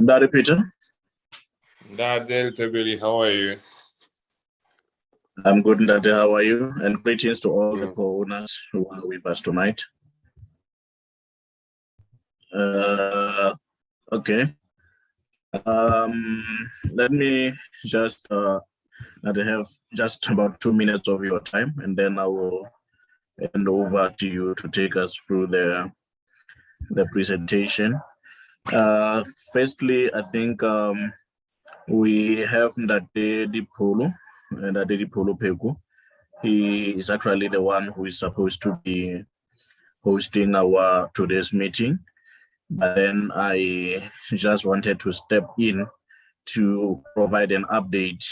Daddy Peter. Daddy, how are you? I'm good, Daddy. How are you? And greetings to all the co-owners who are with us tonight. Okay. Let me just I have just about 2 minutes of your time, and then I will hand over to you to take us through the presentation. Firstly, I think we have Ndate Dipolo, and Ndate Dipolo Peku. He is actually the one who is supposed to be hosting our today's meeting. But then I just wanted to step in to provide an update,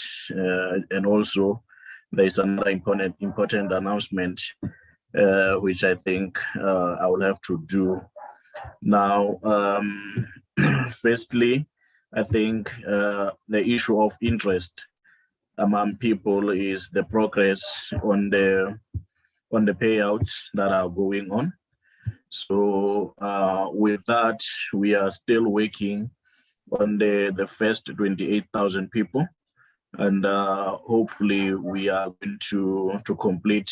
and also there's another important announcement, which I think I will have to do now. Firstly, I think the issue of interest among people is the progress on the payouts that are going on. So with that, we are still working on the first 28,000 people, and hopefully we are going to complete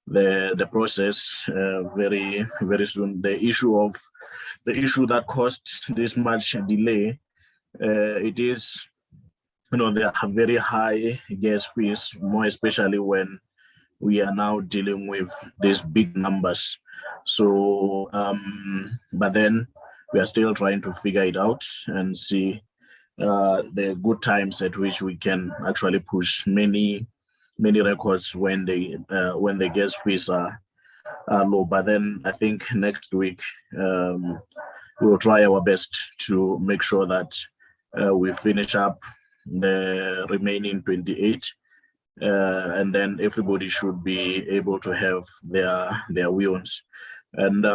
the process very soon. The issue that caused this much delay, it is, there are very high gas fees, more especially when we are now dealing with these big numbers. So, but then we are still trying to figure it out and see the good times at which we can actually push many records when the gas fees are low. But then I think next week we will try our best to make sure that we finish up the remaining 28, and then everybody should be able to have their wheels. And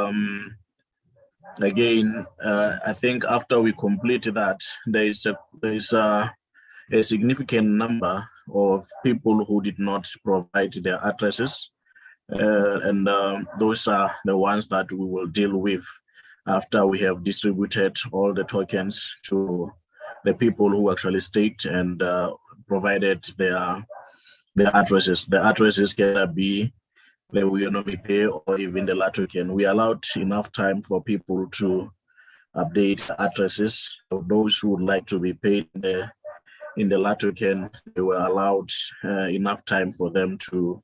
again, I think after we complete that, there is a significant number of people who did not provide their addresses, and those are the ones that we will deal with after we have distributed all the tokens to the people who actually staked and provided their addresses. The addresses can be the Weonomy Pay or even the La token. We allowed enough time for people to update addresses. So those who would like to be paid in the La token, they were allowed enough time for them to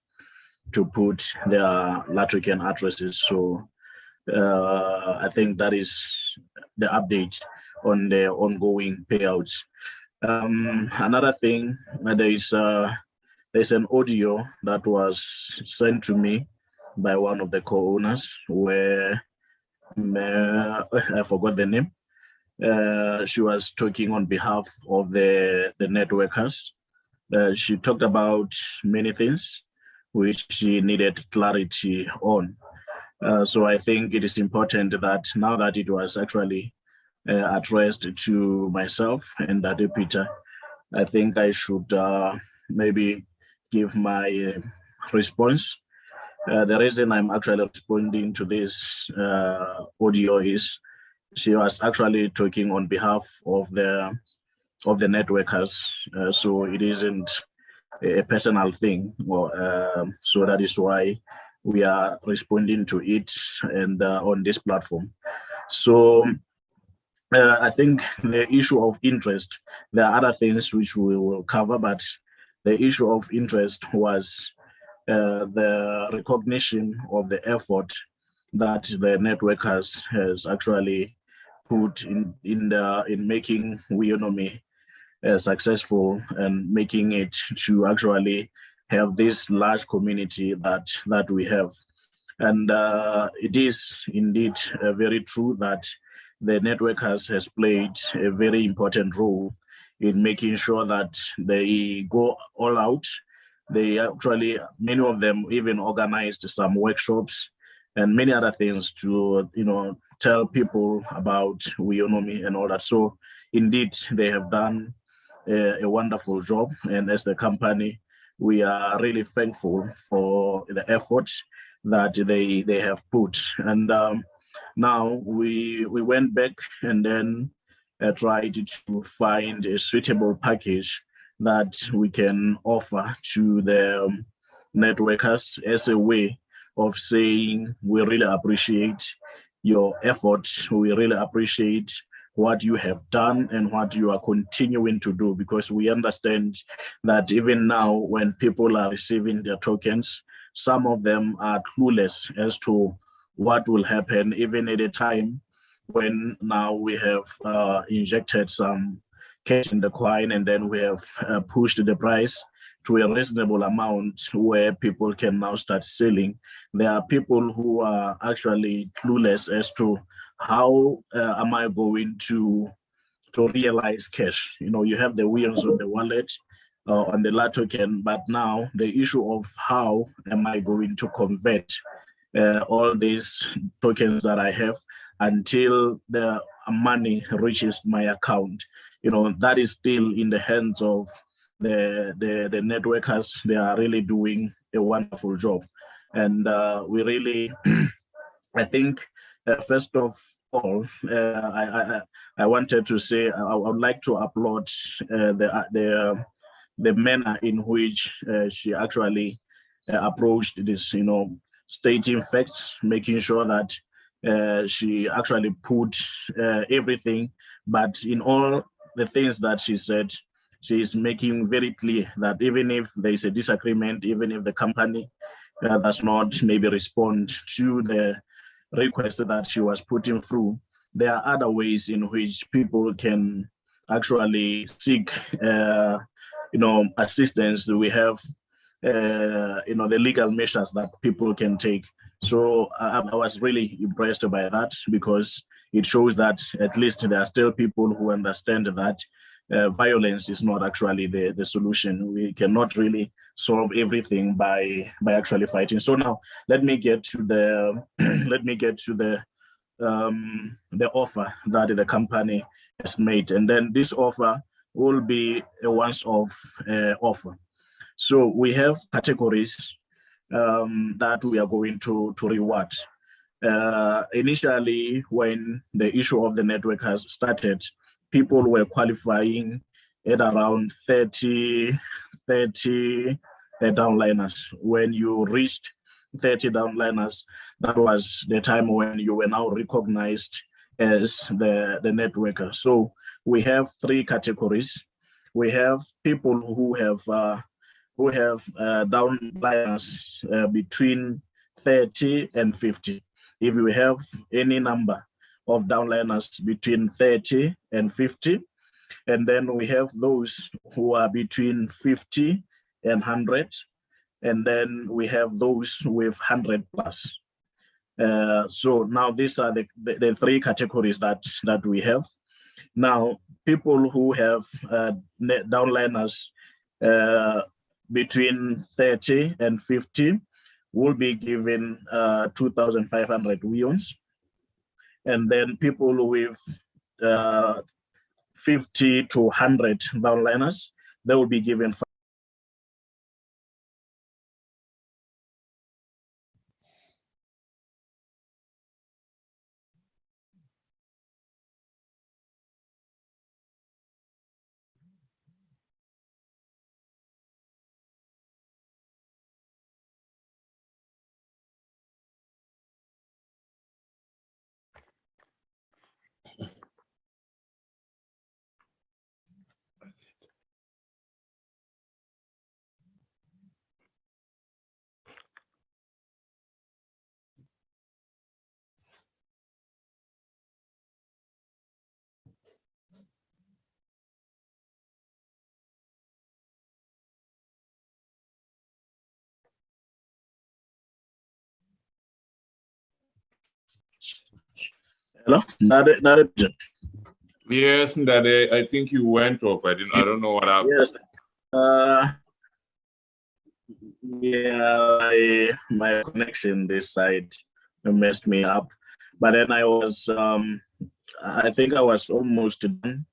put their La token addresses. So I think that is the update on the ongoing payouts. Another thing, there's an audio that was sent to me by one of the co-owners where I forgot the name. She was talking on behalf of the networkers. She talked about many things which she needed clarity on. So I think it is important that now that it was actually addressed to myself and Daddy Peter, I think I should maybe give my response. The reason I'm actually responding to this audio is she was actually talking on behalf of the networkers, so it isn't a personal thing. So that is why we are responding to it and on this platform. So I think the issue of interest, there are other things which we will cover, but the issue of interest was the recognition of the effort that the networkers has actually put in making Weonomy successful and making it to actually have this large community that we have. And it is indeed very true that the networkers has played a very important role in making sure that they go all out. They actually, many of them even organized some workshops and many other things to, tell people about Weonomy and all that. So indeed, they have done a wonderful job. And as the company, we are really thankful for the effort that they have put. And now we went back and then tried to find a suitable package that we can offer to the networkers as a way of saying we really appreciate your efforts, we really appreciate what you have done and what you are continuing to do, because we understand that even now when people are receiving their tokens, some of them are clueless as to what will happen, even at a time when now we have injected some cash in the coin, and then we have pushed the price to a reasonable amount where people can now start selling. There are people who are actually clueless as to how am I going to realize cash. You know, you have the wheels on the wallet, on the LAT token, but now the issue of how am I going to convert all these tokens that I have until the money reaches my account. You know, that is still in the hands of the networkers. They are really doing a wonderful job. And we really, I think, first of all, I wanted to say I would like to applaud the manner in which she actually approached this, you know, stating facts, making sure that she actually put everything, but in all the things that she said, she is making very clear that even if there is a disagreement, even if the company does not maybe respond to the request that she was putting through, there are other ways in which people can actually seek, you know, assistance. We have, you know, the legal measures that people can take. So I was really impressed by that, because it shows that at least there are still people who understand that violence is not actually the solution. We cannot really solve everything by actually fighting. So now let me get to the let me get to the offer that the company has made, and then this offer will be a once-off offer. So we have categories that we are going to reward. Initially, when the issue of the network has started, people were qualifying at around 30 downliners. When you reached 30 downliners, that was the time when you were now recognized as the networker. So we have three categories. We have people who have downliners between 30 and 50. If you have any number of downliners between 30 and 50, and then we have those who are between 50 and 100, and then we have those with 100 plus. So now these are the three categories that we have. Now, people who have downliners between 30 and 50 will be given 2,500 weons. And then people with 50 to 100 downliners, they will be given. Hello? Yes, Ndade, I think you went off. I don't know what happened. Yes. Yeah, my connection this side messed me up. But then I think I was almost done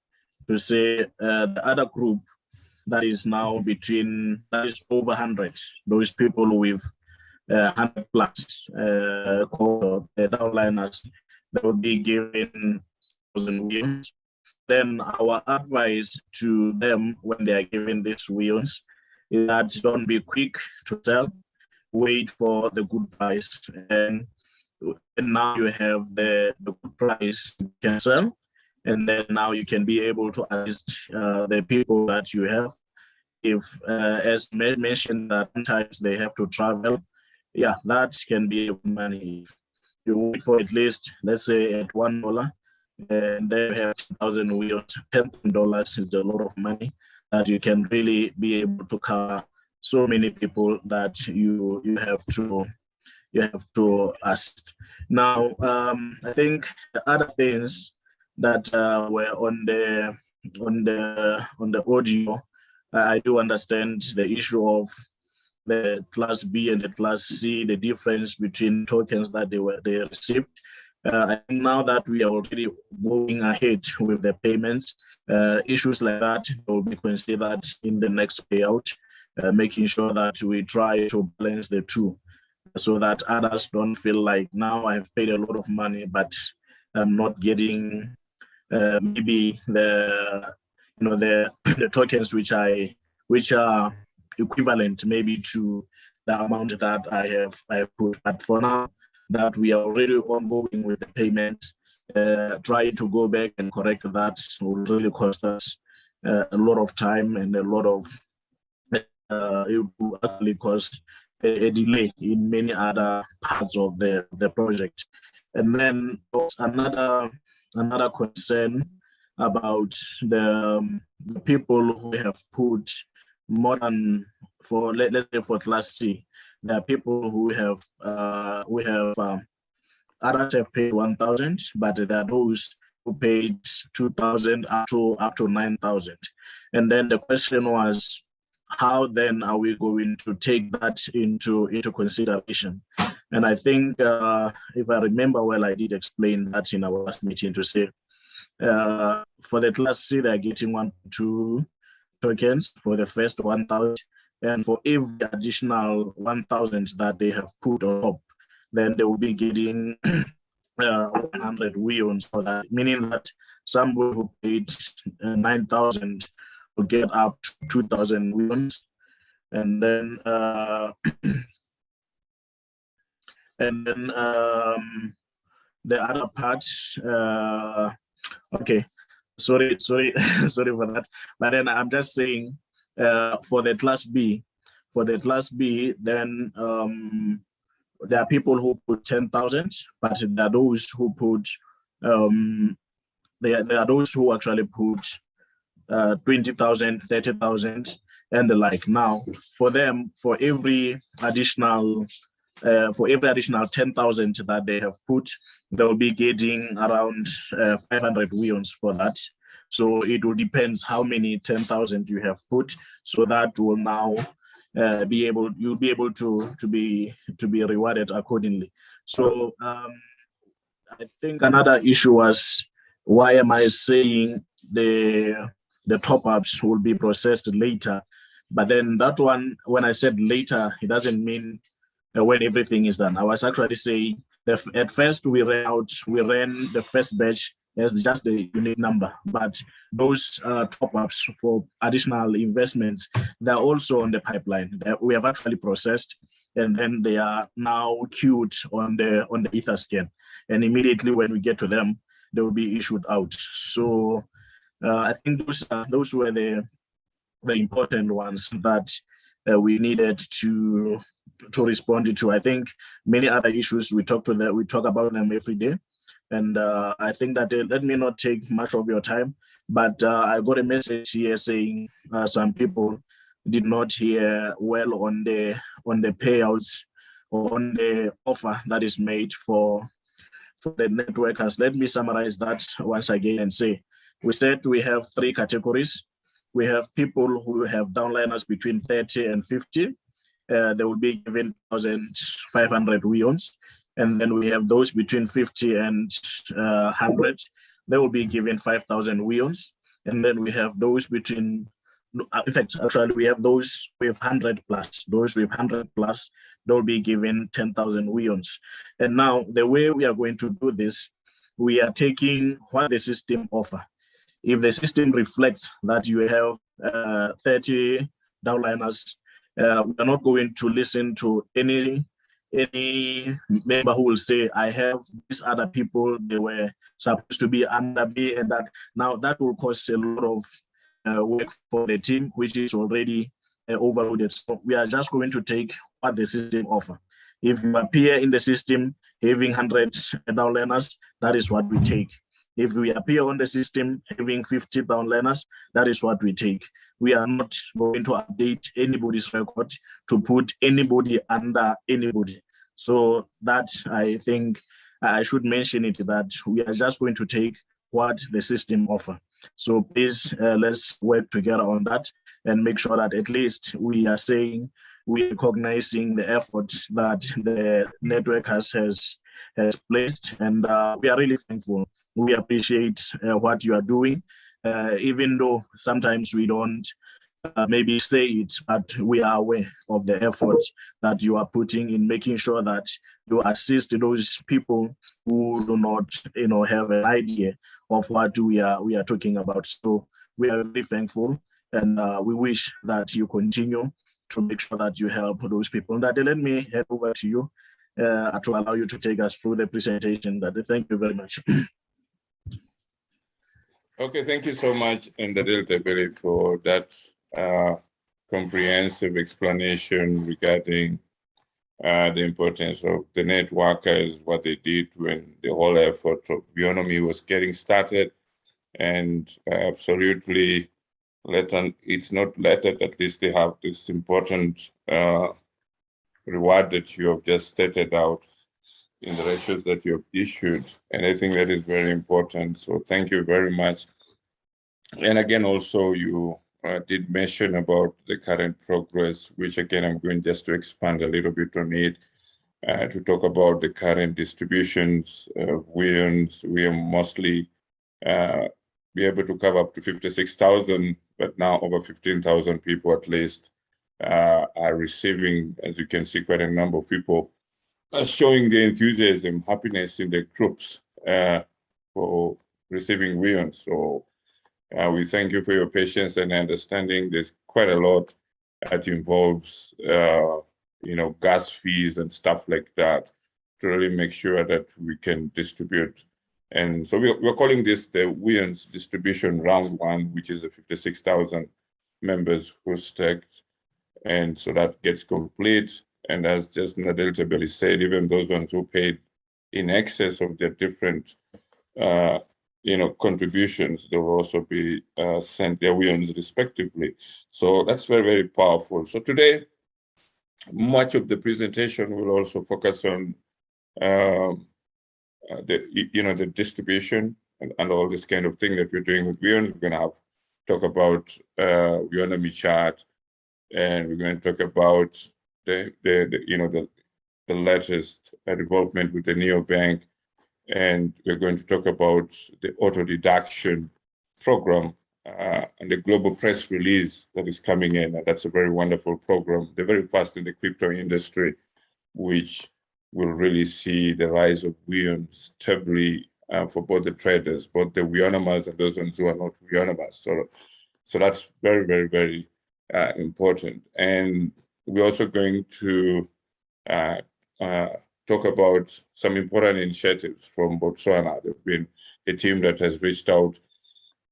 to say the other group that is now that is over 100, those people with 100 plus downliners, they will be given 1,000 weons. then our advice to them when they are given these weons is that don't be quick to sell, wait for the good price. And now you have the good price, you can sell, and then now you can be able to assist the people that you have. If, as mentioned, that sometimes they have to travel, yeah, that can be money. If you wait for at least, let's say, at $1, and they have 10,000 wheels, $10 is a lot of money that you can really be able to cover so many people that you have to assist. Now, I think the other things that were on the audio, I do understand the issue of the Class B and the Class C, the difference between tokens that they received. I think now that we are already moving ahead with the payments, issues like that will be considered in the next payout, making sure that we try to balance the two, so that others don't feel like now I've paid a lot of money, but I'm not getting maybe the the tokens which are equivalent maybe to the amount that I have put. But for now, that we are already ongoing with the payment, trying to go back and correct that will really cost us a lot of time and a lot of it will actually cause a delay in many other parts of the project. And then another concern about the people who have put more than, for let's say for Class C, there are people who have others have paid 1,000, but there are those who paid 2,000 up to 9,000. And then the question was, how then are we going to take that into consideration? And I think, if I remember well, I did explain that in our last meeting to say, for the Class C, they're getting 1 to 2 tokens for the first 1,000, and for every additional 1,000 that they have put on top, then they will be getting 100 weons for that, meaning that somebody who paid 9,000 will get up to 2,000 weons. And then the other part, okay, sorry sorry for that, but then I'm just saying, for the Class B, then there are people who put 10,000, but there are those who put there are those who actually put 20,000, 30,000, and the like. Now, for them, for every additional 10,000 that they have put, they'll be getting around 500 weons for that. So it will depend how many 10,000 you have put. So that will now you'll be able to be rewarded accordingly. So I think another issue was, why am I saying the top-ups will be processed later? But then that one, when I said later, it doesn't mean when everything is done. I was actually saying that at first we ran the first batch as just the unique number, but those top-ups for additional investments, they're also on the pipeline that we have actually processed, and then they are now queued on the Etherscan, and immediately when we get to them, they will be issued out. So I think those were the important ones that we needed to respond to. I think many other issues we talk about them every day, and I think that let me not take much of your time, but I got a message here saying some people did not hear well on the payouts or on the offer that is made for the networkers. Let me summarize that once again and say, we said we have 3 categories. We have people who have downliners between 30 and 50. They will be given 1,500 weons. And then we have those between 50 and 100. They will be given 5,000 weons. And then we have those between, in fact, actually, we have those with 100 plus. Those with 100 plus, they'll be given 10,000 weons. And now, the way we are going to do this, we are taking what the system offer. If the system reflects that you have 30 downliners, we are not going to listen to any member who will say, I have these other people, they were supposed to be under me, and that now that will cause a lot of work for the team, which is already overloaded. So we are just going to take what the system offers. If you appear in the system having 100 downliners, that is what we take. If we appear on the system having 50 downliners, that is what we take. We are not going to update anybody's record to put anybody under anybody. So that, I think I should mention it, that we are just going to take what the system offers. So please, let's work together on that and make sure that at least we are saying, we recognizing the effort that the network has placed, and we are really thankful. We appreciate what you are doing, even though sometimes we don't maybe say it, but we are aware of the effort that you are putting in making sure that you assist those people who do not, have an idea of what we are talking about. So we are very thankful, and we wish that you continue to make sure that you help those people. That let me head over to you to allow you to take us through the presentation. That thank you very much. Okay, thank you so much, Ndadile, for that comprehensive explanation regarding the importance of the networkers, what they did when the whole effort of Weonomy was getting started, and absolutely, it's not lettered, at least they have this important reward that you have just stated out in the ratios that you have issued, and I think that is very important. So thank you very much. And again, also you did mention about the current progress, which again, I'm going just to expand a little bit on it to talk about the current distributions of Weons. We are mostly be able to cover up to 56,000, but now over 15,000 people at least are receiving, as you can see, quite a number of people showing the enthusiasm, happiness in the groups for receiving Weons. So we thank you for your patience and understanding. There's quite a lot that involves, gas fees and stuff like that to really make sure that we can distribute. And so we're calling this the Weons distribution round one, which is the 56,000 members who staked. And so that gets complete. And as just Ndadile said, even those ones who paid in excess of their different contributions, they will also be sent their Weons respectively. So that's very, very powerful. So today, much of the presentation will also focus on the distribution and all this kind of thing that we're doing with Weons. We're going to talk about Weonomy chart, and we're going to talk about the latest development with the Neobank. And we're going to talk about the auto-deduction program and the global press release that is coming in. And that's a very wonderful program. They're very fast in the crypto industry, which will really see the rise of Weons stably for both the traders, both the Weonomers and those ones who are not Weonomers. So that's very, very, very important. And we're also going to talk about some important initiatives from Botswana. There's been a team that has reached out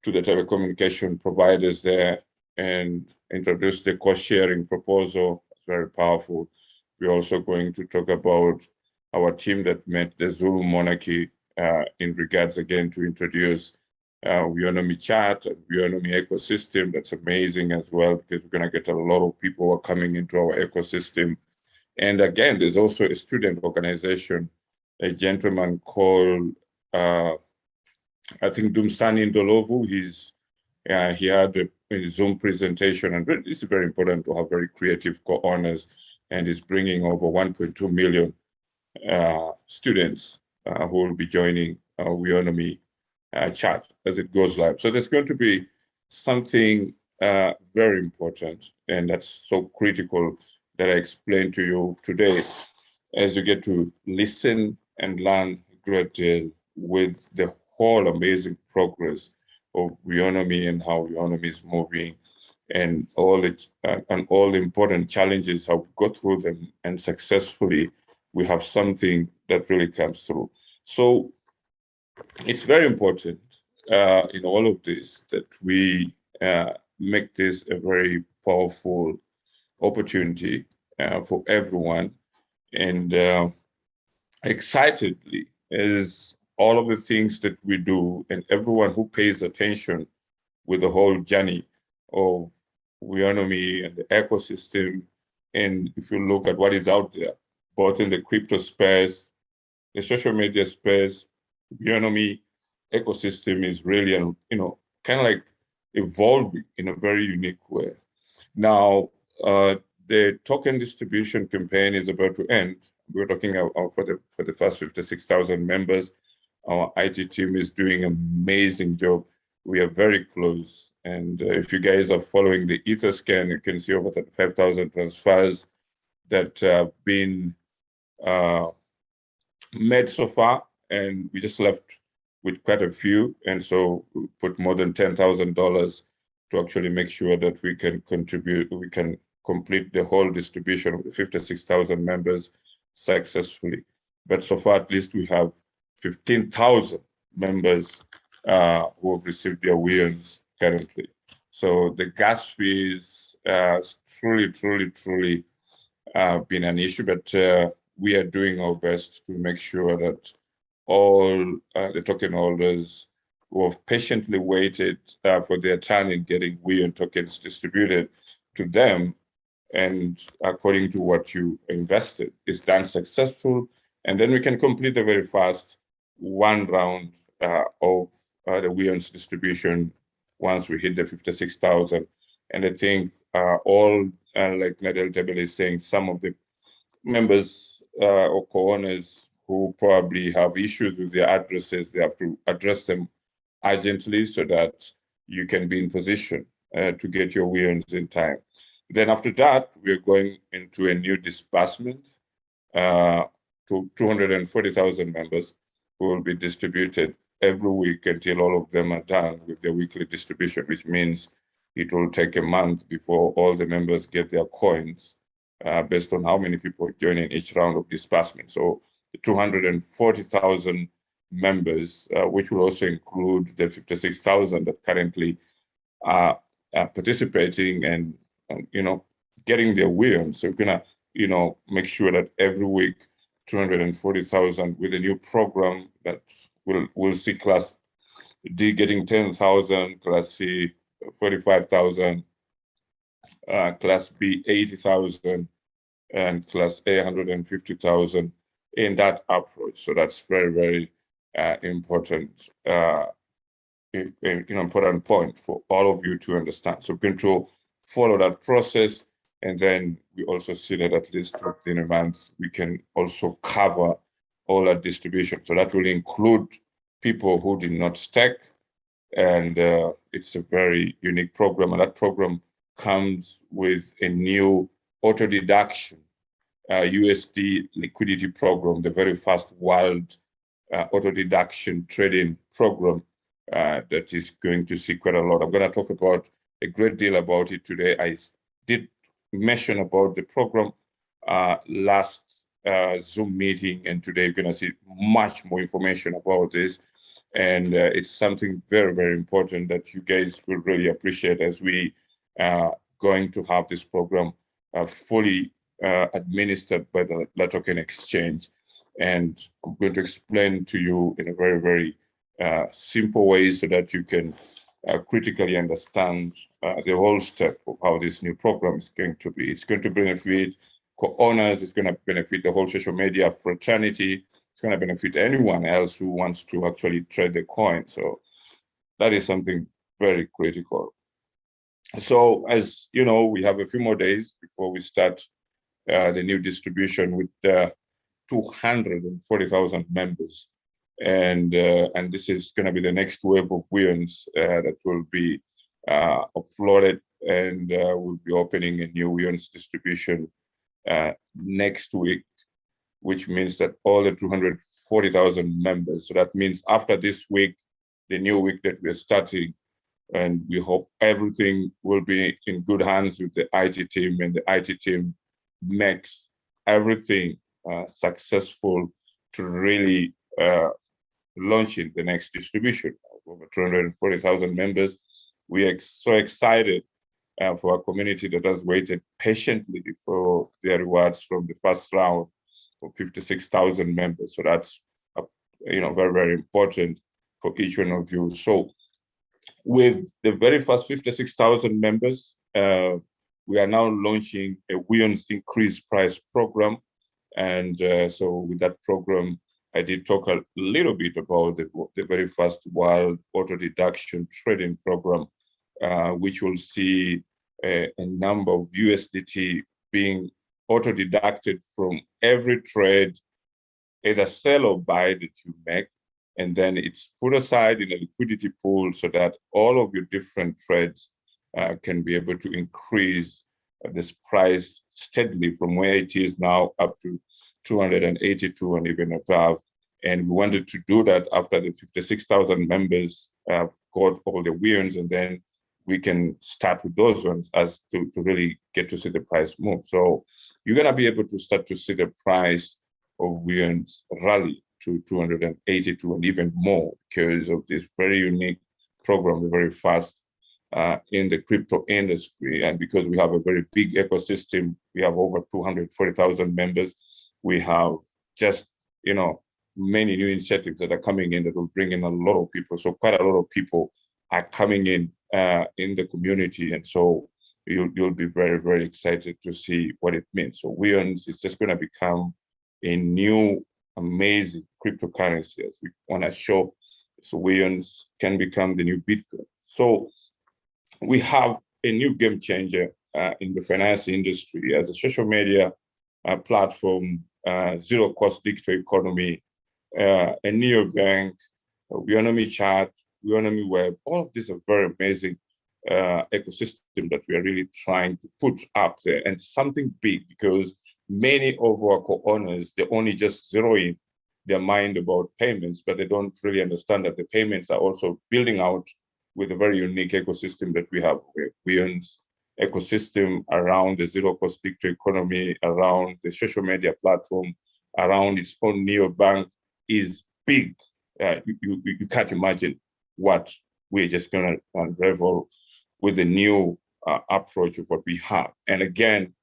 to the telecommunication providers there and introduced the cost-sharing proposal. It's very powerful. We're also going to talk about our team that met the Zulu monarchy in regards, again, to introduce Weonomy chart and Weonomy ecosystem. That's amazing as well, because we're going to get a lot of people who are coming into our ecosystem. And again, there's also a student organization, a gentleman called, I think, Dumsani Ndolovu. He had a Zoom presentation, and it's very important to have very creative co-owners, and he's bringing over 1.2 million students who will be joining Weonomy chat as it goes live. So there's going to be something very important, and that's so critical that I explained to you today, as you get to listen and learn a great deal with the whole amazing progress of Weonomy and how Weonomy is moving, and all the important challenges, how we go through them, and successfully we have something that really comes through. So it's very important in all of this that we make this a very powerful opportunity for everyone. And excitedly, is all of the things that we do, and everyone who pays attention with the whole journey of Weonomy and the ecosystem. And if you look at what is out there, both in the crypto space, the social media space, Weonomy ecosystem is really, kind of like evolving in a very unique way. Now, the token distribution campaign is about to end. We're talking for the first 56,000 members. Our IT team is doing an amazing job. We are very close. And if you guys are following the Etherscan, you can see over 35,000 transfers that have been made so far. And we just left with quite a few. And so we put more than $10,000 to actually make sure that we can complete the whole distribution of the 56,000 members successfully. But so far, at least we have 15,000 members who have received their Weons currently. So the gas fees truly been an issue, but we are doing our best to make sure that all the token holders who have patiently waited for their turn in getting Weon tokens distributed to them, and according to what you invested, is done successful. And then we can complete the very fast one round of the Weon's distribution once we hit the 56,000. And I think all, like Nadel Tebel is saying, some of the members or co-owners who probably have issues with their addresses, they have to address them urgently so that you can be in position to get your Weons in time. Then after that, we're going into a new disbursement to 240,000 members who will be distributed every week until all of them are done with their weekly distribution, which means it will take a month before all the members get their coins based on how many people join in each round of disbursement. So the 240,000 members, which will also include the 56,000 that currently are participating and getting their Weons. So we're gonna, make sure that every week 240,000 with a new program that will see Class D getting 10,000, Class C 45,000, Class B 80,000, and Class A 150,000 in that approach. So that's very important. Important point for all of you to understand. So we're going to follow that process, and then we also see that at least within a month we can also cover all that distribution. So that will include people who did not stake, and it's a very unique program. And that program comes with a new auto-deduction USD liquidity program, the very first world auto-deduction trading program that is going to see quite a lot. I'm going to talk about a great deal about it today. I did mention about the program last Zoom meeting, and today you're going to see much more information about this. And it's something very important that you guys will really appreciate, as we are going to have this program fully administered by the La Token Exchange. And I'm going to explain to you in a very simple way so that you can critically understand the whole step of how this new program is going to be. It's going to benefit co-owners, it's going to benefit the whole social media fraternity, it's going to benefit anyone else who wants to actually trade the coin. So that is something very critical. So as you know, we have a few more days before we start the new distribution with 240,000 members. And this is going to be the next wave of Weons that will be offloaded, and we'll be opening a new Weons distribution next week, which means that all the 240,000 members, so that means after this week, the new week that we're starting, And we hope everything will be in good hands with the IT team, and the IT team makes everything successful to really launching the next distribution of over 240,000 members. We are so excited for a community that has waited patiently for their rewards from the first round of 56,000 members. So that's very, very important for each one of you. So with the very first 56,000 members, we are now launching a Weon's Increased Price program. And so with that program, I did talk a little bit about the very first wild auto-deduction trading program, which will see a number of USDT being auto-deducted from every trade, either sell or buy that you make. And then it's put aside in a liquidity pool so that all of your different trades can be able to increase this price steadily from where it is now up to 282 and even above. And we wanted to do that after the 56,000 members have got all the Weons, and then we can start with those ones as to really get to see the price move. So you're going to be able to start to see the price of Weons rally to 282 and even more because of this very unique program, very fast in the crypto industry. And because we have a very big ecosystem, we have over 240,000 members. We have just, many new initiatives that are coming in that will bring in a lot of people. So quite a lot of people are coming in the community. And so you'll be very, very excited to see what it means. So Weons is just going to become a new, amazing cryptocurrency as we want to show. So Weons can become the new Bitcoin. So we have a new game changer in the finance industry as a social media platform, zero-cost digital economy, a Neobank, Weonomy chat, Weonomy web. All of these are very amazing ecosystem that we are really trying to put up there, and something big because many of our co-owners, they only just zero in their mind about payments, but they don't really understand that the payments are also building out with a very unique ecosystem that we have. Weon's ecosystem around the zero-cost digital economy, around the social media platform, around its own neobank is big. You can't imagine what we're just going to unravel with the new approach of what we have. And again,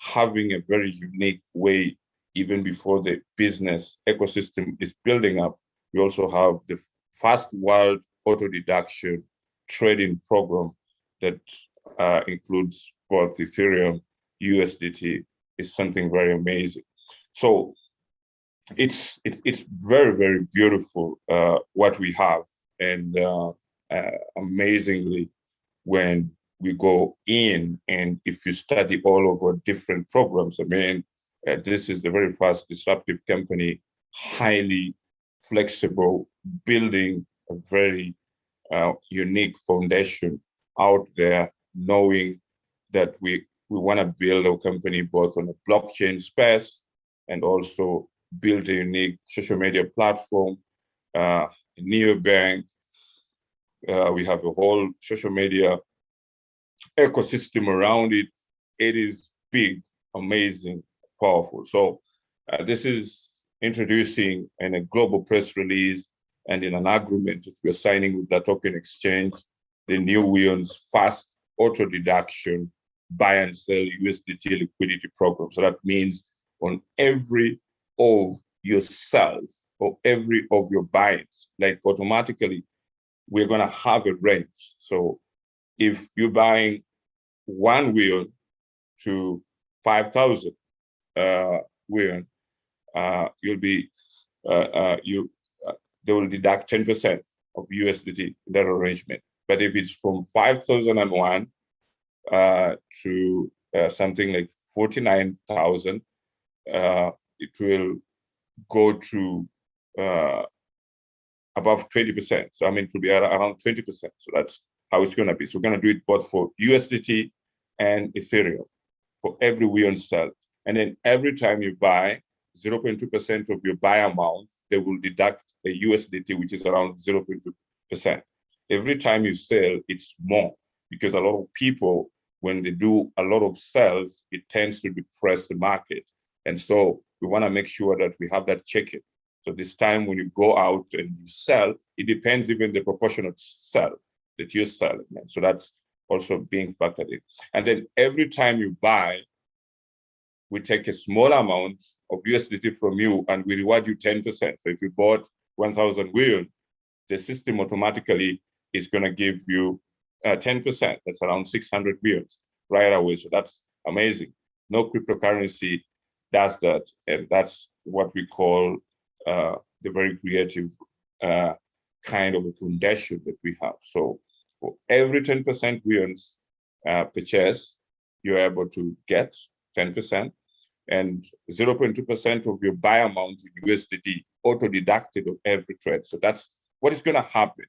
having a very unique way, even before the business ecosystem is building up, we also have the first world auto-deduction trading program that includes both Ethereum, USDT, is something very amazing. So it's very, very beautiful what we have. And amazingly, when we go in and if you study all of our different programs, I mean, this is the very first disruptive company, highly flexible, building a very unique foundation out there, knowing that we want to build a company both on a blockchain space and also build a unique social media platform, a neobank. We have a whole social media ecosystem around it. It is big, amazing, powerful. So this is introducing in a global press release and in an agreement that we're signing with the token exchange, the new Weon's fast auto deduction buy and sell USDT liquidity program. So that means on every of your sales or every of your buys, like automatically, we're going to have a range. So if you're buying one Weon to 5,000 Weon, you'll be they will deduct 10% of USDT in that arrangement. But if it's from 5,001 to something like 49,000, it will go to above 20%. So I mean, it will be around 20%. So that's how it's going to be. So we're going to do it both for USDT and Ethereum for every Weon sell. And then every time you buy 0.2% of your buy amount, they will deduct a USDT, which is around 0.2%. Every time you sell, it's more, because a lot of people, when they do a lot of sales, it tends to depress the market. And so we want to make sure that we have that check-in. So this time when you go out and you sell, it depends even the proportion of sell that you're selling. And so that's also being factored in. And then every time you buy, we take a small amount of USDT from you and we reward you 10%. So if you bought 1,000 Won, the system automatically is going to give you 10%. That's around 600 billions right away. So that's amazing. No cryptocurrency does that. And that's what we call the very creative kind of a foundation that we have. So for every 10% Wons purchase, you're able to get 10%, and 0.2% of your buy amount in USDT auto-deducted of every trade. So that's what is going to happen.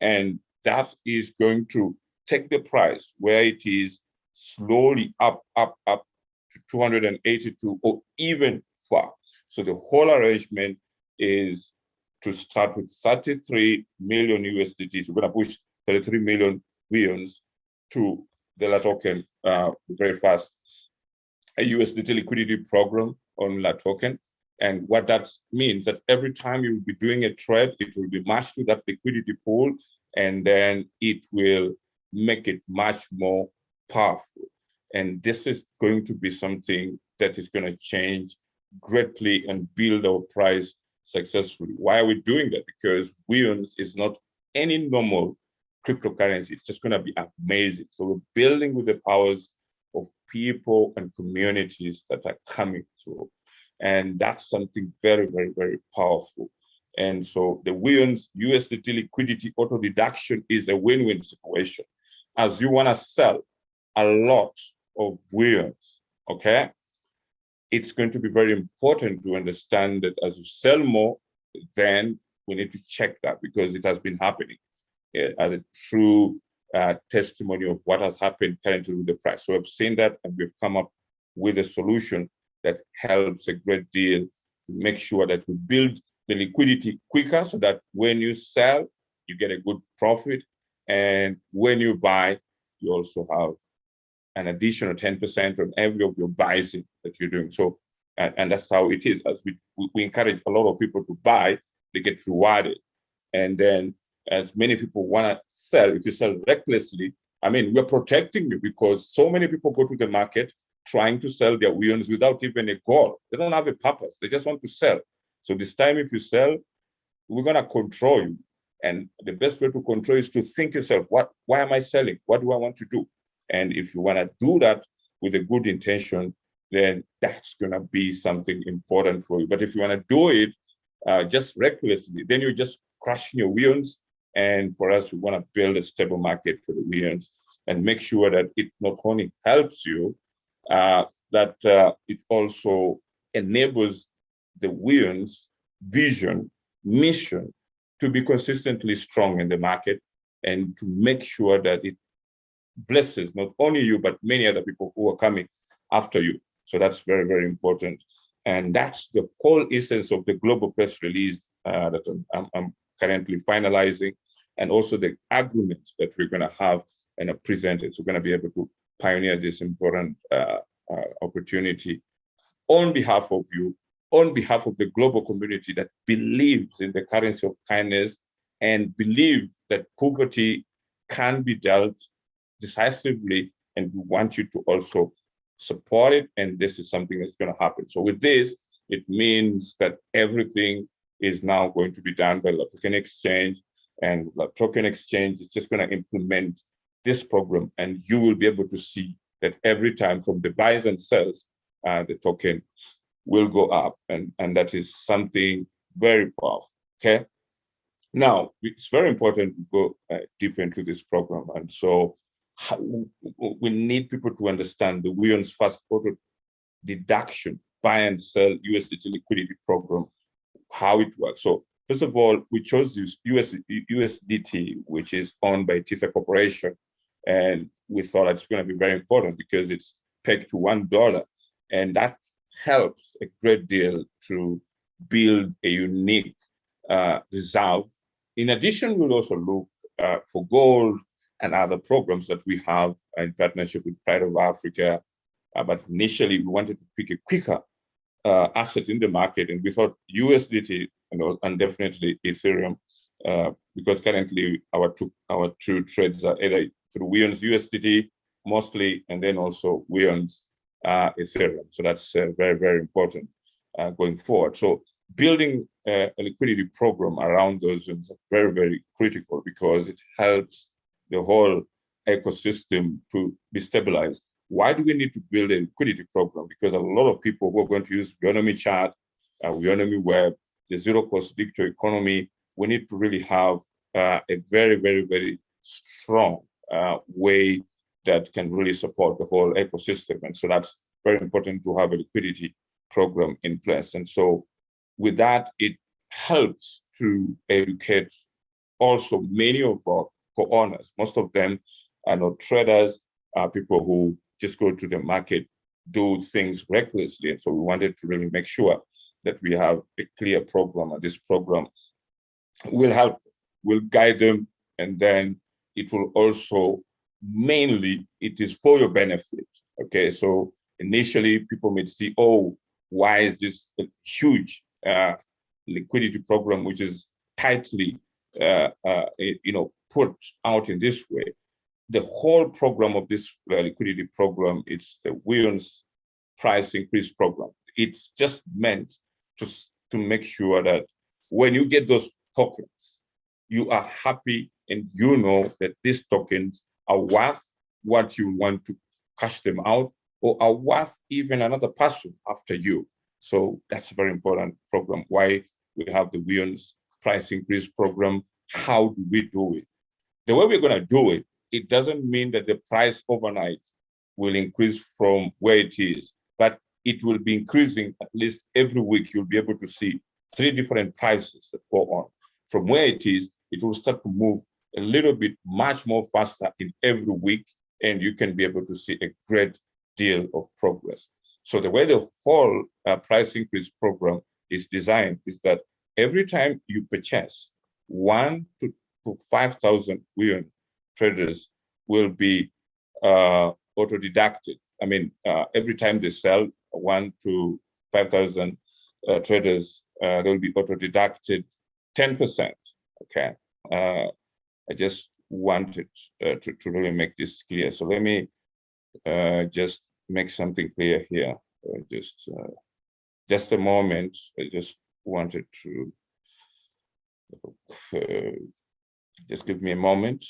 And that is going to take the price where it is slowly up to 282 or even far. So the whole arrangement is to start with 33 million USDTs. We're going to push 33 million Wons to the token very fast. A USDT liquidity program on that token. And what that means that every time you will be doing a trade, it will be matched to that liquidity pool, and then it will make it much more powerful. And this is going to be something that is going to change greatly and build our price successfully. Why are we doing that? Because Wons is not any normal cryptocurrency. It's just going to be amazing. So we're building with the powers of people and communities that are coming through. And that's something very, very, very powerful. And so the Wons USDT liquidity auto deduction is a win-win situation. As you want to sell a lot of Wons, okay, it's going to be very important to understand that as you sell more, then we need to check that, because it has been happening as a true testimony of what has happened currently with the price. So I've seen that, and we've come up with a solution that helps a great deal to make sure that we build the liquidity quicker, so that when you sell, you get a good profit. And when you buy, you also have an additional 10% on every of your buys that you're doing. So, and that's how it is. As we encourage a lot of people to buy, they get rewarded. And then as many people want to sell, if you sell recklessly, I mean, we're protecting you, because so many people go to the market trying to sell their Wons without even a goal. They don't have a purpose. They just want to sell. So this time, if you sell, we're going to control you. And the best way to control is to think yourself, why am I selling? What do I want to do? And if you want to do that with a good intention, then that's going to be something important for you. But if you want to do it just recklessly, then you're just crushing your Wons. And for us, we want to build a stable market for the Wons and make sure that it not only helps you, that it also enables the Wons vision, mission to be consistently strong in the market, and to make sure that it blesses not only you, but many other people who are coming after you. So that's very, very important. And that's the whole essence of the global press release that I'm currently finalizing, and also the agreements that we're going to have and are presented. So we're going to be able to pioneer this important opportunity on behalf of you, on behalf of the global community that believes in the currency of kindness and believe that poverty can be dealt decisively, and we want you to also support it, and this is something that's going to happen. So with this, it means that everything is now going to be done by La Token Exchange, and La Token Exchange is just going to implement this program, and you will be able to see that every time from the buys and sells, the token will go up, and that is something very powerful, okay? Now, it's very important to go deep into this program, and so we need people to understand the Wons fast auto deduction buy and sell USDT liquidity program, how it works. So first of all, we chose this USDT, which is owned by Tether Corporation, and we thought it's going to be very important because it's pegged to $1, and that helps a great deal to build a unique reserve. In addition, we'll also look for gold and other programs that we have in partnership with Pride of Africa. But initially, we wanted to pick a quicker asset in the market, and we thought USDT and definitely Ethereum, because currently our two trades are either through Weon's USDT mostly, and then also Weon's Ethereum. So that's very, very important going forward. So building a liquidity program around those is very, very critical because it helps the whole ecosystem to be stabilized. Why do we need to build a liquidity program? Because a lot of people who are going to use Weonomy chart, Weonomy web, the zero-cost digital economy, we need to really have a very, very, very strong way that can really support the whole ecosystem. And so that's very important to have a liquidity program in place. And so with that, it helps to educate also many of our co-owners. Most of them are not traders, people who just go to the market, do things recklessly. And so we wanted to really make sure that we have a clear program, and this program will help, will guide them, and then it will also, mainly, it is for your benefit. Okay, so initially people may see, oh, why is this a huge liquidity program, which is tightly, put out in this way? The whole program of this liquidity program, it's the Weon's price increase program. It's just meant to make sure that when you get those tokens, you are happy and you know that these tokens are worth what you want to cash them out, or are worth even another person after you. So that's a very important program. Why we have the Weon's price increase program. How do we do it? The way we're going to do it, it doesn't mean that the price overnight will increase from where it is, but it will be increasing at least every week. You'll be able to see 3 different prices that go on. From where it is, it will start to move a little bit much more faster in every week, and you can be able to see a great deal of progress. So the way the whole price increase program is designed is that every time you purchase 1 to 5,000 Weon traders will be auto-deducted. I mean, every time they sell 1 to 5,000 traders, they'll be auto-deducted 10%. Okay, I just wanted to really make this clear. So let me just make something clear here. Just a moment. I just wanted to just give me a moment.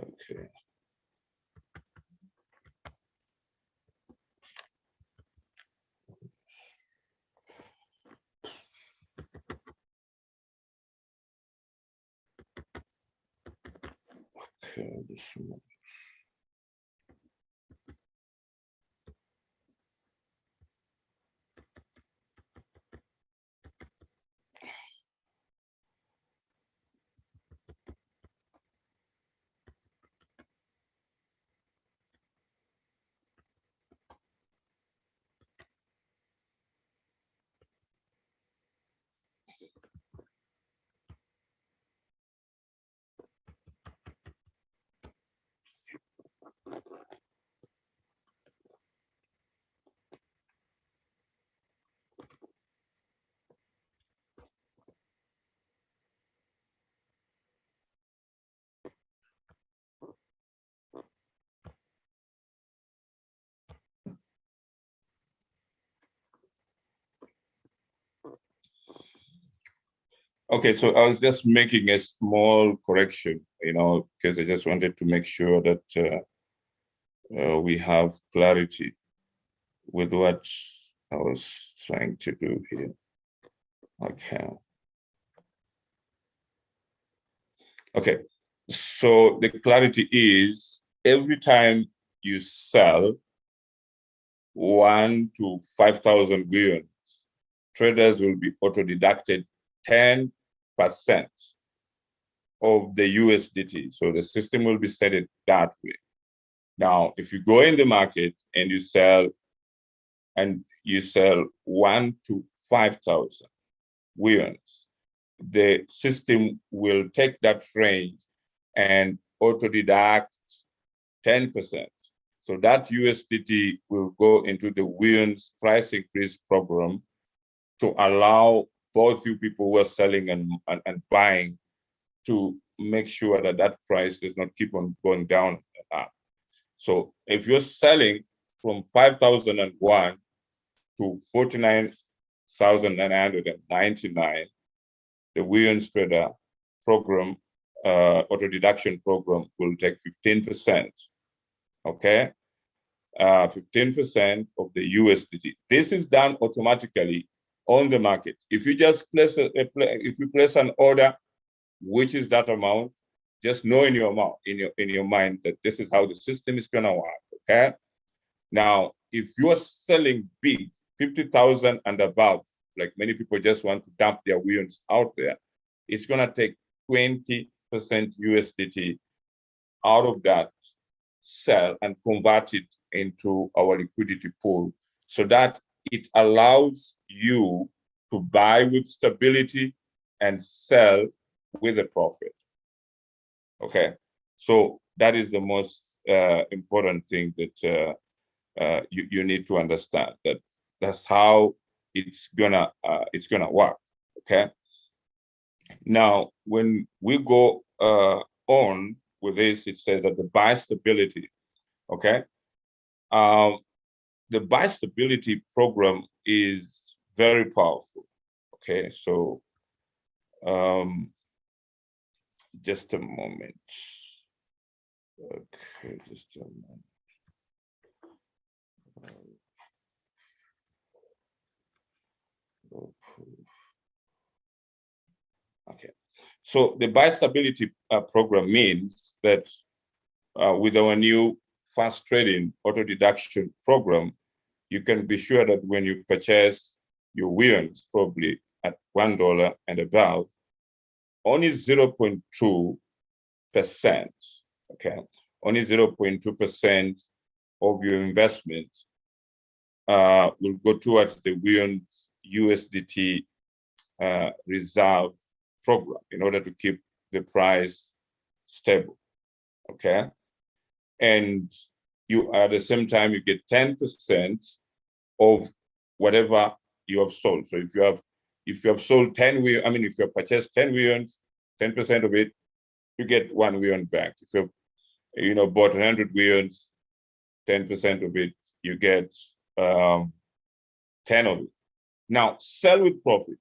Okay. Okay, just a moment. Okay, so I was just making a small correction, because I just wanted to make sure that we have clarity with what I was trying to do here. Okay. Okay, so the clarity is every time you sell 1 to 5,000 Weon, traders will be auto-deducted 10% of the USDT. So the system will be set it that way. Now, if you go in the market and you sell and you sell 1 to 5,000 weons, the system will take that range and auto-deduct 10%. So that USDT will go into the weons price increase program to allow both you people who are selling and buying to make sure that that price does not keep on going down and up. So if you're selling from 5,001 to 49,999, the weons trader program, auto deduction program, will take 15%. Okay, 15% of the USDT. This is done automatically on the market. If you just place if you place an order, which is that amount, just know in your mind that this is how the system is gonna work. Okay. Now, if you're selling big, 50,000 and above, like many people just want to dump their weons out there, it's gonna take 20% USDT out of that sell and convert it into our liquidity pool, so that it allows you to buy with stability and sell with a profit. Okay, so that is the most important thing that you need to understand. That's how it's gonna work. Okay. Now, when we go on with this, it says that the buy stability. Okay. The buy stability program is very powerful. Okay, so just a moment. Okay, just a moment. Okay, so the buy stability program means that with our new fast trading auto deduction program, you can be sure that when you purchase your weons, probably at $1 and above, only 0.2%, okay, only 0.2% of your investment will go towards the weons USDT reserve program in order to keep the price stable. Okay, and you at the same time you get 10% of whatever you have sold. So if you have sold 10 weons, I mean, if you have purchased 10 weons, 10% of it, you get 1 weon back. If you have bought 100 weons, 10% of it, you get 10 of it. Now sell with profit.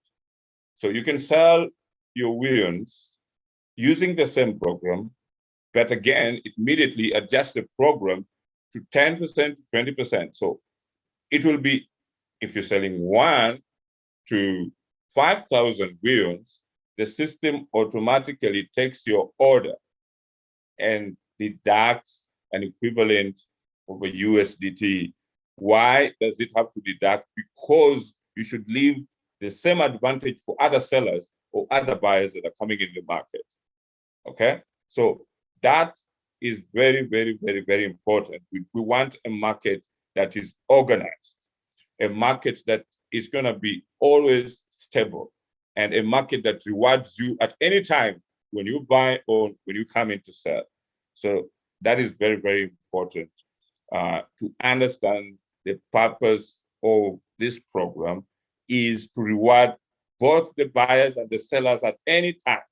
So you can sell your weons using the same program, but again, immediately adjust the program to 10% to 20%. So it will be, if you're selling 1 to 5,000 weons, the system automatically takes your order and deducts an equivalent of a USDT. Why does it have to deduct? Because you should leave the same advantage for other sellers or other buyers that are coming in the market. Okay, so that is very, very, very, very important. We want a market that is organized, a market that is going to be always stable, and a market that rewards you at any time when you buy or when you come in to sell. So that is very, very important to understand. The purpose of this program is to reward both the buyers and the sellers at any time.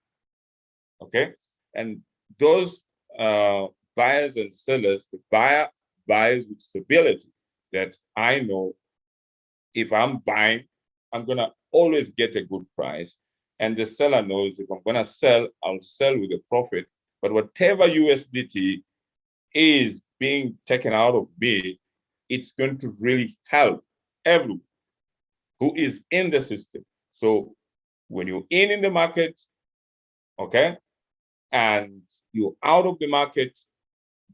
Okay, and those buyers and sellers, the buyer buys with stability, that I know if I'm buying, I'm gonna always get a good price. And the seller knows if I'm gonna sell, I'll sell with a profit. But whatever USDT is being taken out of me, it's going to really help everyone who is in the system. So when you're in the market, okay, and you're out of the market,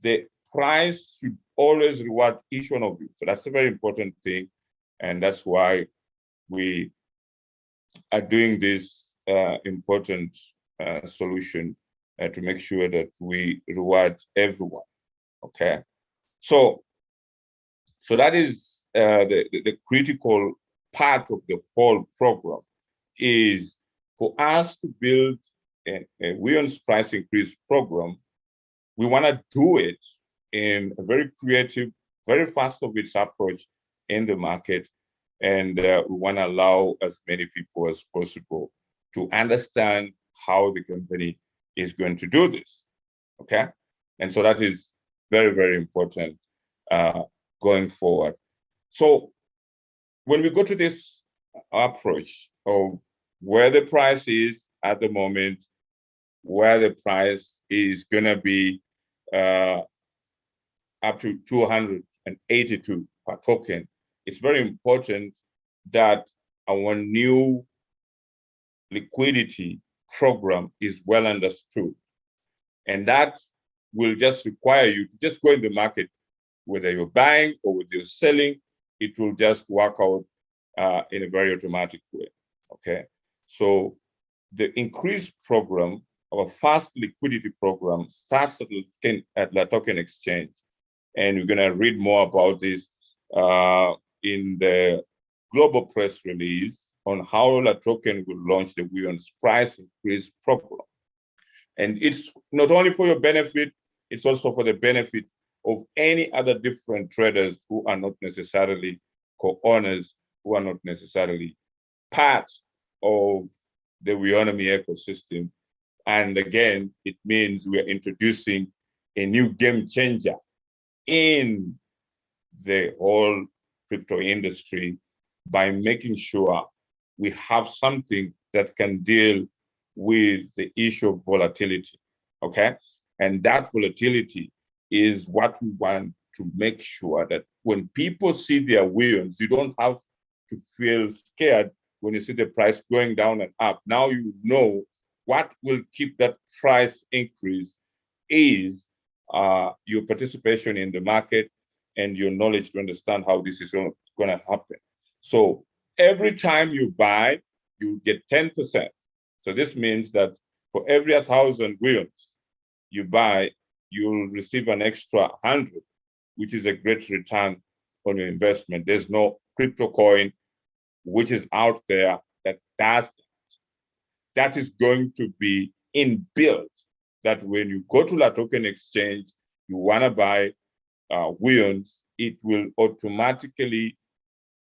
the price should always reward each one of you. So that's a very important thing. And that's why we are doing this important solution to make sure that we reward everyone. Okay. So So that is the critical part of the whole program, is for us to build a Weon's price increase program. We want to do it in a very creative, very fast of its approach in the market. And we want to allow as many people as possible to understand how the company is going to do this, okay? And so that is very, very important going forward. So when we go to this approach of where the price is at the moment, where the price is going to be up to 282 per token, it's very important that our new liquidity program is well understood. And that will just require you to just go in the market, whether you're buying or whether you're selling, it will just work out in a very automatic way, okay? So the increased program, our first liquidity program, starts at the token exchange. And we're gonna read more about this in the global press release on how La Token will launch the Weon's price increase program. And it's not only for your benefit, it's also for the benefit of any other different traders who are not necessarily co-owners, who are not necessarily part of the Weonomy ecosystem. And again, it means we are introducing a new game changer in the whole crypto industry by making sure we have something that can deal with the issue of volatility, okay? And that volatility is what we want to make sure that when people see their Weons, you don't have to feel scared when you see the price going down and up. Now you know what will keep that price increase is your participation in the market and your knowledge to understand how this is going to happen. So every time you buy, you get 10%. So this means that for every 1,000 Weons you buy, you'll receive an extra 100, which is a great return on your investment. There's no crypto coin which is out there that does that. That is going to be inbuilt, that when you go to La Token exchange, you want to buy Weons, it will automatically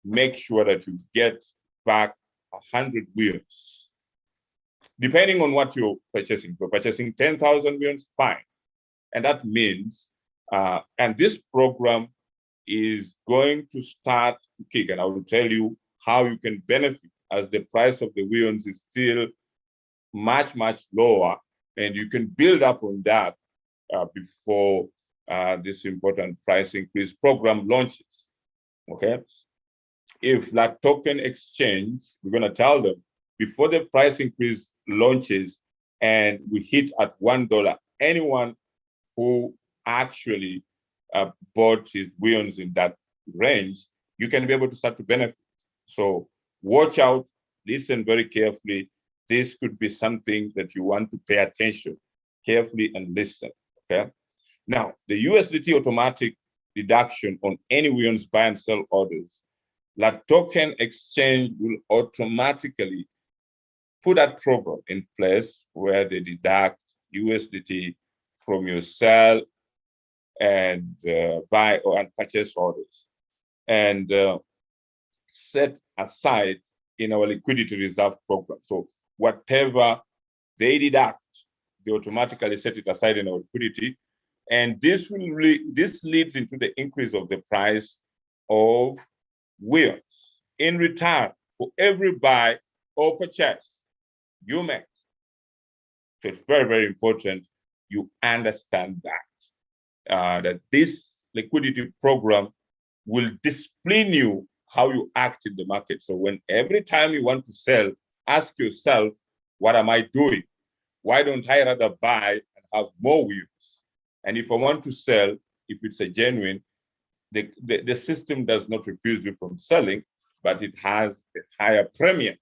make sure that you get back 100 Weons, depending on what you're purchasing. If you're purchasing 10,000 Weons, fine. And that means, and this program is going to start to kick, and I will tell you how you can benefit as the price of the Weons is still much, much lower, and you can build up on that before this important price increase program launches, okay? If that token exchange, we're gonna tell them, before the price increase launches and we hit at $1, anyone who actually bought his Weons in that range, you can be able to start to benefit. So watch out, listen very carefully. This could be something that you want to pay attention carefully and listen, okay? Now, the USDT automatic deduction on any Weons buy and sell orders, that token exchange will automatically put that program in place where they deduct USDT from your sell and buy and purchase orders, and set aside in our liquidity reserve program. So whatever they deduct, they automatically set it aside in our liquidity. And this leads into the increase of the price of Weons. In return for every buy or purchase you make. So it's very, very important you understand that, that this liquidity program will discipline you how you act in the market. So when every time you want to sell, ask yourself, what am I doing? Why don't I rather buy and have more Weons? And if I want to sell, if it's a genuine, the system does not refuse you from selling, but it has a higher premium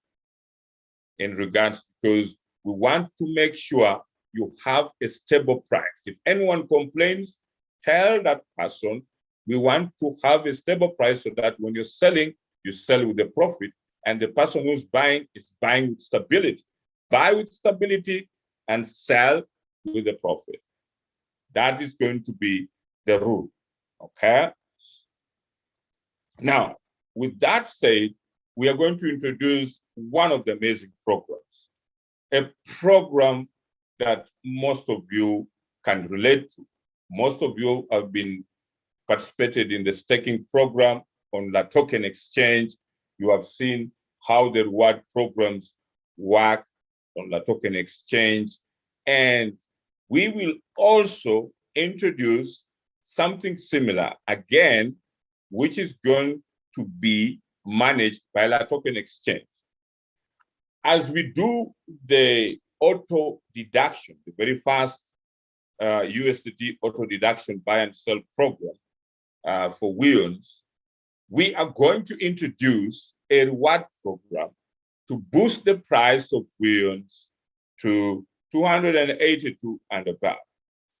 in regards, because we want to make sure you have a stable price. If anyone complains, tell that person We want to have a stable price so that when you're selling, you sell with a profit, and the person who's buying is buying with stability. Buy with stability and sell with a profit. That is going to be the rule, okay? Now, with that said, we are going to introduce one of the amazing programs, a program that most of you can relate to. Most of you have been participated in the staking program on the token exchange. You have seen how the reward programs work on the token exchange. And we will also introduce something similar again, which is going to be managed by the token exchange. As we do the auto-deduction, the very first USDT auto-deduction buy and sell program for Weons, we are going to introduce a reward program to boost the price of Weons to 282 and above.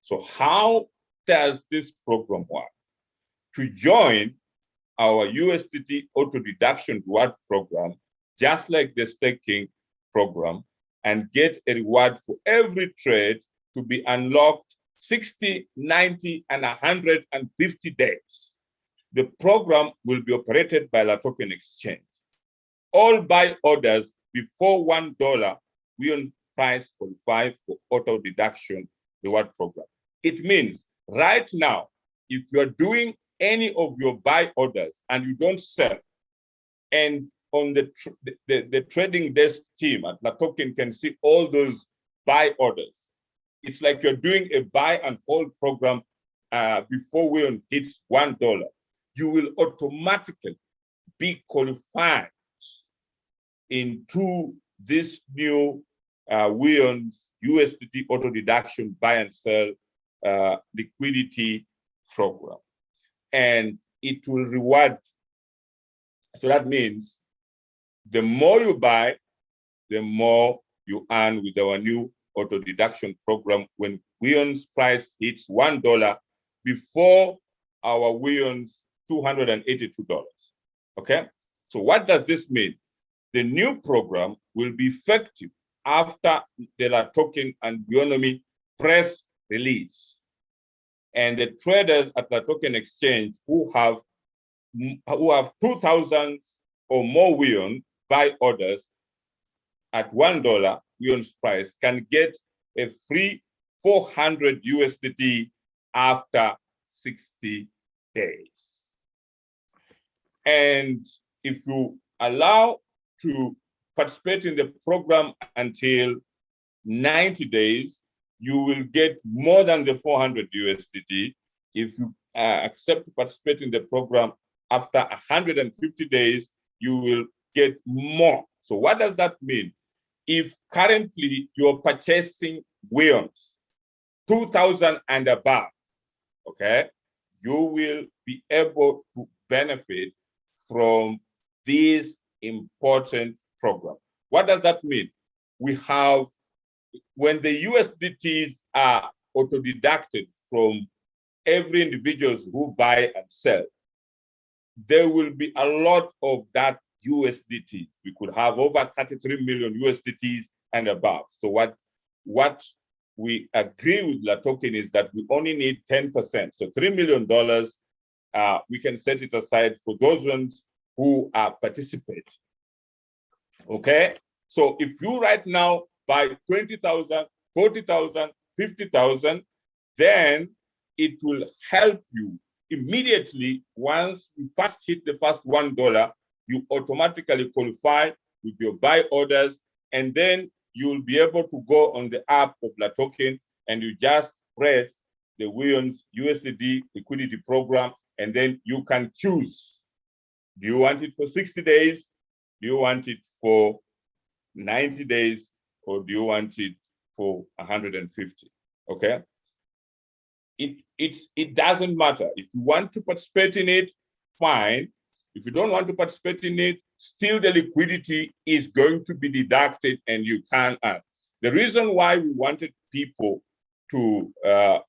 So how does this program work? To join our USDT auto-deduction reward program, just like the staking program, and get a reward for every trade to be unlocked 60, 90, and 150 days. The program will be operated by the token exchange. All buy orders before $1 Weon price qualify for auto-deduction reward program. It means right now, if you're doing any of your buy orders and you don't sell, and on the trading desk team at La Token can see all those buy orders. It's like you're doing a buy and hold program before Weon hits $1. You will automatically be qualified into this new Weon's USDT auto deduction buy and sell liquidity program. And it will reward. So that means the more you buy, the more you earn with our new auto deduction program when Weon's price hits $1 before our Weon's $282. Okay? So what does this mean? The new program will be effective after the La Token and Weonomy press release. And the traders at La Token Exchange who have 2,000 or more Weon buy orders at $1 Weon's price can get a free 400 USDT after 60 days. And if you allow to participate in the program until 90 days, you will get more than the 400 USDT. If you accept to participate in the program after 150 days, you will get more. So what does that mean? If currently you're purchasing Weons, 2,000 and above, okay, you will be able to benefit from this important program. What does that mean? We have, when the USDTs are auto-deducted from every individuals who buy and sell, there will be a lot of that USDT. We could have over 33 million USDTs and above. So what we agree with La Token is that we only need 10%. So $3 million, we can set it aside for those ones who participate. Okay? So if you right now buy 20,000, 40,000, 50,000, then it will help you immediately. Once you first hit the first $1, you automatically qualify with your buy orders, and then you'll be able to go on the app of La Token and you just press the Weon's USDT liquidity program, and then you can choose. Do you want it for 60 days? Do you want it for 90 days? Or do you want it for 150? Okay? It doesn't matter. If you want to participate in it, fine. If you don't want to participate in it, still the liquidity is going to be deducted and you can earn. The reason why we wanted people to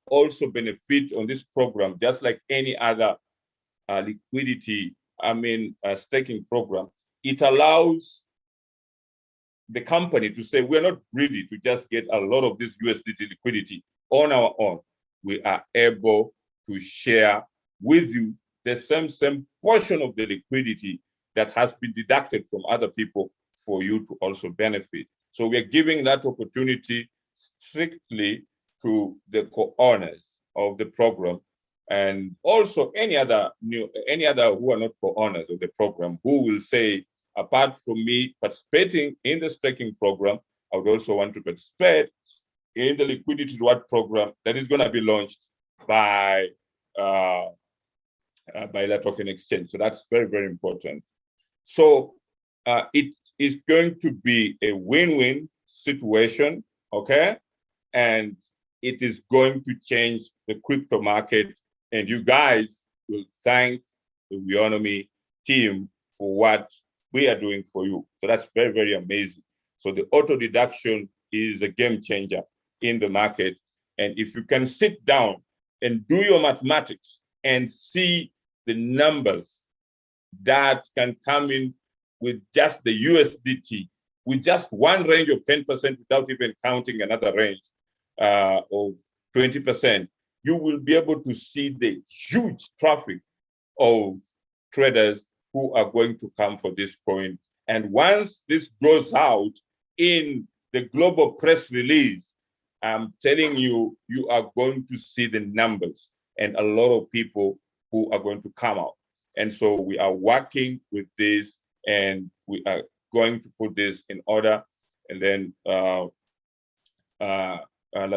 also benefit on this program, just like any other liquidity, staking program, it allows the company to say, we're not greedy to just get a lot of this USDT liquidity on our own. We are able to share with you the same portion of the liquidity that has been deducted from other people for you to also benefit. So we're giving that opportunity strictly to the co-owners of the program, and also any other who are not co-owners of the program who will say, apart from me participating in the staking program, I would also want to participate in the liquidity reward program that is going to be launched by the token exchange. So that's very, very important. So it is going to be a win-win situation, okay? And it is going to change the crypto market. And you guys will thank the Weonomy team for what we are doing for you. So that's very, very amazing. So the auto deduction is a game changer in the market. And if you can sit down and do your mathematics and see the numbers that can come in with just the USDT, with just one range of 10% without even counting another range of 20%, you will be able to see the huge traffic of traders who are going to come for this coin. And once this goes out in the global press release, I'm telling you, you are going to see the numbers and a lot of people who are going to come out. And so we are working with this, and we are going to put this in order. And then the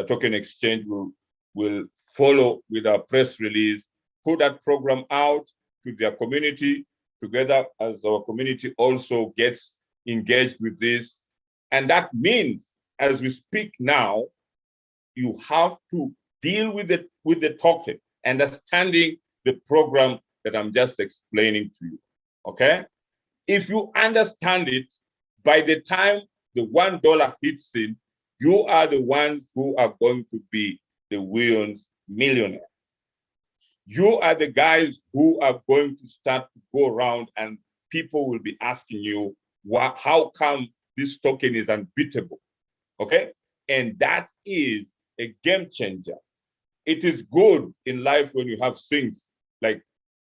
token exchange will follow with our press release, put that program out to their community, together as our community also gets engaged with this. And that means, as we speak now, you have to deal with the token, understanding the program that I'm just explaining to you, okay? If you understand it, by the time the $1 hits in, you are the ones who are going to be the Weon's millionaire. You are the guys who are going to start to go around and people will be asking you, how come this token is unbeatable, okay? And that is a game changer. It is good in life when you have swings, like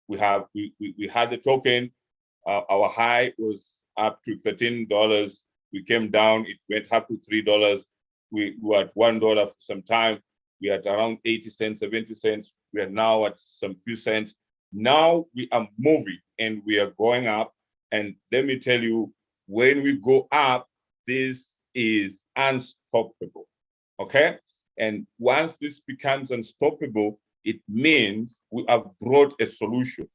we had the token, our high was up to $13. We came down, it went up to $3. We were at $1 for some time. We are at around 80 cents, 70 cents. We are now at some few cents. Now we are moving and we are going up. And let me tell you, when we go up, this is unstoppable, okay? And once this becomes unstoppable, it means we have brought a solution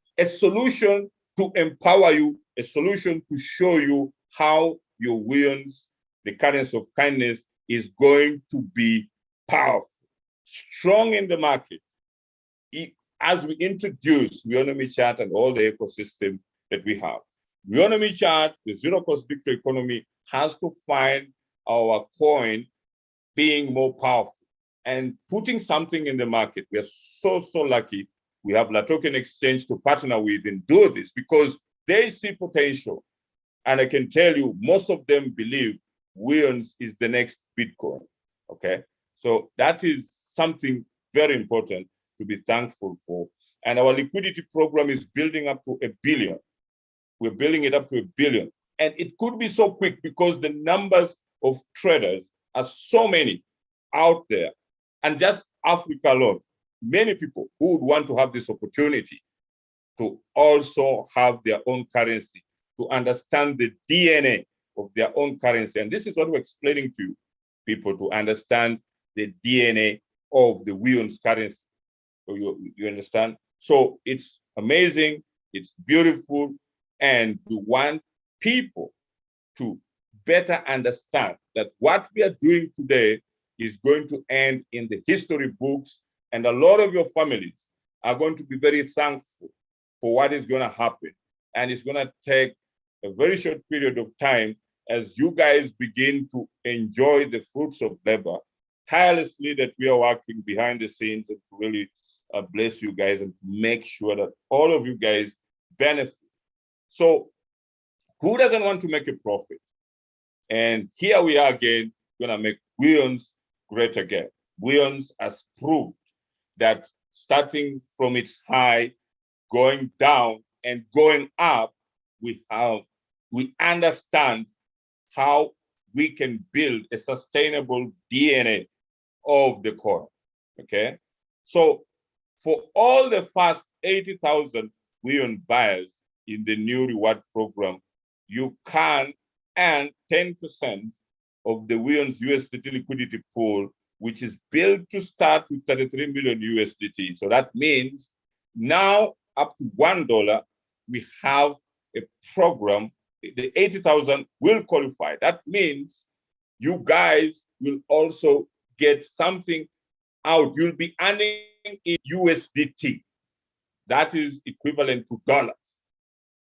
to empower you, a solution to show you how your Weons, the currency of kindness, is going to be powerful, strong in the market. As we introduce Weonomy chart and all the ecosystem that we have, Weonomy chart, the zero-cost digital economy, has to find our coin being more powerful and putting something in the market. We are so lucky. We have La Token Exchange to partner with and do this because they see potential. And I can tell you, most of them believe Weons is the next Bitcoin, okay? So that is something very important to be thankful for. And our liquidity program is building up to $1 billion. We're building it up to $1 billion. And it could be so quick because the numbers of traders are so many out there. And just Africa alone, many people who would want to have this opportunity to also have their own currency, to understand the DNA of their own currency. And this is what we're explaining to you, people, to understand the DNA of the Weon's currency. So you understand? So it's amazing, it's beautiful, and we want people to better understand that what we are doing today is going to end in the history books, and a lot of your families are going to be very thankful for what is going to happen. And it's going to take a very short period of time as you guys begin to enjoy the fruits of labor tirelessly that we are working behind the scenes and to really bless you guys and to make sure that all of you guys benefit. So who doesn't want to make a profit? And here we are again, gonna make Weons great again. Weons has proved that starting from its high, going down and going up, we understand how we can build a sustainable DNA of the coin, okay? So for all the first 80,000 Weon buyers in the new reward program, you can earn 10% of the Weon's USDT liquidity pool, which is built to start with 33 million USDT. So that means now up to $1, we have a program, the 80,000 will qualify. That means you guys will also get something out. You'll be earning in USDT. That is equivalent to dollars,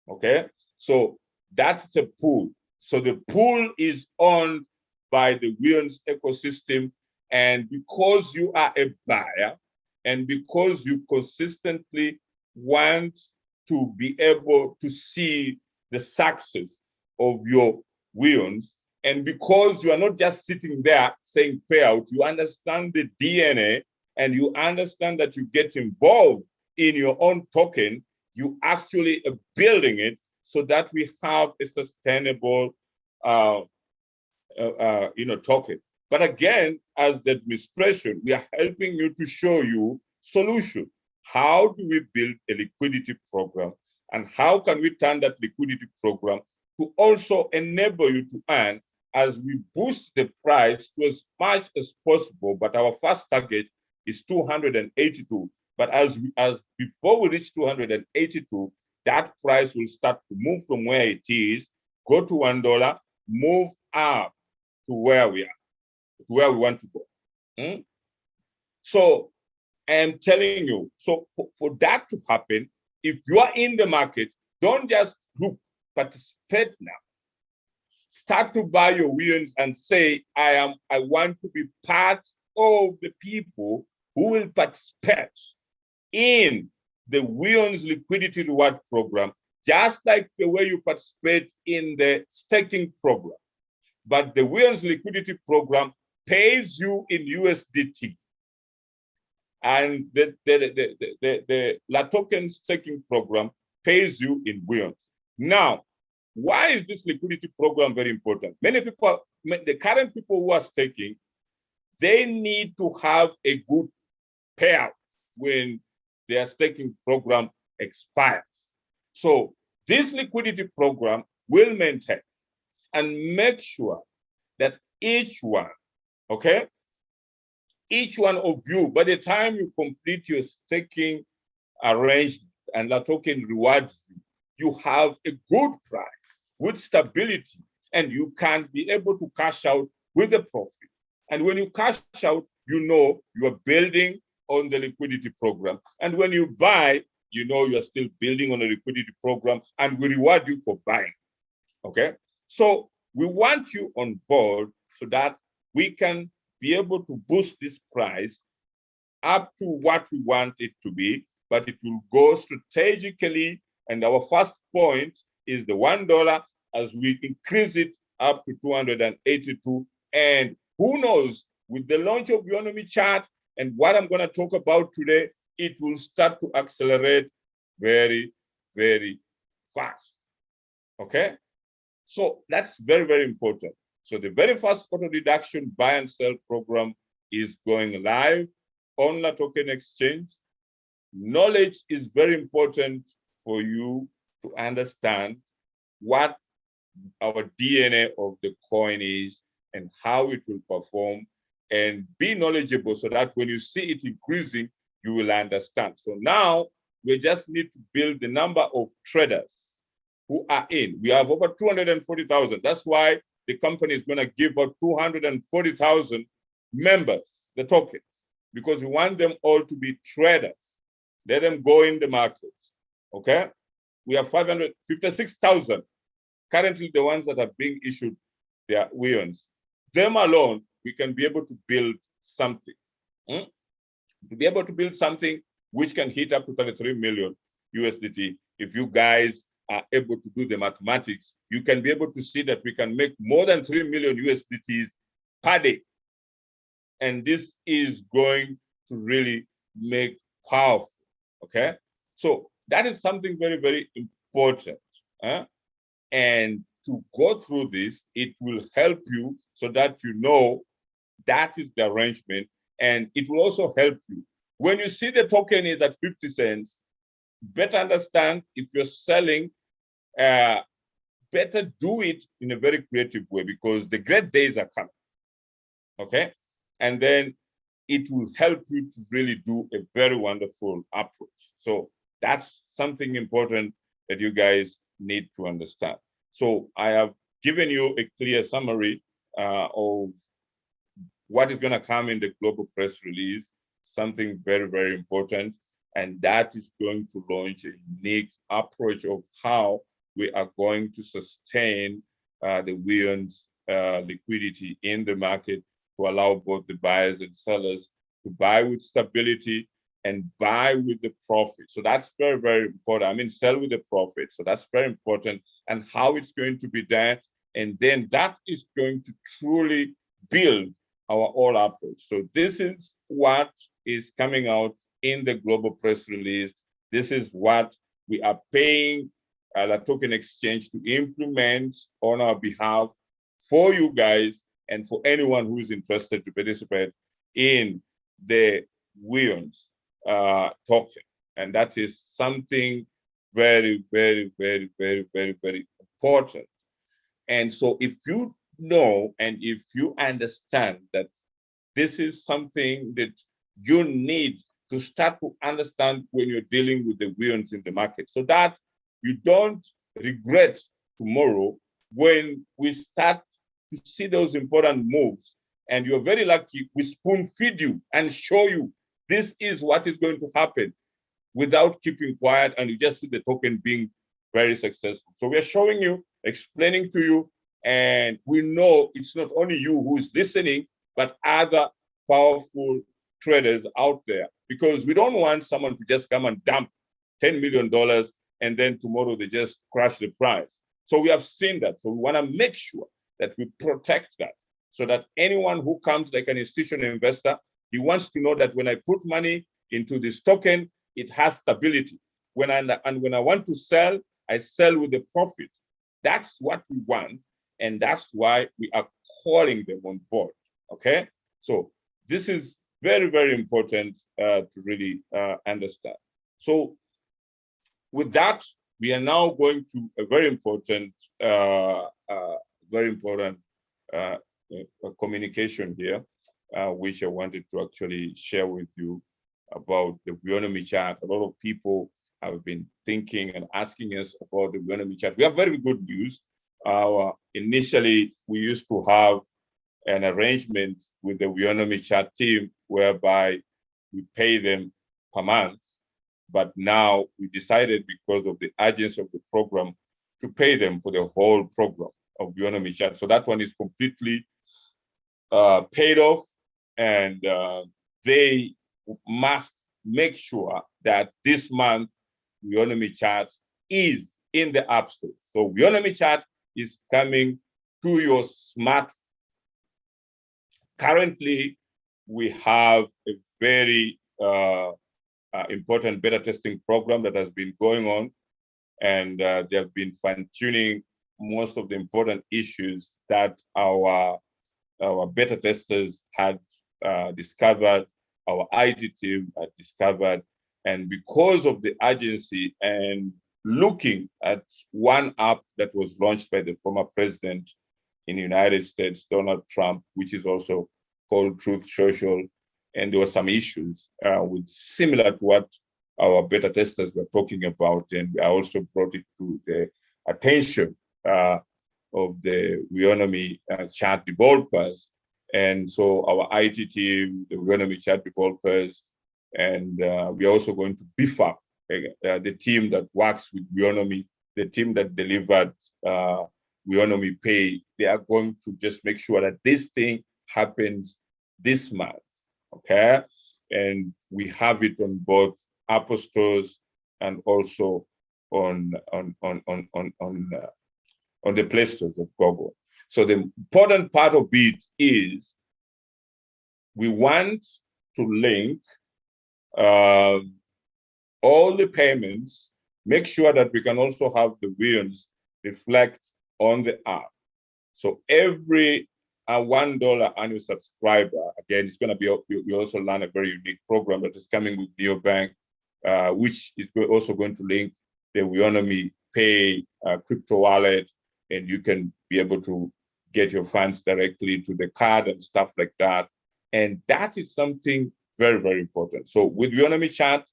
okay? So that's a pool. So the pool is owned by the Weons ecosystem. And because you are a buyer and because you consistently want to be able to see the success of your Weons, and because you are not just sitting there saying payout, you understand the DNA and you understand that you get involved in your own token, you actually are building it so that we have a sustainable token. But again, as the administration, we are helping you to show you solution. How do we build a liquidity program? And how can we turn that liquidity program to also enable you to earn as we boost the price to as much as possible? But our first target is 282. But as before we reach 282, that price will start to move from where it is, go to $1, move up to where we are, to where we want to go. So I am telling you, so for that to happen, if you are in the market, don't just look, participate now. Start to buy your Weons and say, I want to be part of the people who will participate in the Weons liquidity reward program, just like the way you participate in the staking program. But the Weons liquidity program pays you in USDT. And the La Token staking program pays you in Weons. Now, why is this liquidity program very important? Many people, the current people who are staking, they need to have a good payout when their staking program expires. So this liquidity program will maintain and make sure that each one, okay, each one of you, by the time you complete your staking arrangement and La Token rewards you, you have a good price with stability, and you can be able to cash out with a profit. And when you cash out, you know you are building on the liquidity program. And when you buy, you know you are still building on a liquidity program, and we reward you for buying, okay? So we want you on board so that we can be able to boost this price up to what we want it to be, but it will go strategically. And our first point is the $1 as we increase it up to 282. And who knows, with the launch of Weonomy chart and what I'm going to talk about today, it will start to accelerate very, very fast. Okay? So that's very, very important. So the very first auto-deduction buy and sell program is going live on La Token Exchange. Knowledge is very important for you to understand what our DNA of the coin is and how it will perform, and be knowledgeable so that when you see it increasing, you will understand. So now we just need to build the number of traders who are in. We have over 240,000. That's why the company is going to give out 240,000 members, the tokens, because we want them all to be traders. Let them go in the market, okay? We have 556,000. Currently, the ones that are being issued, they are Weons. Them alone, we can be able to build something. To be able to build something, which can hit up to 33 million USDT. If you guys are able to do the mathematics, you can be able to see that we can make more than 3 million USDTs per day. And this is going to really make powerful, okay? So that is something very, very important. And to go through this, it will help you so that you know that is the arrangement. And it will also help you. When you see the token is at 50 cents, better understand if you're selling, better do it in a very creative way because the great days are coming, okay? And then it will help you to really do a very wonderful approach. So that's something important that you guys need to understand. So I have given you a clear summary of what is going to come in the global press release, something very, very important. And that is going to launch a unique approach of how we are going to sustain the Weon's liquidity in the market to allow both the buyers and sellers to buy with stability and buy with the profit. So that's very, very important. I mean, sell with the profit. So that's very important, and how it's going to be done. And then that is going to truly build our all approach. So this is what is coming out in the global press release. This is what we are paying the token exchange to implement on our behalf for you guys and for anyone who is interested to participate in the Weon's token. And that is something very, very, very, very, very, very important. And so if you know and if you understand that this is something that you need to start to understand when you're dealing with the Weons in the market, so that you don't regret tomorrow when we start to see those important moves. And you're very lucky, we spoon feed you and show you this is what is going to happen without keeping quiet, and you just see the token being very successful. So we're showing you, explaining to you, and we know it's not only you who is listening, but other powerful traders out there, because we don't want someone to just come and dump $10 million and then tomorrow they just crash the price. So we have seen that. So we want to make sure that we protect that, so that anyone who comes like an institutional investor, he wants to know that when I put money into this token, it has stability. When I want to sell, I sell with a profit. That's what we want, and that's why we are calling them on board, okay? So this is very, very important to really understand. So with that, we are now going to a very important communication here, which I wanted to actually share with you about the Weonomy chart. A lot of people have been thinking and asking us about the Weonomy chart. We have very good news. Initially, we used to have an arrangement with the Weonomy chart team whereby we pay them per month. But now we decided, because of the urgency of the program, to pay them for the whole program of Weonomy chart. So that one is completely paid off, and they must make sure that this month Weonomy chart is in the App Store. So Weonomy chart is coming to your smartphone. Currently, we have a very important beta testing program that has been going on, and they have been fine-tuning most of the important issues that our beta testers had discovered, our IT team had discovered. And because of the urgency and looking at one app that was launched by the former president in the United States, Donald Trump, which is also called Truth Social, and there were some issues with similar to what our beta testers were talking about, and I also brought it to the attention of the Weonomy chart developers. And so our IT team, the Weonomy chat developers, and we're also going to beef up the team that works with Weonomy, the team that delivered Weonomy Pay. They are going to just make sure that this thing happens this month, okay? And we have it on both Apple stores, and also on the Play stores of Google. So the important part of it is we want to link all the payments, make sure that we can also have the wheels reflect on the app. So every $1 annual subscriber, again, it's going to be, you also learn a very unique program that is coming with Neobank, which is also going to link the Weonomy Pay crypto wallet, and you can be able to get your funds directly to the card and stuff like that. And that is something very, very important. So with Weonomy Chat,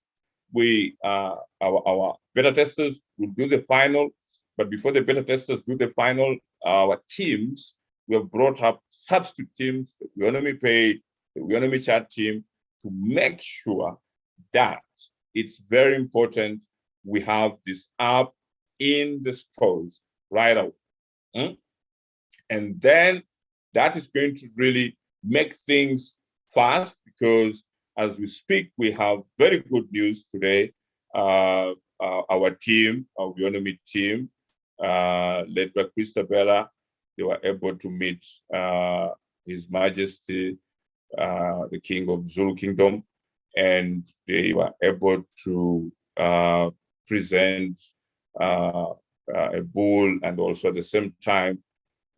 we our beta testers will do the final, but before the beta testers do the final, our teams, we have brought up substitute teams, the Weonomy Pay, the Weonomy Chat team, to make sure that it's very important we have this app in the stores right away. And then that is going to really make things fast, because as we speak, we have very good news today. Our team, our Weonomy team, led by Christabella, they were able to meet His Majesty, the King of Zulu Kingdom, and they were able to present a bull, and also at the same time,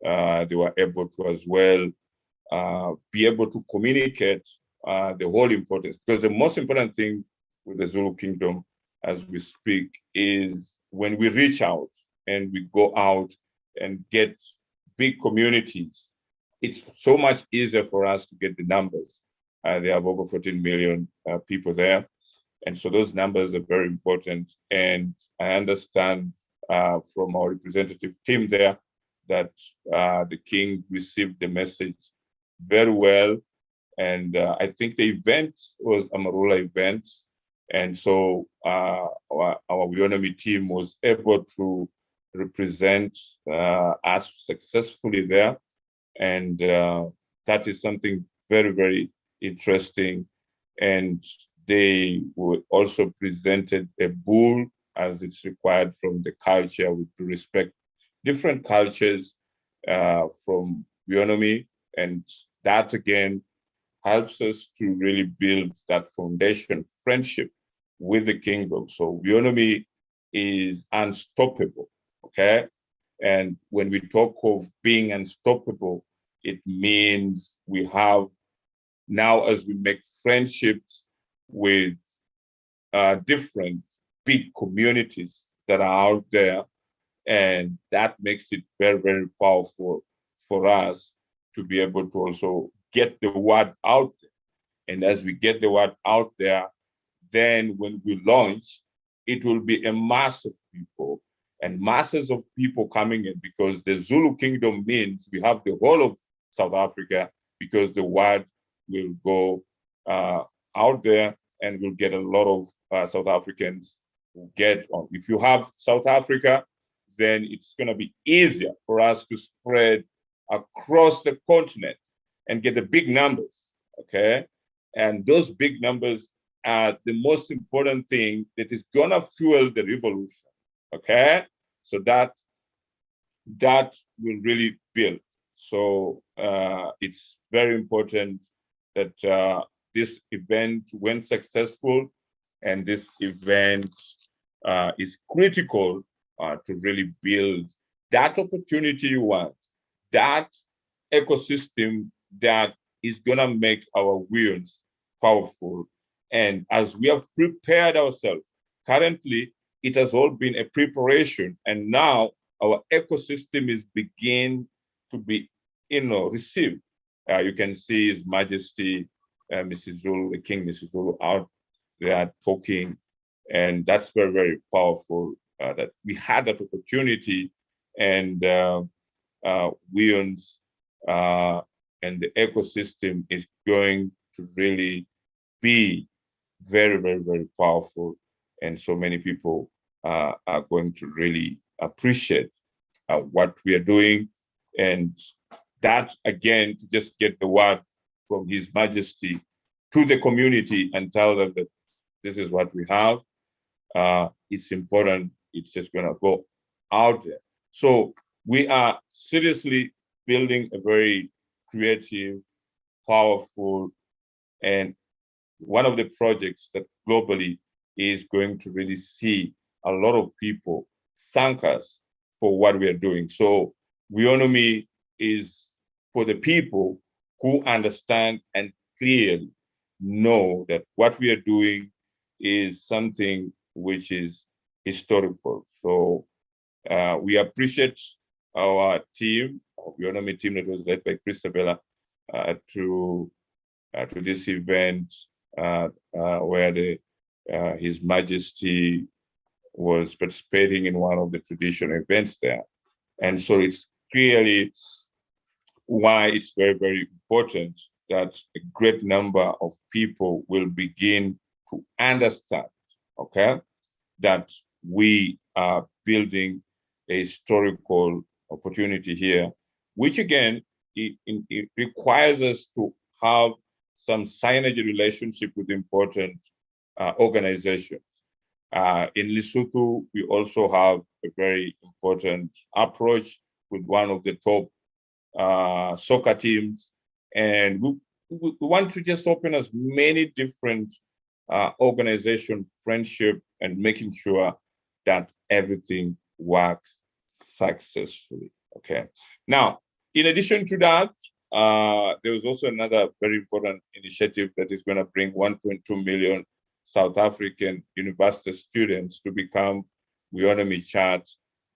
they were able to as well be able to communicate the whole importance. Because the most important thing with the Zulu Kingdom as we speak is when we reach out and we go out and get big communities, it's so much easier for us to get the numbers. They have over 14 million people there. And so those numbers are very important. And I understand from our representative team there that the King received the message very well. And I think the event was a Marula event. And so our Weonomy team was able to represent us successfully there. And that is something very, very interesting. And they were also presented a bull as it's required from the culture, to respect different cultures from Weonomy. And that again helps us to really build that foundation friendship with the kingdom. So Weonomy is unstoppable, okay? And when we talk of being unstoppable, it means we have now, as we make friendships with different big communities that are out there, and that makes it very, very powerful for us to be able to also get the word out there. And as we get the word out there, then when we launch, it will be a mass of people and masses of people coming in, because the Zulu Kingdom means we have the whole of South Africa, because the word will go out there and we'll get a lot of South Africans who get on. If you have South Africa, then it's going to be easier for us to spread across the continent and get the big numbers, okay? And those big numbers are the most important thing that is going to fuel the revolution, okay? So that will really build. So it's very important that this event went successful, and this event is critical to really build that opportunity you want, that ecosystem that is gonna make our wheels powerful. And as we have prepared ourselves, currently it has all been a preparation, and now our ecosystem is begin to be, received. You can see His Majesty, Mrs. Zulu, the King, Mrs. Zulu, out there talking, and that's very, very powerful that we had that opportunity, and Weons and the ecosystem is going to really be very, very, very powerful, and so many people are going to really appreciate what we are doing. And that, again, to just get the word from His Majesty to the community and tell them that this is what we have. It's important. It's just going to go out there. So we are seriously building a very creative, powerful, and one of the projects that globally is going to really see a lot of people thank us for what we are doing. So Weonomy is for the people who understand and clearly know that what we are doing is something which is historical. So we appreciate our team, our Weonomy team that was led by Christabella, to this event where His Majesty was participating in one of the traditional events there. And so it's clearly why it's very, very important that a great number of people will begin to understand, okay, that we are building a historical opportunity here, which again, it requires us to have some synergy relationship with important organizations. In Lesotho, we also have a very important approach with one of the top soccer teams. And we want to just open as many different organization friendship and making sure that everything works successfully, okay? Now, in addition to that, there was also another very important initiative that is going to bring 1.2 million South African university students to become Weonomy Chat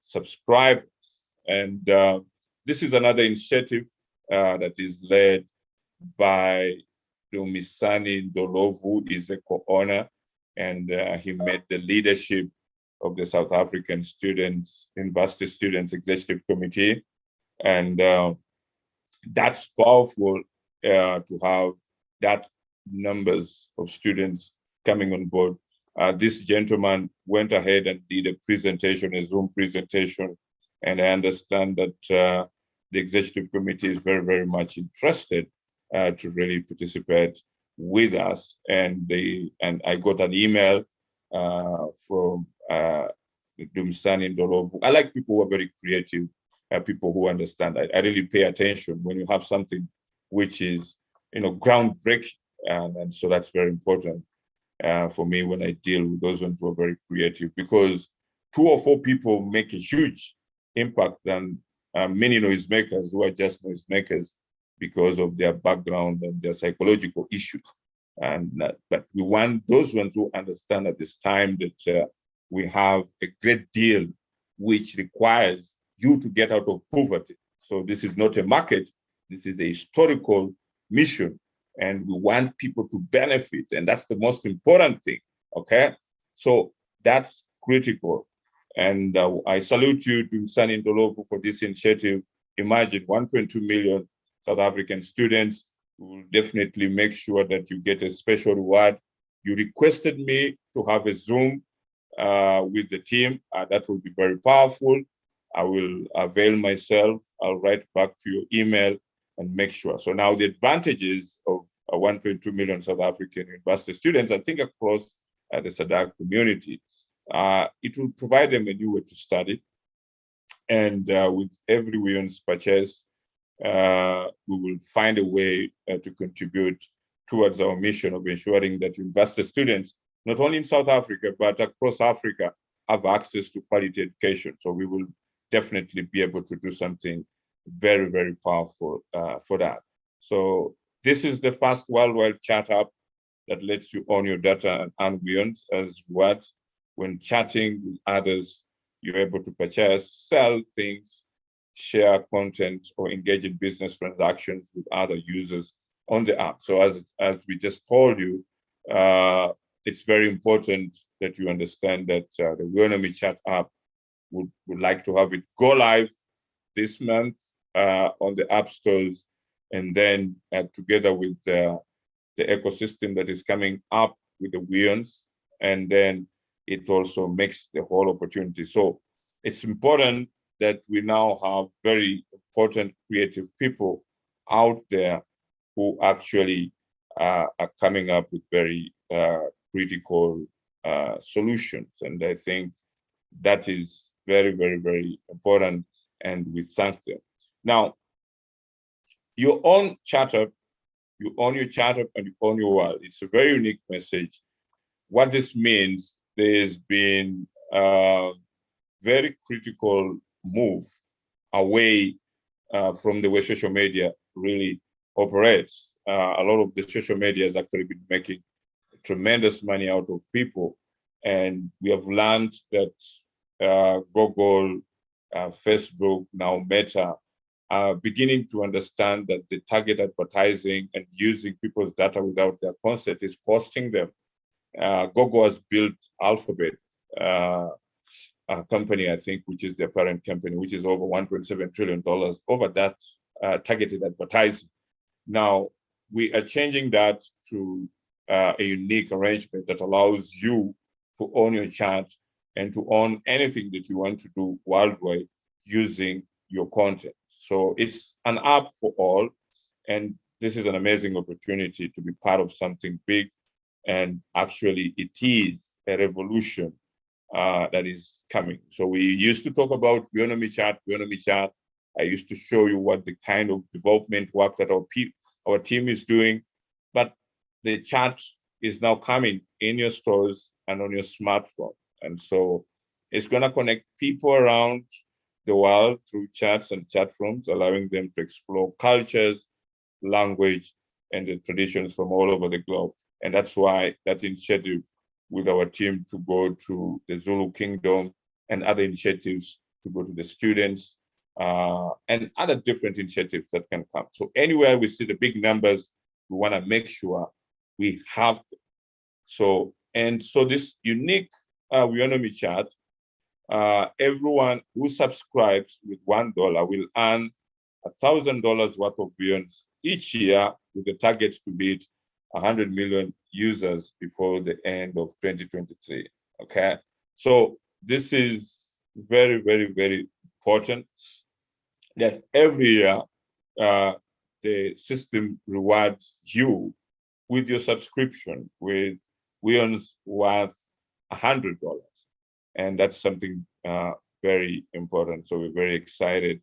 subscribers. And this is another initiative that is led by Dumisani Ndolovu, is a co-owner, and he met the leadership of the South African Students, University Students Executive Committee. And that's powerful to have that numbers of students coming on board. This gentleman went ahead and did a presentation, a Zoom presentation, and I understand that the executive committee is very, very much interested to really participate with us. And I got an email from Dumsani Ndolovu. I like people who are very creative, people who understand. I really pay attention when you have something which is, groundbreaking, and so that's very important for me when I deal with those ones who are very creative, because 2 or 4 people make a huge impact than many noisemakers who are just noisemakers because of their background and their psychological issues. And but we want those ones who understand at this time that we have a great deal which requires you to get out of poverty. So this is not a market, this is a historical mission, and we want people to benefit, and that's the most important thing, okay? So that's critical. And I salute you, Dumisani Ndolovu, for this initiative. Imagine 1.2 million South African students. We will definitely make sure that you get a special reward. You requested me to have a Zoom with the team. That will be very powerful. I will avail myself. I'll write back to your email and make sure. So now the advantages of 1.2 million South African university students, I think across the SADC community, it will provide them a new way to study. And with every Weon's purchase, we will find a way to contribute towards our mission of ensuring that university students, not only in South Africa, but across Africa, have access to quality education. So we will definitely be able to do something very, very powerful for that. So this is the first worldwide chat app that lets you own your data and earn Weons as what, when chatting with others, you're able to purchase, sell things, share content, or engage in business transactions with other users on the app. So as we just told you, it's very important that you understand that the Weonomy chat app would like to have it go live this month on the app stores, and then together with the ecosystem that is coming up with the Weons, and then it also makes the whole opportunity. So it's important that we now have very important creative people out there who actually are coming up with very critical solutions. And I think that is very, very, very important, and we thank them. Now, you own charter, you own your charter, and you own your wallet. It's a very unique message. What this means, there's been a very critical move away from the way social media really operates. A lot of the social media has actually been making tremendous money out of people. And we have learned that Google, Facebook, now Meta, are beginning to understand that the target advertising and using people's data without their consent is costing them. Google has built Alphabet, a company, I think, which is their parent company, which is over $1.7 trillion over that targeted advertising. Now, we are changing that to a unique arrangement that allows you to own your chart and to own anything that you want to do worldwide using your content. So it's an app for all, and this is an amazing opportunity to be part of something big. And actually, it is a revolution that is coming. So we used to talk about Weonomy chart. I used to show you what the kind of development work that our team is doing, but the chart is now coming in your stores and on your smartphone. And so it's going to connect people around the world through chats and chat rooms, allowing them to explore cultures, language, and the traditions from all over the globe. And that's why that initiative with our team to go to the Zulu Kingdom and other initiatives to go to the students and other different initiatives that can come. So anywhere we see the big numbers, we want to make sure we have them. So this unique Weonomy chart, everyone who subscribes with $1 will earn $1,000 worth of Weons each year, with the target to beat 100 million users before the end of 2023. Okay, so this is very, very, very important that every year the system rewards you with your subscription with Weons worth $100, and that's something very important. So we're very excited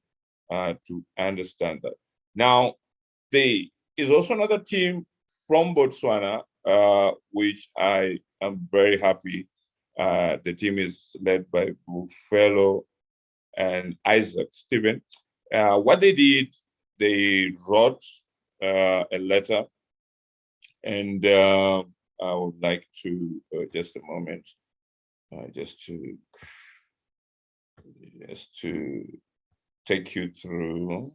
to understand that. Now, there is also another team from Botswana, which I am very happy. The team is led by Buffalo and Isaac Stephen. What they did, they wrote a letter, and I would like to just a moment, just to take you through.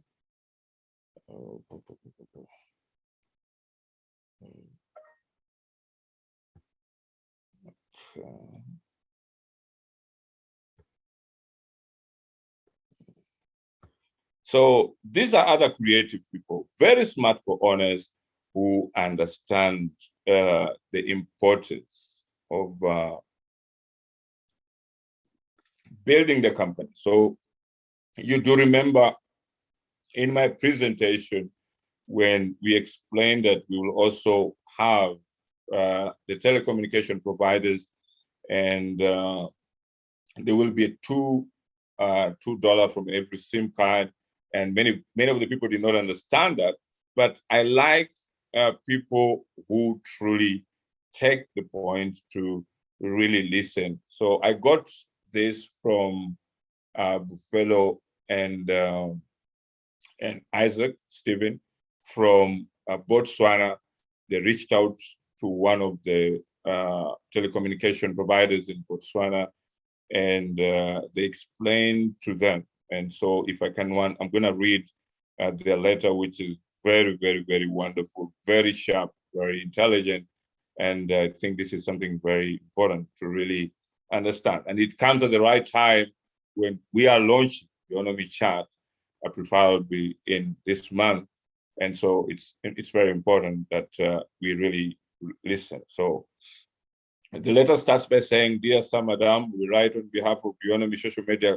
So these are other creative people, very smart co-owners who understand the importance of building the company. So you do remember in my presentation when we explained that we will also have the telecommunication providers, and there will be a $2 from every SIM card. And many of the people did not understand that, but I like people who truly take the point to really listen. So I got this from Buffalo and Isaac Stephen from Botswana. They reached out to one of the telecommunication providers in Botswana, and they explained to them. And so if I can, I'm going to read their letter, which is very, very, very wonderful, very sharp, very intelligent. And I think this is something very important to really understand. And it comes at the right time when we are launching the Weonomy chart, preferably in this month. And so it's very important that we really listen. So the letter starts by saying, "Dear Sir, Madam, we write on behalf of Weonomy Social Media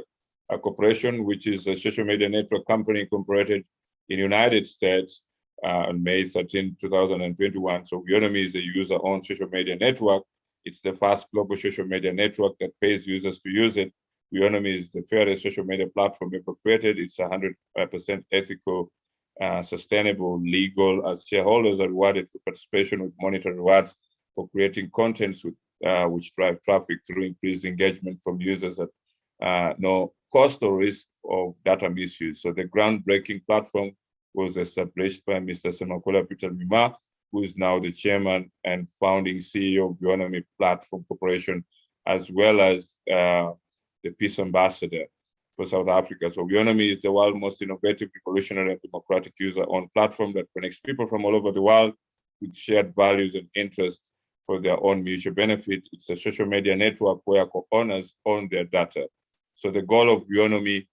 Corporation, which is a social media network company incorporated in the United States on May 13, 2021. So Weonomy is a user-owned social media network It's the first global social media network that pays users to use it. Weonomy is the fairest social media platform ever created. It's 100% ethical, sustainable, legal, as shareholders are rewarded for participation with monetary rewards for creating contents which drive traffic through increased engagement from users at no cost or risk of data misuse. So the groundbreaking platform was established by Mr. Semakola Peter Mima, who is now the chairman and founding CEO of Weonomy Platform Corporation, as well as the Peace Ambassador for South Africa. So Weonomy is the world's most innovative, revolutionary, and democratic user-owned platform that connects people from all over the world with shared values and interests for their own mutual benefit. It's a social media network where co-owners own their data. So the goal of Weonomy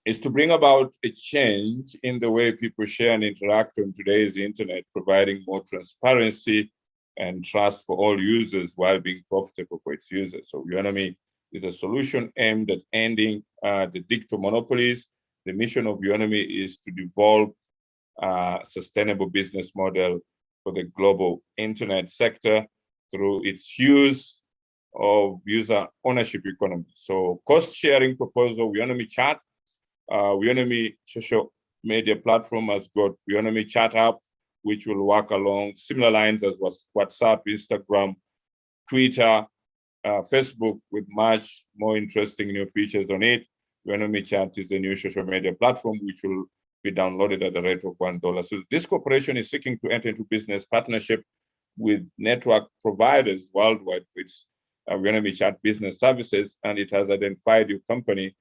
is to bring about a change in the way people share and interact on today's internet, providing more transparency and trust for all users while being profitable for its users. So Weonomy is a solution aimed at ending the digital monopolies. The mission of Weonomy is to develop a sustainable business model for the global internet sector through its use of user ownership economy. So cost sharing proposal, Weonomy Chat. Weonomy social media platform has got Weonomy Chat app, which will work along similar lines as WhatsApp, Instagram, Twitter, Facebook, with much more interesting new features on it. Weonomy Chat is a new social media platform which will be downloaded at the rate of $1. So this corporation is seeking to enter into business partnership with network providers worldwide for its Weonomy Chat business services, and it has identified your company,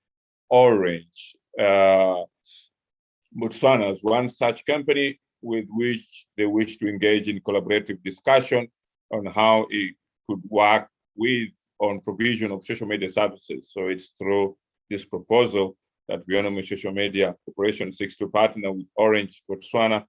Orange Botswana, as one such company with which they wish to engage in collaborative discussion on how it could work with on provision of social media services. So it's through this proposal that Weonomy Social Media Corporation seeks to partner with Orange Botswana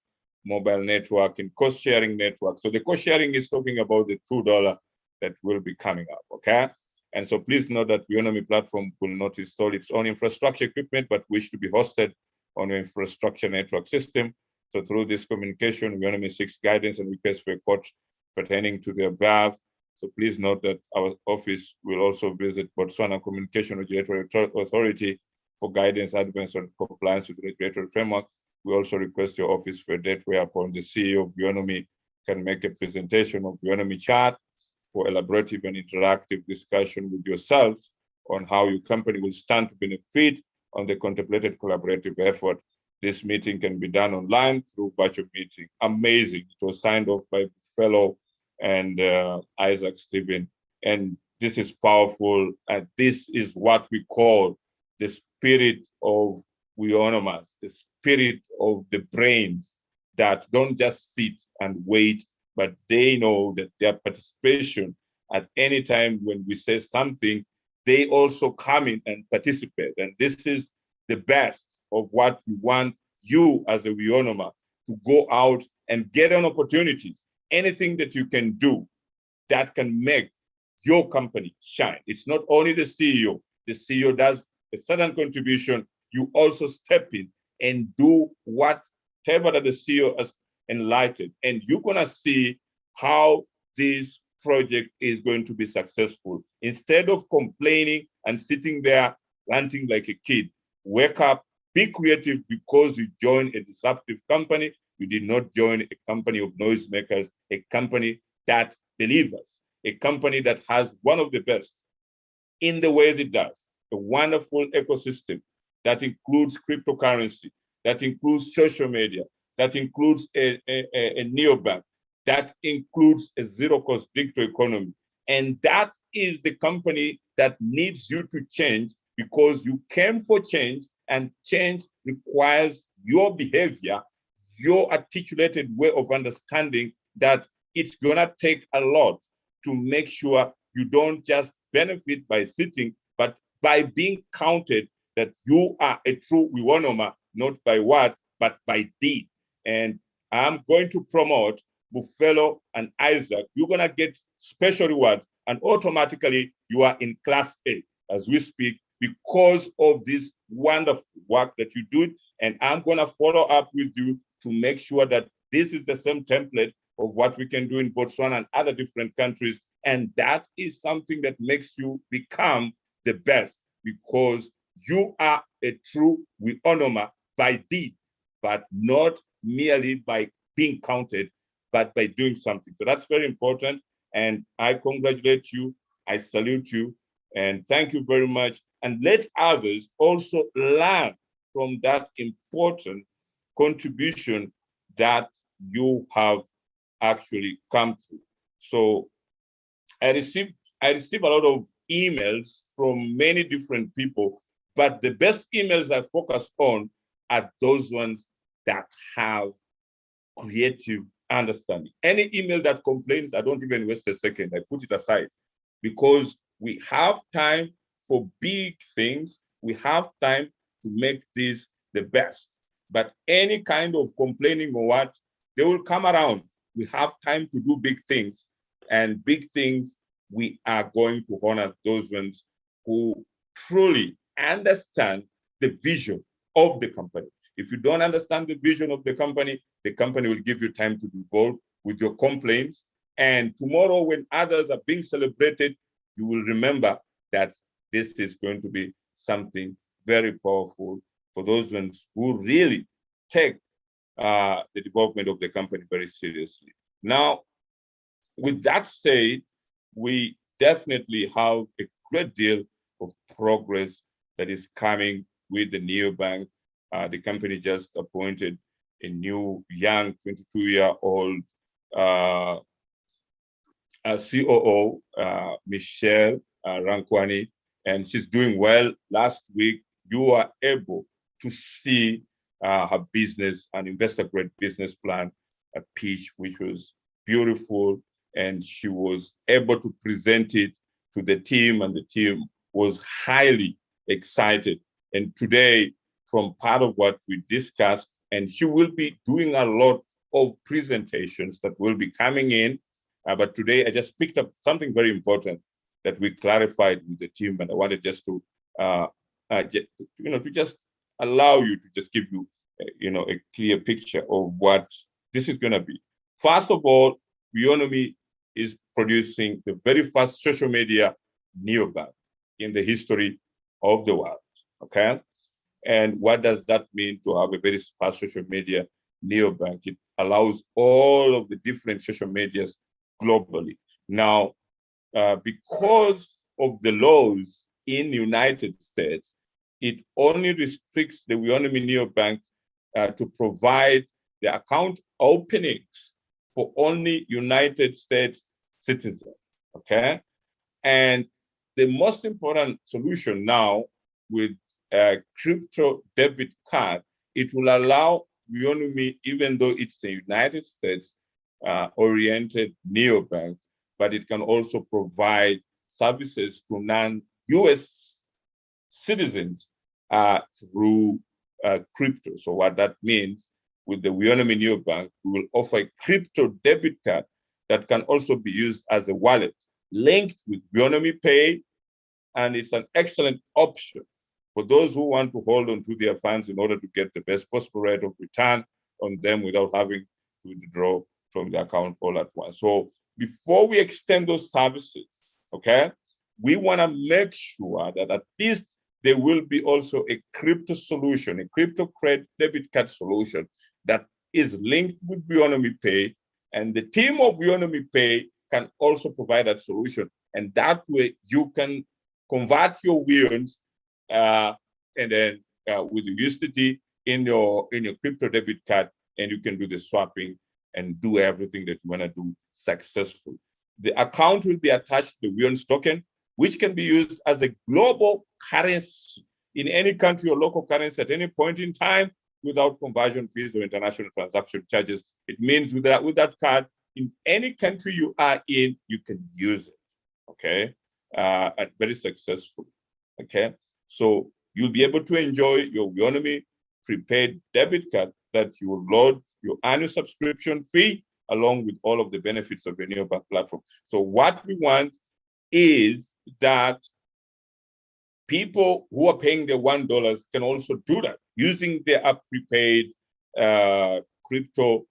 mobile network and cost sharing network. So the cost sharing is talking about the $2 that will be coming up, okay? And so please note that Weonomy platform will not install its own infrastructure equipment, but wish to be hosted on your infrastructure network system. So through this communication, Weonomy seeks guidance and requests for a quote pertaining to the above. So please note that our office will also visit Botswana Communication Regulatory Authority for guidance, advice on compliance with the regulatory framework. We also request your office for a date whereupon the CEO of Weonomy can make a presentation of Weonomy Chat for elaborative and interactive discussion with yourselves on how your company will stand to benefit on the contemplated collaborative effort. This meeting can be done online through virtual meeting. Amazing. It was signed off by fellow and Isaac Stephen. And this is powerful. And this is what we call the spirit of Weonomers, the spirit of the brains that don't just sit and wait, but they know that their participation at any time when we say something, they also come in and participate. And this is the best of what we want you as a Weonomer to go out and get on opportunities. Anything that you can do that can make your company shine. It's not only the CEO. The CEO does a certain contribution. You also step in and do whatever that the CEO has enlightened. And you're going to see how this project is going to be successful. Instead of complaining and sitting there ranting like a kid, wake up, be creative, because you joined a disruptive company. You did not join a company of noisemakers, a company that delivers, a company that has one of the best in the ways it does, a wonderful ecosystem that includes cryptocurrency, that includes social media, that includes a neobank, that includes a zero-cost digital economy. And that is the company that needs you to change, because you came for change, and change requires your behavior, your articulated way of understanding that it's gonna take a lot to make sure you don't just benefit by sitting, but by being counted that you are a true Weonomer, not by word, but by deed. And I'm going to promote Buffalo and Isaac. You're gonna get special rewards, and automatically you are in class A as we speak, because of this wonderful work that you do. And I'm gonna follow up with you to make sure that this is the same template of what we can do in Botswana and other different countries. And that is something that makes you become the best, because you are a true Weonomer by deed, but not merely by being counted, but by doing something. So that's very important. And I congratulate you. I salute you. And thank you very much. And let others also learn from that important contribution that you have actually come to. So I received a lot of emails from many different people, but the best emails I focus on are those ones that have creative understanding. Any email that complains, I don't even waste a second. I put it aside, because we have time for big things. We have time to make this the best. But any kind of complaining or what, they will come around. We have time to do big things, and big things, we are going to honor those ones who truly understand the vision of the company. If you don't understand the vision of the company will give you time to devote with your complaints. And tomorrow, when others are being celebrated, you will remember that this is going to be something very powerful for those ones who really take the development of the company very seriously. Now, with that said, we definitely have a great deal of progress that is coming with the Neobank. The company just appointed a new young 22-year-old COO, Michelle Rankwani, and she's doing well. Last week, you were able to see her business, an investor-grade business plan, a pitch, which was beautiful, and she was able to present it to the team, and the team was highly excited. And today, from part of what we discussed, and she will be doing a lot of presentations that will be coming in. But today, I just picked up something very important that we clarified with the team, and I wanted just to, to just allow you to just give you, a clear picture of what this is going to be. First of all, Weonomy is producing the very first social media neobank in the history of the world. Okay, and what does that mean to have a very fast social media neobank? It allows all of the different social medias globally. Now, because of the laws in the United States, it only restricts the Weonomy neobank to provide the account openings for only United States citizens, okay? And the most important solution now with a crypto debit card, it will allow Weonomy, even though it's a United States oriented neobank, but it can also provide services to non-US citizens through crypto. So what that means, with the Weonomy neobank, we will offer a crypto debit card that can also be used as a wallet linked with Weonomy Pay, and it's an excellent option for those who want to hold on to their funds in order to get the best possible rate of return on them without having to withdraw from the account all at once. So before we extend those services, okay, we want to make sure that at least there will be also a crypto solution, a crypto credit debit card solution that is linked with Weonomy Pay, and the team of Weonomy Pay can also provide that solution. And that way you can convert your Weons and then with the USDT in your crypto debit card, and you can do the swapping and do everything that you want to do successfully. The account will be attached to the Weons token, which can be used as a global currency in any country or local currency at any point in time without conversion fees or international transaction charges. It means with that card, in any country you are in, you can use it, okay? And very successful, okay? So you'll be able to enjoy your Weonomy prepaid debit card that you will load your annual subscription fee along with all of the benefits of your Neobank platform. So what we want is that people who are paying their $1 can also do that using their prepaid crypto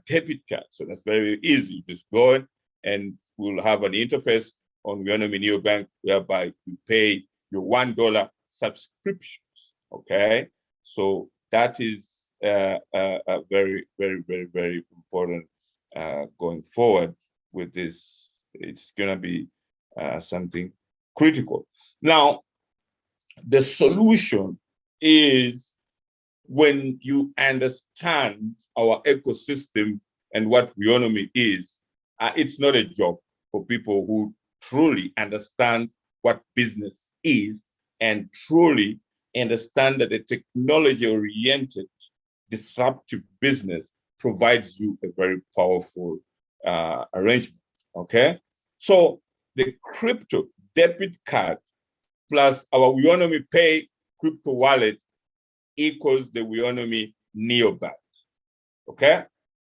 debit card. So that's very easy. You just go in, and will have an interface on Weonomy Neobank whereby you pay your $1 subscriptions. Okay, so that is very, very, very, very important going forward with this. It's going to be something critical. Now, the solution is when you understand our ecosystem and what Weonomy is, it's not a job for people who truly understand what business is and truly understand that a technology-oriented, disruptive business provides you a very powerful arrangement, okay? So the crypto debit card plus our Weonomy Pay crypto wallet equals the Weonomy Neobank, okay?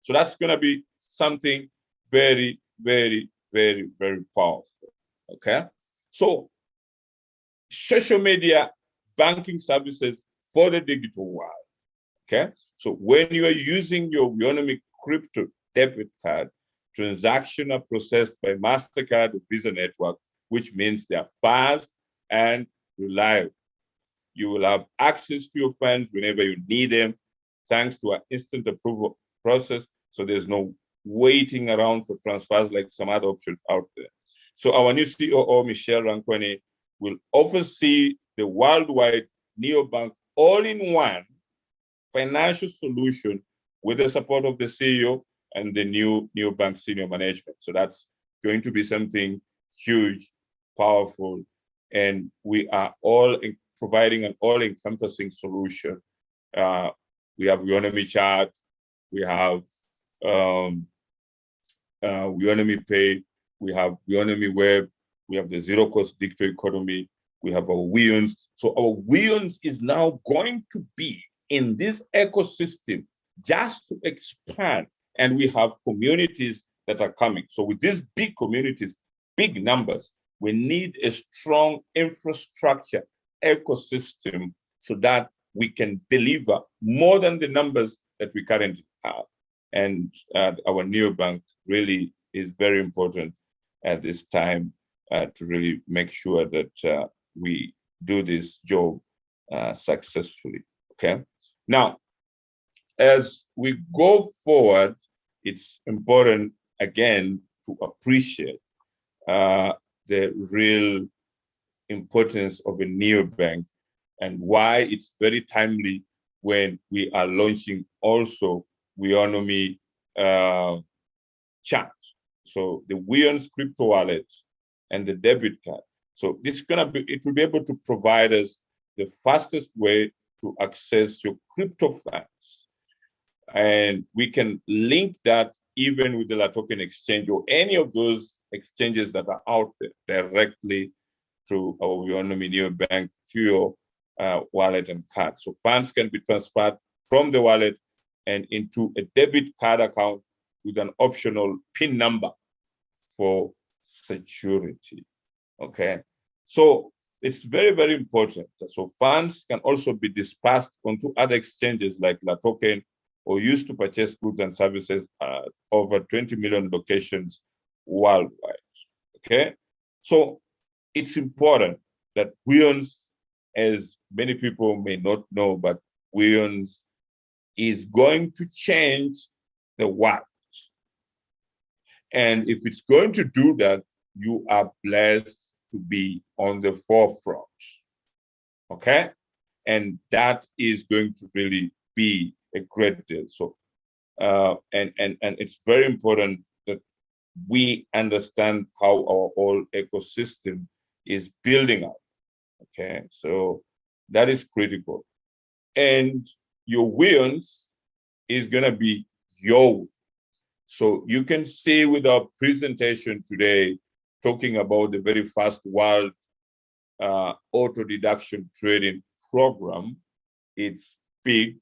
So that's gonna be something very, very, very, very powerful, okay? So social media banking services for the digital world, okay? So when you are using your Weonomy crypto debit card, transactions are processed by MasterCard or Visa network, which means they are fast and reliable. You will have access to your funds whenever you need them, thanks to our instant approval process. So there's no waiting around for transfers like some other options out there. So our new COO, Michelle Rankwane, will oversee the worldwide Neobank all-in-one financial solution with the support of the CEO and the new Neobank senior management. So that's going to be something huge, powerful, and we are all providing an all-encompassing solution. We have Weonomy Chat, we have Weonomy Pay, we have Weonomy Web, we have the zero-cost digital economy, we have our Weons. So our Weons is now going to be in this ecosystem just to expand, and we have communities that are coming. So with these big communities, big numbers, we need a strong infrastructure ecosystem so that we can deliver more than the numbers that we currently have. And our neobank really is very important at this time to really make sure that we do this job successfully, okay? Now, as we go forward, it's important, again, to appreciate the real importance of a neobank and why it's very timely when we are launching also Weonomy Chat. So the Weon's crypto wallet and the debit card. So this is gonna be, it will be able to provide us the fastest way to access your crypto funds. And we can link that even with the La Token exchange or any of those exchanges that are out there directly to our Weonomy Neobank through your wallet and card. So funds can be transferred from the wallet and into a debit card account with an optional PIN number for security, okay? So it's very, very important. So funds can also be dispersed onto other exchanges like La Token or used to purchase goods and services at over 20 million locations worldwide, okay? So it's important that Weons, as many people may not know, but Weons is going to change the world. And if it's going to do that, you are blessed to be on the forefront, okay? And that is going to really be a great deal. So, and it's very important that we understand how our whole ecosystem is building up, okay? So that is critical. And your Weons is gonna be your. So you can see with our presentation today, talking about the very first world auto-deduction trading program, it's big,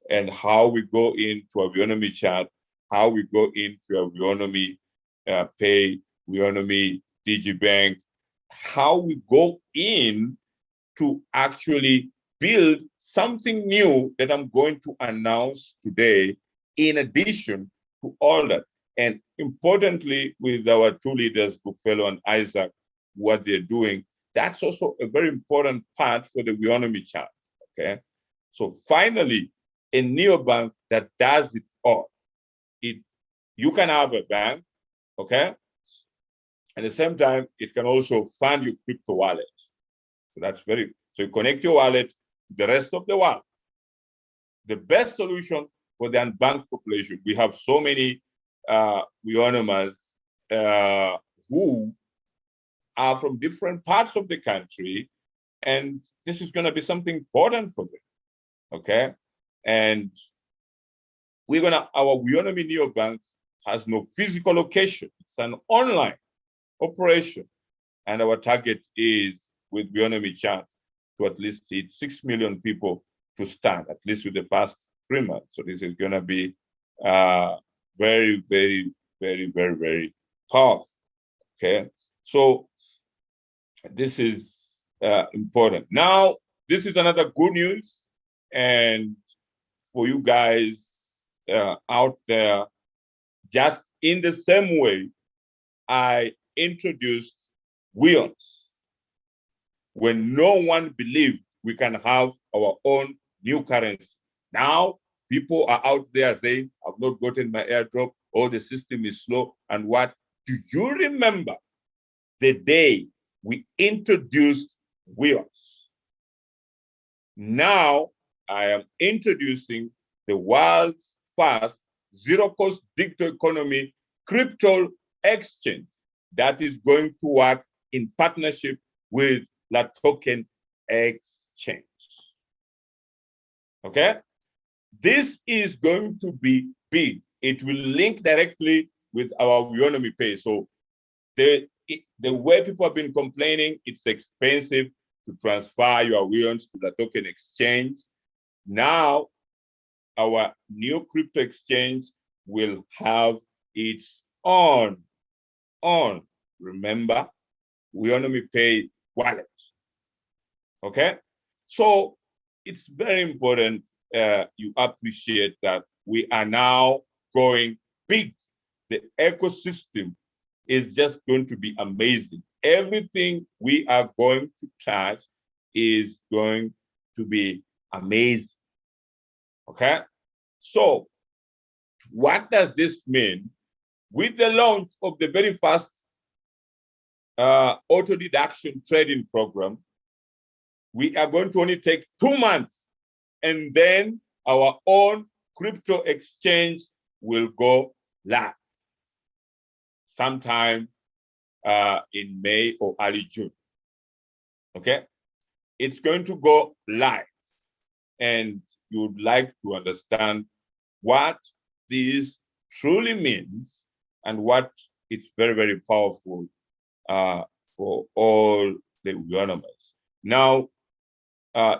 and how we go into a Weonomy Chat, how we go into a Weonomy Pay, Weonomy DigiBank, how we go in to actually build something new that I'm going to announce today, in addition to all that. And importantly, with our two leaders, Buffalo and Isaac, what they're doing, that's also a very important part for the Weonomy chart, okay? So finally, a neobank that does it all. You can have a bank, okay? At the same time, it can also fund your crypto wallet. So you connect your wallet to the rest of the world. The best solution for the unbanked population, we have so many Weonomers who are from different parts of the country, and this is going to be something important for them, okay? And our Weonomy Neobank has no physical location. It's an online operation. And our target is, with Weonomy chart, to at least hit 6 million people to start, at least with the first 3 months. So this is going to be very, very, very, very, very powerful, okay? So this is important. Now, this is another good news. And for you guys out there, just in the same way I introduced Weons when no one believed we can have our own new currency. Now, people are out there saying, I've not gotten my airdrop, or the system is slow, and what? Do you remember the day we introduced Weons? Now, I am introducing the world's first zero-cost digital economy crypto exchange that is going to work in partnership with La Token Exchange. Okay? This is going to be big. It will link directly with our Weonomy Pay. So the way people have been complaining, it's expensive to transfer your Weons to the token exchange. Now, our new crypto exchange will have its own, remember, Weonomy Pay wallet. Okay? So it's very important you appreciate that we are now going big. The ecosystem is just going to be amazing. Everything we are going to touch is going to be amazing. Okay? So what does this mean? With the launch of the very first auto-deduction trading program, we are going to only take 2 months, and then our own crypto exchange will go live sometime in May or early June. Okay? It's going to go live, and you would like to understand what this truly means and what it's very, very powerful for all the Weonomers. Now,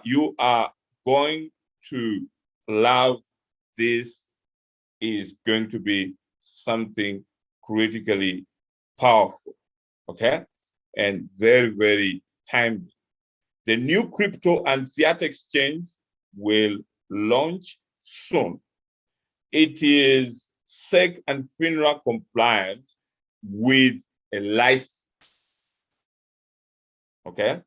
you are going to love this. Is going to be something critically powerful, okay? And very, very timely. The new crypto and fiat exchange will launch soon. It is SEC and FINRA compliant with a license, okay?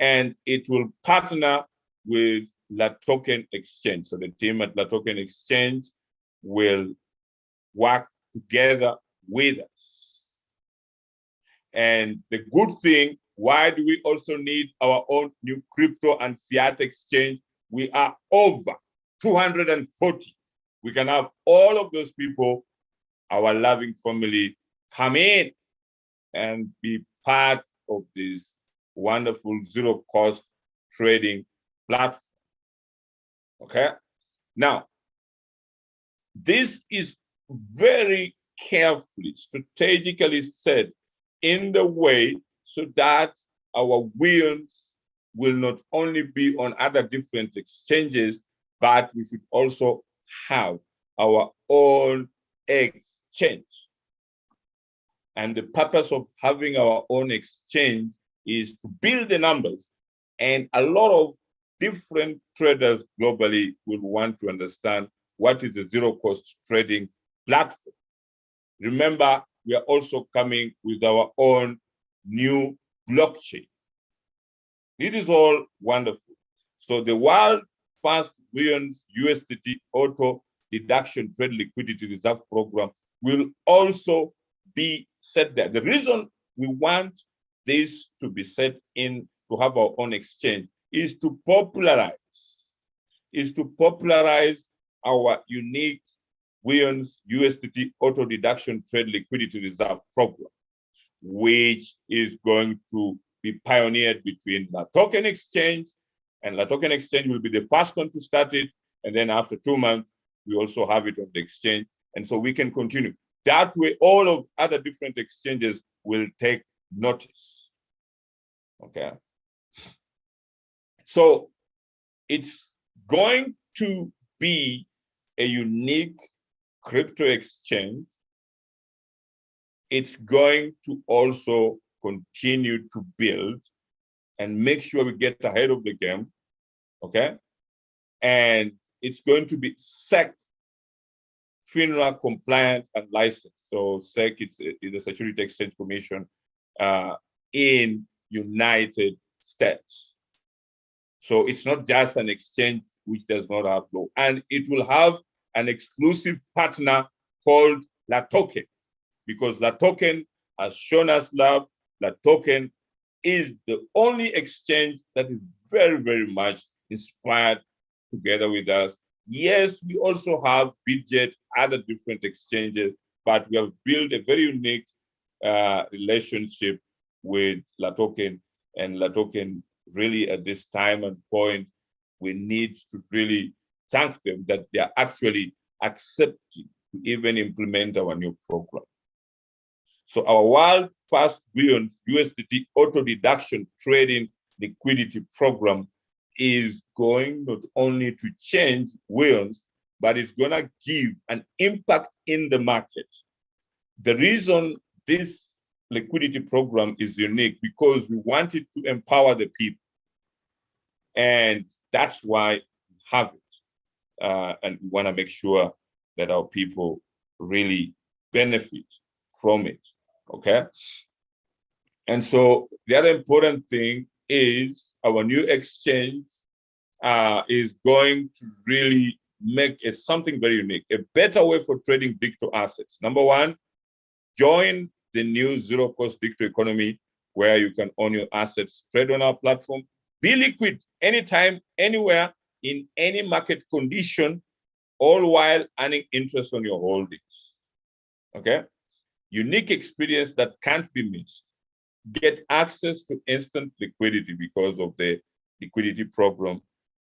And it will partner with La Token Exchange. So the team at La Token Exchange will work together with us. And the good thing, why do we also need our own new crypto and fiat exchange? We are over 240. We can have all of those people, our loving family, come in and be part of this wonderful zero-cost trading platform. Okay? Now, this is very carefully, strategically set in the way so that our Weons will not only be on other different exchanges, but we should also have our own exchange. And the purpose of having our own exchange is to build the numbers. And a lot of different traders globally will want to understand what is the zero-cost trading platform. Remember, we are also coming with our own new blockchain. This is all wonderful. So the world first Weon's USDT auto-deduction trade liquidity reserve program will also be set there. The reason we want this to be set in to have our own exchange is to popularize our unique Weon's USDT auto-deduction trade liquidity reserve program, which is going to be pioneered between La Token Exchange, and La Token Exchange will be the first one to start it. And then after 2 months, we also have it on the exchange. And so we can continue. That way, all of other different exchanges will take notice. Okay. So it's going to be a unique crypto exchange. It's going to also continue to build and make sure we get ahead of the game, okay? And it's going to be SEC, FINRA compliant and licensed. So SEC is the Security Exchange Commission in United States. So it's not just an exchange which does not have law. And it will have an exclusive partner called La Token, because La Token has shown us love. La Token is the only exchange that is very, very much inspired together with us. Yes, we also have Bitget, other different exchanges, but we have built a very unique relationship with La Token, and La Token really at this time and point, we need to really thank them that they are actually accepting to even implement our new program. So our world first Weon's USDT auto-deduction trading liquidity program is going not only to change Weon's, but it's going to give an impact in the market. The reason this liquidity program is unique because we wanted to empower the people. And that's why we have it. And we want to make sure that our people really benefit from it, okay? And so the other important thing is our new exchange is going to really make it something very unique, a better way for trading digital assets. Number one, join the new zero-cost digital economy where you can own your assets, trade on our platform, be liquid anytime, anywhere, in any market condition, all while earning interest on your holdings, okay? Unique experience that can't be missed. Get access to instant liquidity because of the liquidity program.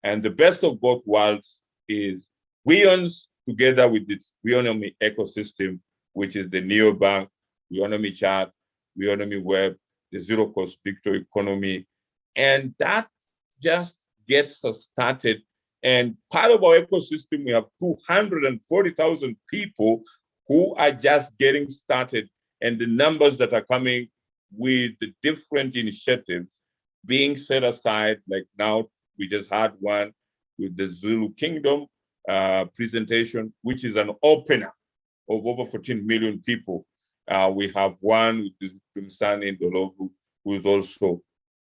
And the best of both worlds is Weon's together with its Weonomy ecosystem, which is the Neobank, Weonomy Chat, Weonomy Web, the zero-cost digital economy. And that just gets us started. And part of our ecosystem, we have 240,000 people who are just getting started, and the numbers that are coming with the different initiatives being set aside. Like now, we just had one with the Zulu Kingdom presentation, which is an opener of over 14 million people. We have one with Dumsani Ndolovu, who is also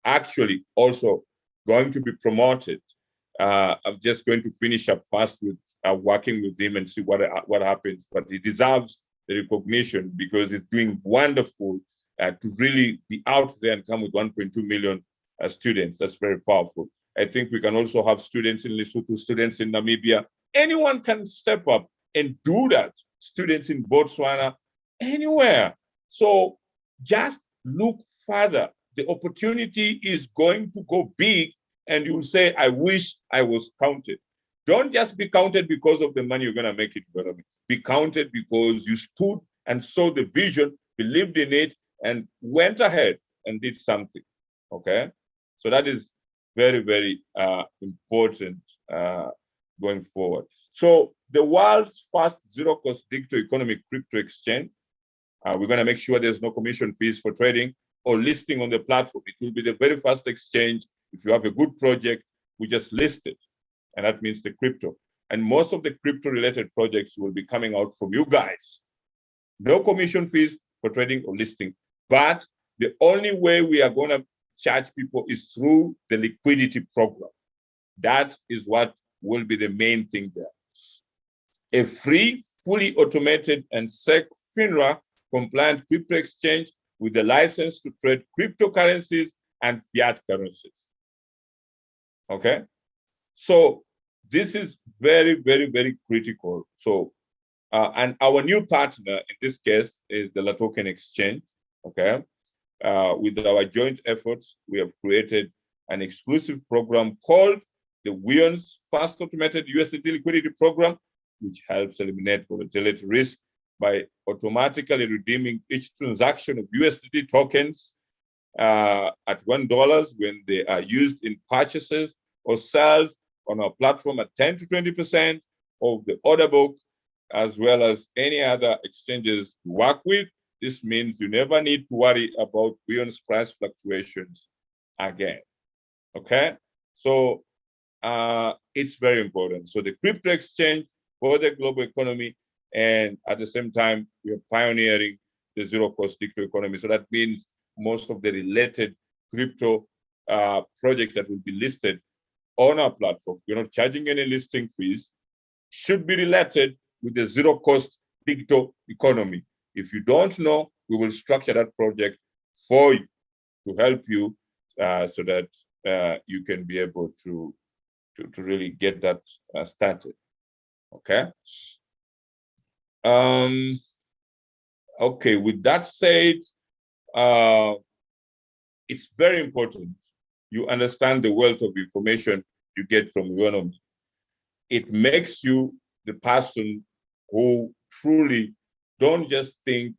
actually also going to be promoted. I'm just going to finish up first with working with him and see what happens, but he deserves the recognition because he's doing wonderful to really be out there and come with 1.2 million students. That's very powerful. I think we can also have students in Lesotho, students in Namibia. Anyone can step up and do that. Students in Botswana, anywhere. So just look further. The opportunity is going to go big, and you'll say, I wish I was counted. Don't just be counted because of the money you're going to make it. Be counted because you stood and saw the vision, believed in it, and went ahead and did something, okay? So that is very, very important going forward. So the world's first zero-cost digital economy crypto exchange, we're going to make sure there's no commission fees for trading or listing on the platform. It will be the very first exchange. If you have a good project, we just list it, and that means the crypto. And most of the crypto-related projects will be coming out from you guys. No commission fees for trading or listing. But the only way we are going to charge people is through the liquidity program. That is what will be the main thing there. A free, fully automated and SEC FINRA compliant crypto exchange with the license to trade cryptocurrencies and fiat currencies. Okay? So this is very, very, very critical. So, and our new partner in this case is the La Token Exchange. Okay? With our joint efforts, we have created an exclusive program called the Weon's Fast Automated USDT Liquidity Program, which helps eliminate volatility risk by automatically redeeming each transaction of USDT tokens at $1 when they are used in purchases or sales on our platform at 10 to 20% of the order book, as well as any other exchanges we work with. This means you never need to worry about Weon's price fluctuations again. Okay? So it's very important. So the crypto exchange for the global economy, and at the same time, we are pioneering the zero-cost digital economy. So that means most of the related crypto projects that will be listed on our platform, we're not charging any listing fees, should be related with the zero-cost digital economy. If you don't know, we will structure that project for you to help you so that you can be able to really get that started. Okay. Okay, with that said, it's very important you understand the wealth of information you get from Weonomy. It makes you the person who truly don't just think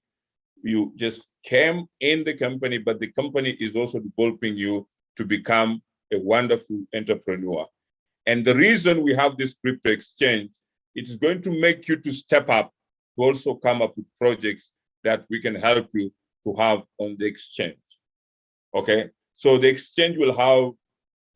you just came in the company, but the company is also developing you to become a wonderful entrepreneur. And the reason we have this crypto exchange, it is going to make you to step up, to also come up with projects that we can help you to have on the exchange. Okay, so the exchange will have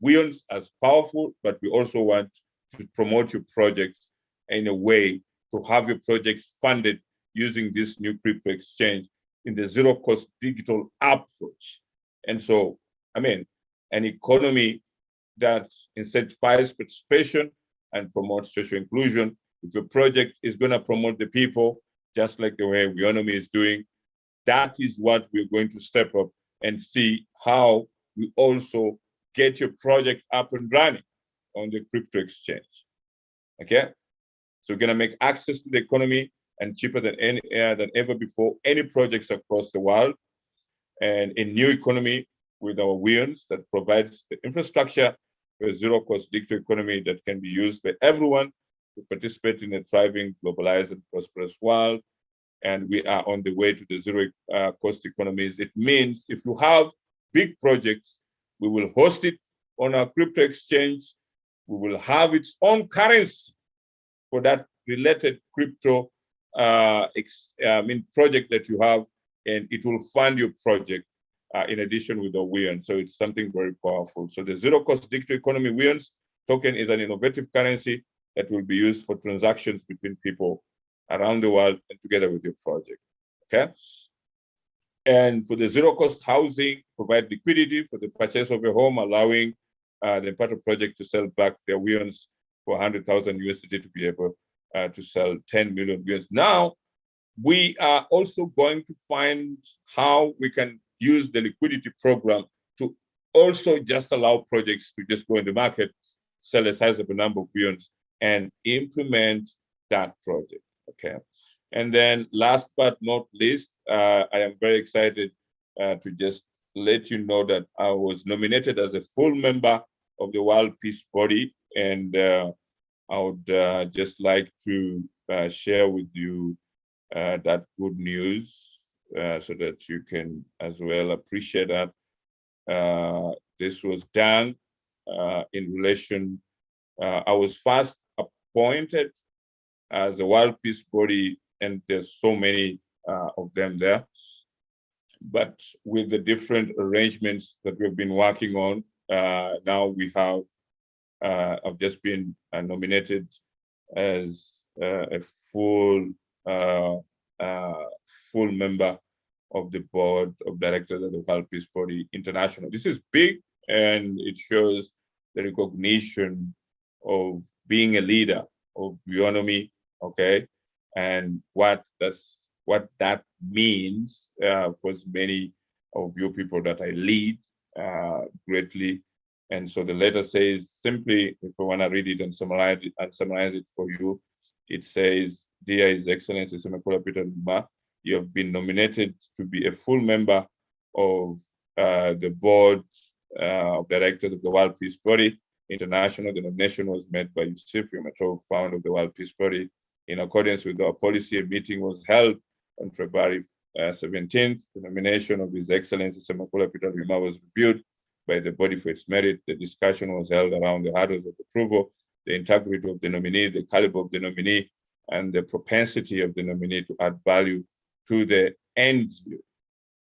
Weons as powerful, but we also want to promote your projects in a way to have your projects funded using this new crypto exchange in the zero-cost digital approach. And so, I mean, an economy that incentivizes participation and promotes social inclusion. If your project is going to promote the people, just like the way Weonomy is doing, that is what we're going to step up and see how we also get your project up and running on the crypto exchange. Okay, so we're going to make access to the economy and cheaper than ever before any projects across the world, and a new economy with our Weons that provides the infrastructure for a zero-cost digital economy that can be used by everyone to participate in a thriving, globalized, and prosperous world. And we are on the way to the zero-cost economies. It means if you have big projects, we will host it on our crypto exchange. We will have its own currency for that related crypto project that you have, and it will fund your project in addition with the Weon. So it's something very powerful. So the zero-cost digital economy Weons token is an innovative currency that will be used for transactions between people around the world and together with your project. Okay. And for the zero-cost housing, provide liquidity for the purchase of a home, allowing the Empato project to sell back their Weons for 100,000 USD to be able to sell 10 million Weons. Now, we are also going to find how we can use the liquidity program to also just allow projects to just go in the market, sell a sizable number of Weons, and implement that project. Okay. And then last but not least, I am very excited to just let you know that I was nominated as a full member of the World Peace Body. And I would just like to share with you that good news so that you can as well appreciate that. This was done in relation, I was first appointed as a World Peace Body, and there's so many of them there. But with the different arrangements that we've been working on, now we have, I've just been nominated as a full full member of the board of directors of the World Peace Party International. This is big, and it shows the recognition of being a leader of Weonomy, okay, and what that means for as many of you people that I lead greatly. And so the letter says simply, if I want to read it and summarize it for you, it says, "Dear His Excellency Semekula Peter Duma, you have been nominated to be a full member of the board of directors of the World Peace Party International. The nomination was made by Yusuf Yomato, founder of the World Peace Party. In accordance with our policy, a meeting was held on February 17th. The nomination of His Excellency Semekula Peter Duma was reviewed by the body for its merit. The discussion was held around the hurdles of approval, the integrity of the nominee, the caliber of the nominee, and the propensity of the nominee to add value to the NGO.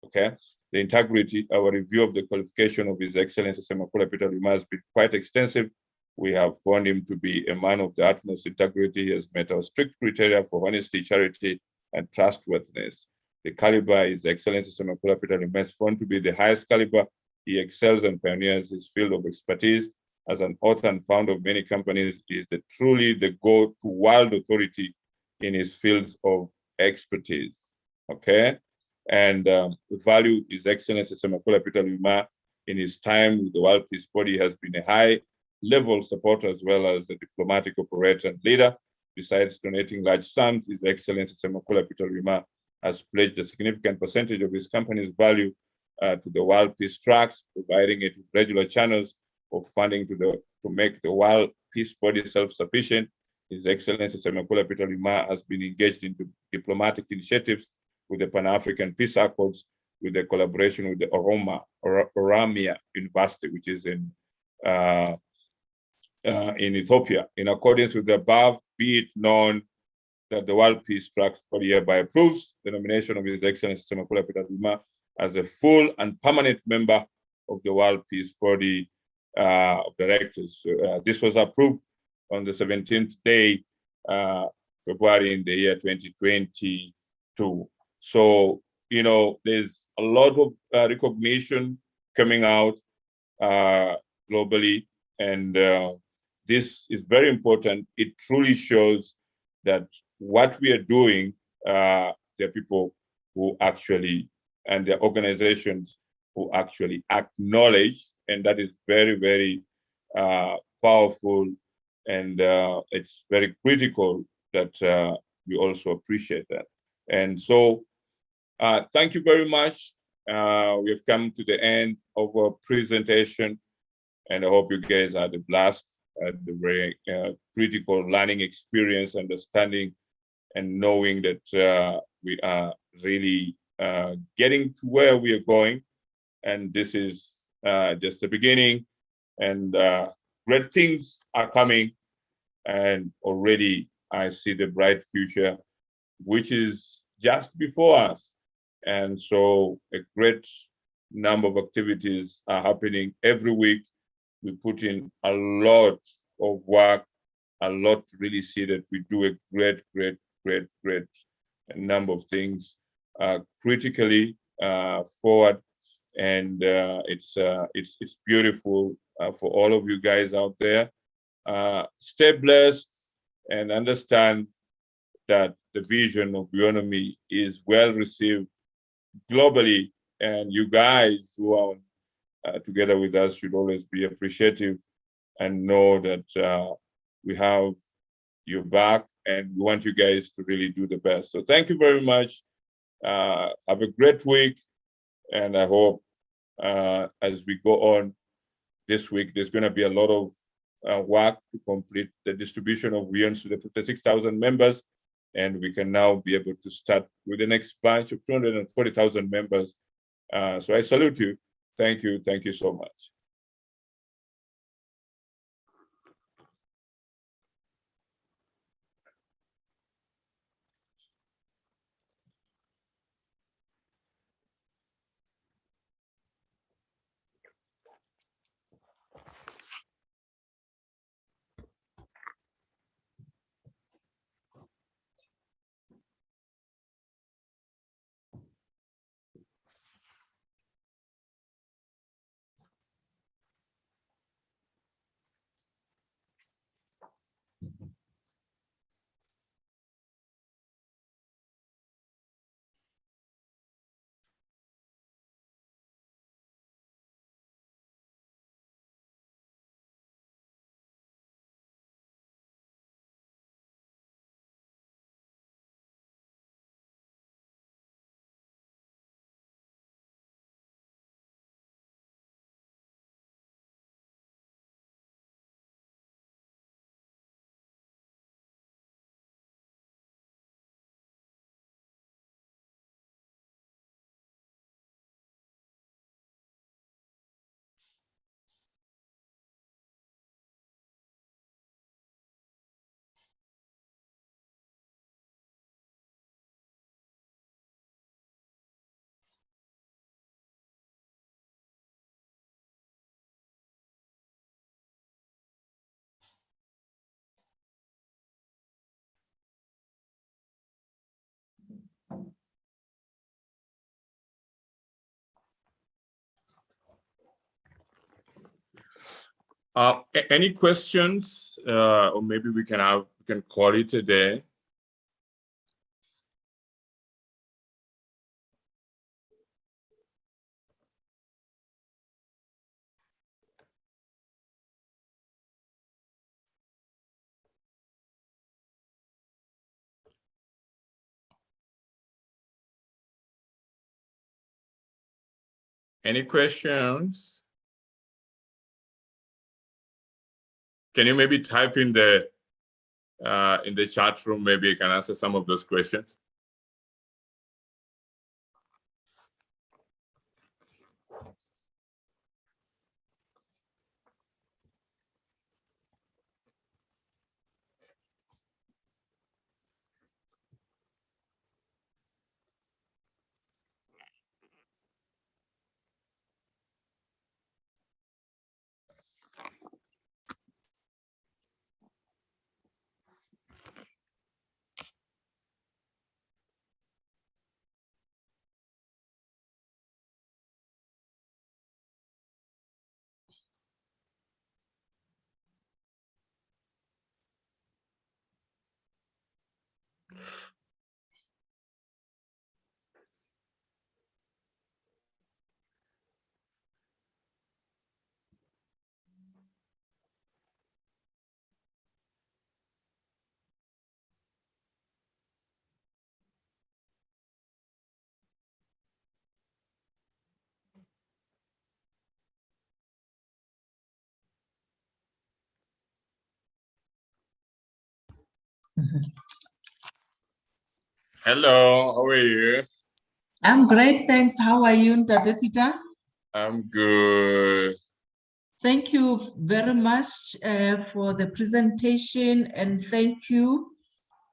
Okay, the integrity, our review of the qualification of His Excellency Semekula Peter Duma has been quite extensive. We have found him to be a man of the utmost integrity. He has met our strict criteria for honesty, charity, and trustworthiness. The caliber His Excellency Semekula Peter Duma is found to be the highest caliber. He excels and pioneers his field of expertise. As an author and founder of many companies, he is truly the go-to world authority in his fields of expertise. Okay, and value His Excellency Semekula Peter Duma in his time with the World Peace Party has been a high-level supporter as well as a diplomatic operator and leader. Besides donating large sums, His Excellency Semekula Peter Duma has pledged a significant percentage of his company's value to the World Peace Tracks, providing it with regular channels of funding to make the World Peace Party self-sufficient. His Excellency Semekula Peter Duma has been engaged in diplomatic initiatives with the Pan-African Peace Accords, with the collaboration with the Oromia University, which is in Ethiopia. In accordance with the above, be it known that the World Peace Tracks Party hereby approves the nomination of His Excellency Semekula Peter Duma as a full and permanent member of the World Peace Party of directors. This was approved on the 17th day, February in the year 2022. So, you know, there's a lot of recognition coming out globally, and this is very important. It truly shows that what we are doing, there are people who actually, and the organizations who actually acknowledge, and that is very, very powerful, and it's very critical that we also appreciate that. And so, thank you very much. We have come to the end of our presentation, and I hope you guys had a blast, the very critical learning experience, understanding and knowing that we are really getting to where we are going. And this is just the beginning, and great things are coming. And already I see the bright future, which is just before us. And so a great number of activities are happening every week. We put in a lot of work, a lot to really see that we do a great number of things critically forward. And it's beautiful for all of you guys out there. Stay blessed and understand that the vision of Weonomy is well received globally, and you guys who are together with us should always be appreciative and know that we have your back, and we want you guys to really do the best. So thank you very much. Have a great week, and I hope as we go on this week, there's going to be a lot of work to complete the distribution of Weons to the 56,000 members, and we can now be able to start with the next batch of 240,000 members. So I salute you. Thank you so much. Any questions, or maybe we can call it a day. Any questions? Can you maybe type in the chat room? Maybe I can answer some of those questions. Hello, how are you? I'm great, thanks. How are you, Ntate Peter? I'm good. Thank you very much for the presentation, and thank you,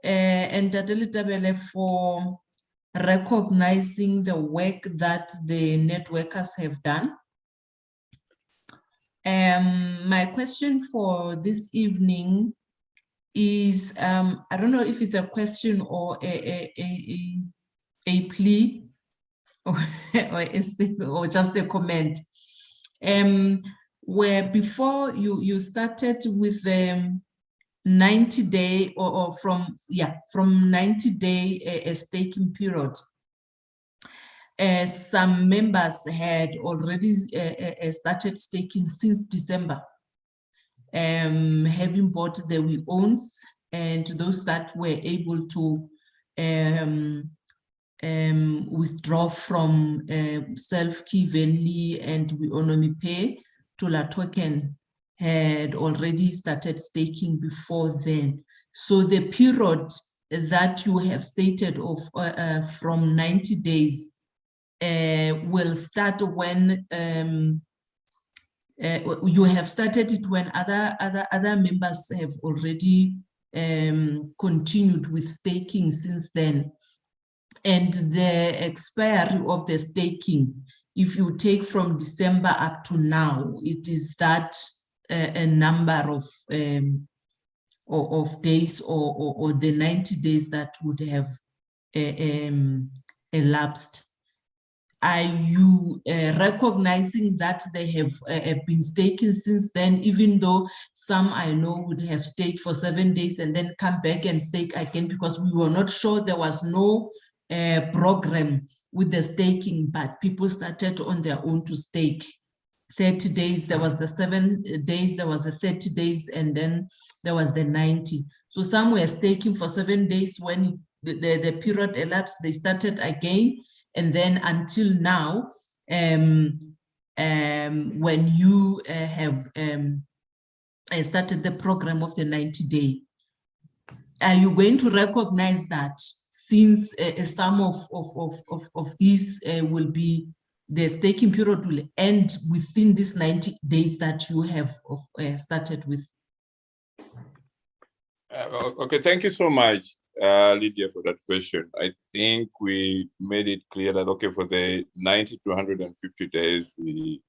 Ntate Litabele, for recognizing the work that the networkers have done. My question for this evening is, I don't know if it's a question or a plea, or just a comment. Where before you started with the 90-day or from 90-day staking period, some members had already started staking since December, having bought the Weowns, and those that were able to withdraw from self-key Venly and Weonomy Pay to La Token had already started staking before then. So the period that you have stated of from 90 days will start when you have started it when other members have already continued with staking since then. And the expiry of the staking, if you take from December up to now, it is that a number of days or the 90 days that would have elapsed. Are you recognizing that they have been staking since then, even though some I know would have stayed for 7 days and then come back and stake again, because we were not sure, there was no program with the staking, but people started on their own to stake. 30 days, there was the 7 days, there was the 30 days, and then there was the 90. So some were staking for 7 days. When the period elapsed, they started again, and then until now, when you have started the program of the 90-day, are you going to recognize that, since some of these will be, the staking period will end within these 90 days that you have started with? Okay, thank you so much, Lydia, for that question. I think we made it clear that, okay, for the 90 to 150 days, we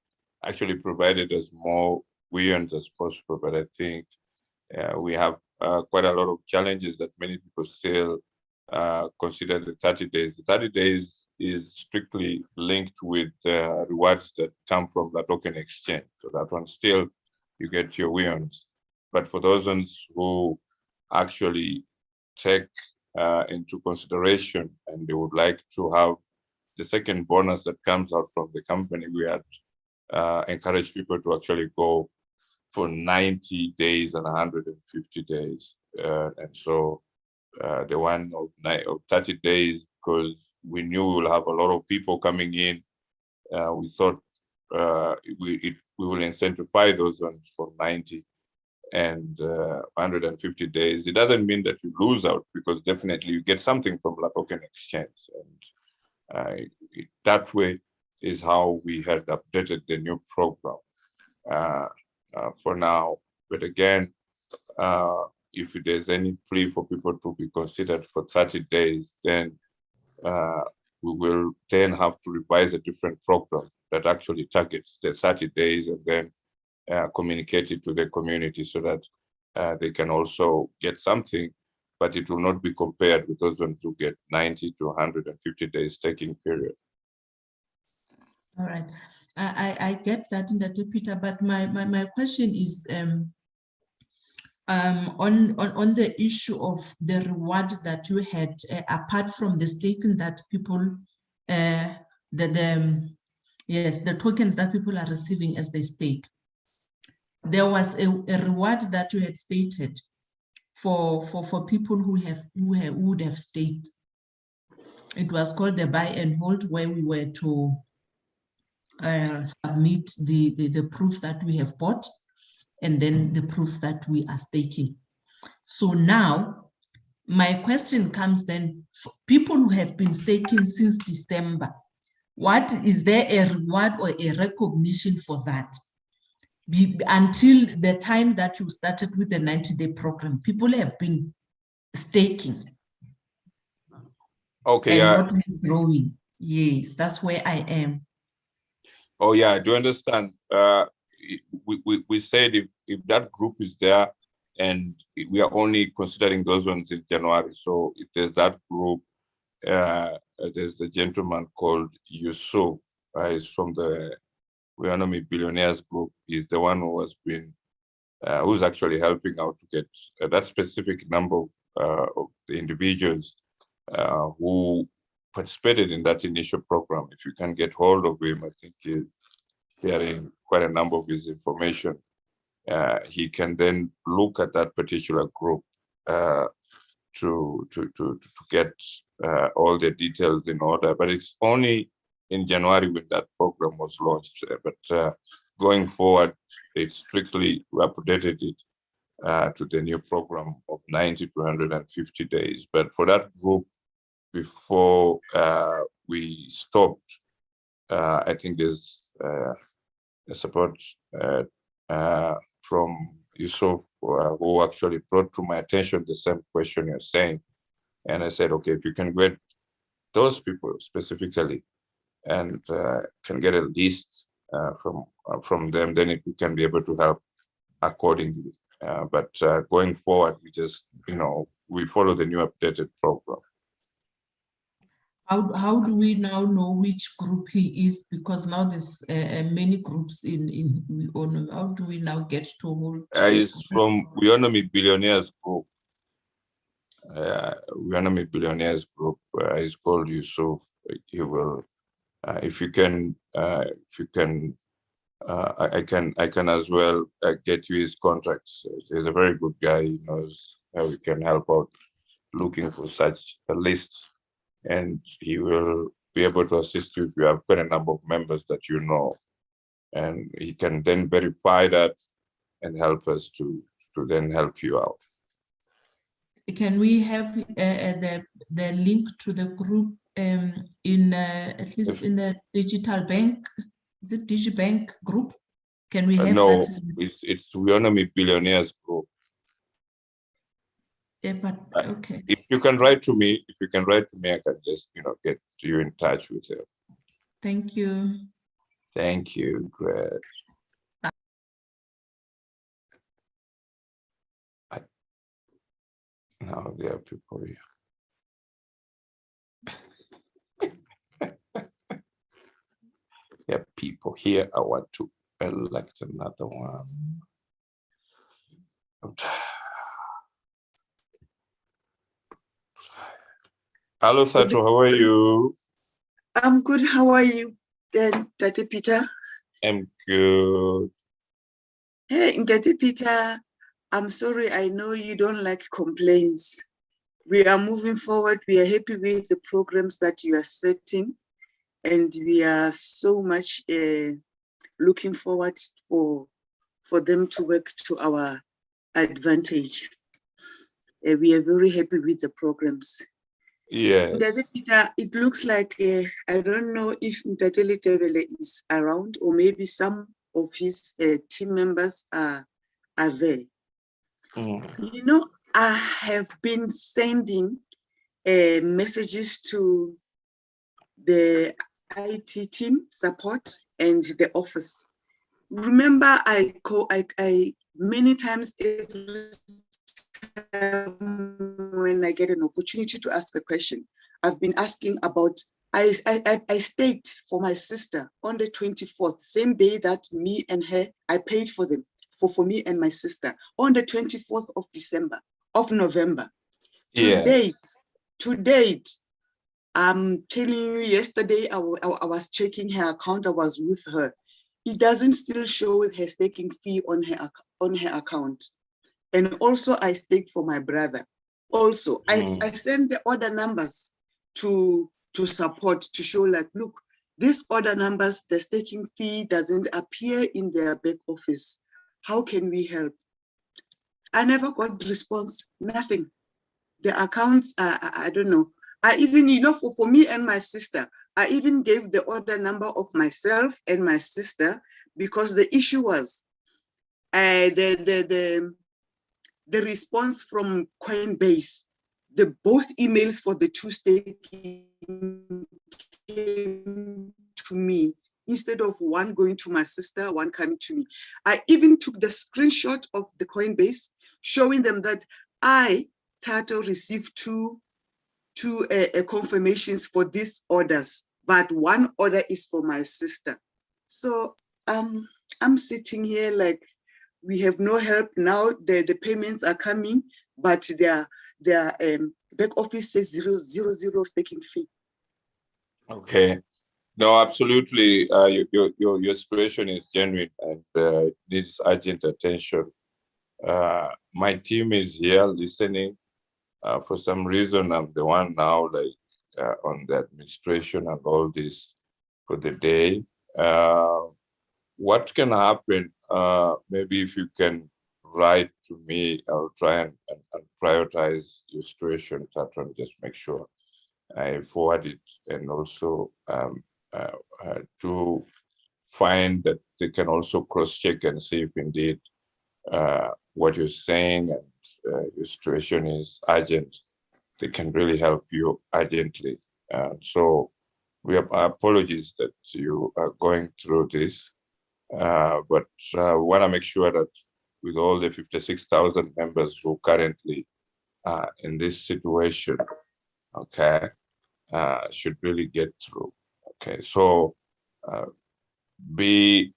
actually provided as more Weons as possible, but I think we have quite a lot of challenges that many people still consider the 30 days. The 30 days is strictly linked with rewards that come from the token exchange. So that one still you get your Weons. But for those ones who actually take into consideration and they would like to have the second bonus that comes out from the company, we had encouraged people to actually go for 90 days and 150 days. And so the one of 30 days, because we knew we will have a lot of people coming in, we thought we will incentivize those ones for 90 and 150 days. It doesn't mean that you lose out, because definitely you get something from La Token Exchange. And that way is how we had updated the new program for now. But again, if there's any plea for people to be considered for 30 days, then we will then have to revise a different program that actually targets the 30 days and then communicate it to the community so that they can also get something, but it will not be compared with those ones who get 90 to 150 days staking period. All right, I get that, Peter, but my question is on the issue of the reward that you had, apart from the staking that people, the tokens that people are receiving as they stake. There was a reward that you had stated for people who would have staked. It was called the buy and hold, where we were to submit the proof that we have bought, and then the proof that we are staking. So now, my question comes then, for people who have been staking since December, what is there a reward or a recognition for that? Until the time that you started with the 90-day program, people have been staking. Okay, and yeah. not withdrawing. Yes, that's where I am. Oh yeah, I do understand. We said if that group is there, and we are only considering those ones in January. So if there's that group, there's the gentleman called Yusuf. He's from the Weonomy Billionaires Group. He's the one who has been, who's actually helping out to get that specific number of the individuals who participated in that initial program. If you can get hold of him, I think he's sharing quite a number of his information. He can then look at that particular group to get all the details in order. But it's only in January when that program was launched. But going forward, it's strictly, we updated it to the new program of 90 to 150 days. But for that group, before we stopped, I think there's a support from Yusuf, who actually brought to my attention the same question you're saying. And I said, okay, if you can get those people specifically and can get a list from them, then we can be able to help accordingly. But going forward, we just, we follow the new updated program. How do we now know which group he is? Because now there's many groups in Weonomy. How do we now get to hold? He's from Weonomy Billionaires Group. Weonomy Billionaires Group. He's called Yusuf. He will, if you can, I can as well get you his contacts. He's a very good guy. He knows how we can help out looking for such a list. And he will be able to assist you if you have quite a number of members that you know. And he can then verify that and help us to then help you out. Can we have the link to the group in at least in the digital bank? Is it DigiBank group? Can we have no, that? it's Weonomy Billionaires Group. Yeah, but okay. If you can write to me, I can just get you in touch with him. Thank you. Thank you, Greg. Now there are people here. There are people here. I want to elect another one. Hello, Sato, how are you? I'm good. How are you, then, Tati Peter? I'm good. Hey, Tati Peter, I'm sorry. I know you don't like complaints. We are moving forward. We are happy with the programs that you are setting, and we are so much looking forward for them to work to our advantage. We are very happy with the programs. Yes. Tati Peter, it looks like I don't know if Ntatele Tebele is around, or maybe some of his team members are there. You know, I have been sending messages to the IT team support and the office. Remember, I many times every time when I get an opportunity to ask a question, I've been asking about. I staked for my sister on the 24th, same day that me and her, I paid for them, for me and my sister, on the 24th of November. Yeah. To date, I'm telling you, yesterday I was checking her account, I was with her. It doesn't still show her staking fee on her account. And also I staked for my brother. Also, I sent the order numbers to support to show like, look, these order numbers, the staking fee doesn't appear in their back office. How can we help? I never got response, nothing. The accounts, I don't know. I even, you know, for me and my sister, I even gave the order number of myself and my sister because the issue was the response from Coinbase, both emails for the two staking came to me instead of one going to my sister, one coming to me. I even took the screenshot of the Coinbase showing them that I, Tato, received two confirmations for these orders, but one order is for my sister. So I'm sitting here like we have no help now. The payments are coming, but their back office says 000 staking fee. Okay. No, absolutely. Your situation is genuine and needs urgent attention. My team is here listening. For some reason, I'm the one now, like on the administration and all this for the day. What can happen? Maybe if you can write to me, I'll try and prioritize your situation, Tato, and just make sure I forward it, and also to find that they can also cross-check and see if indeed what you're saying and your situation is urgent. They can really help you urgently. So we have apologies that you are going through this, but we want to make sure that with all the 56,000 members who currently are in this situation, okay, should really get through. Okay, so be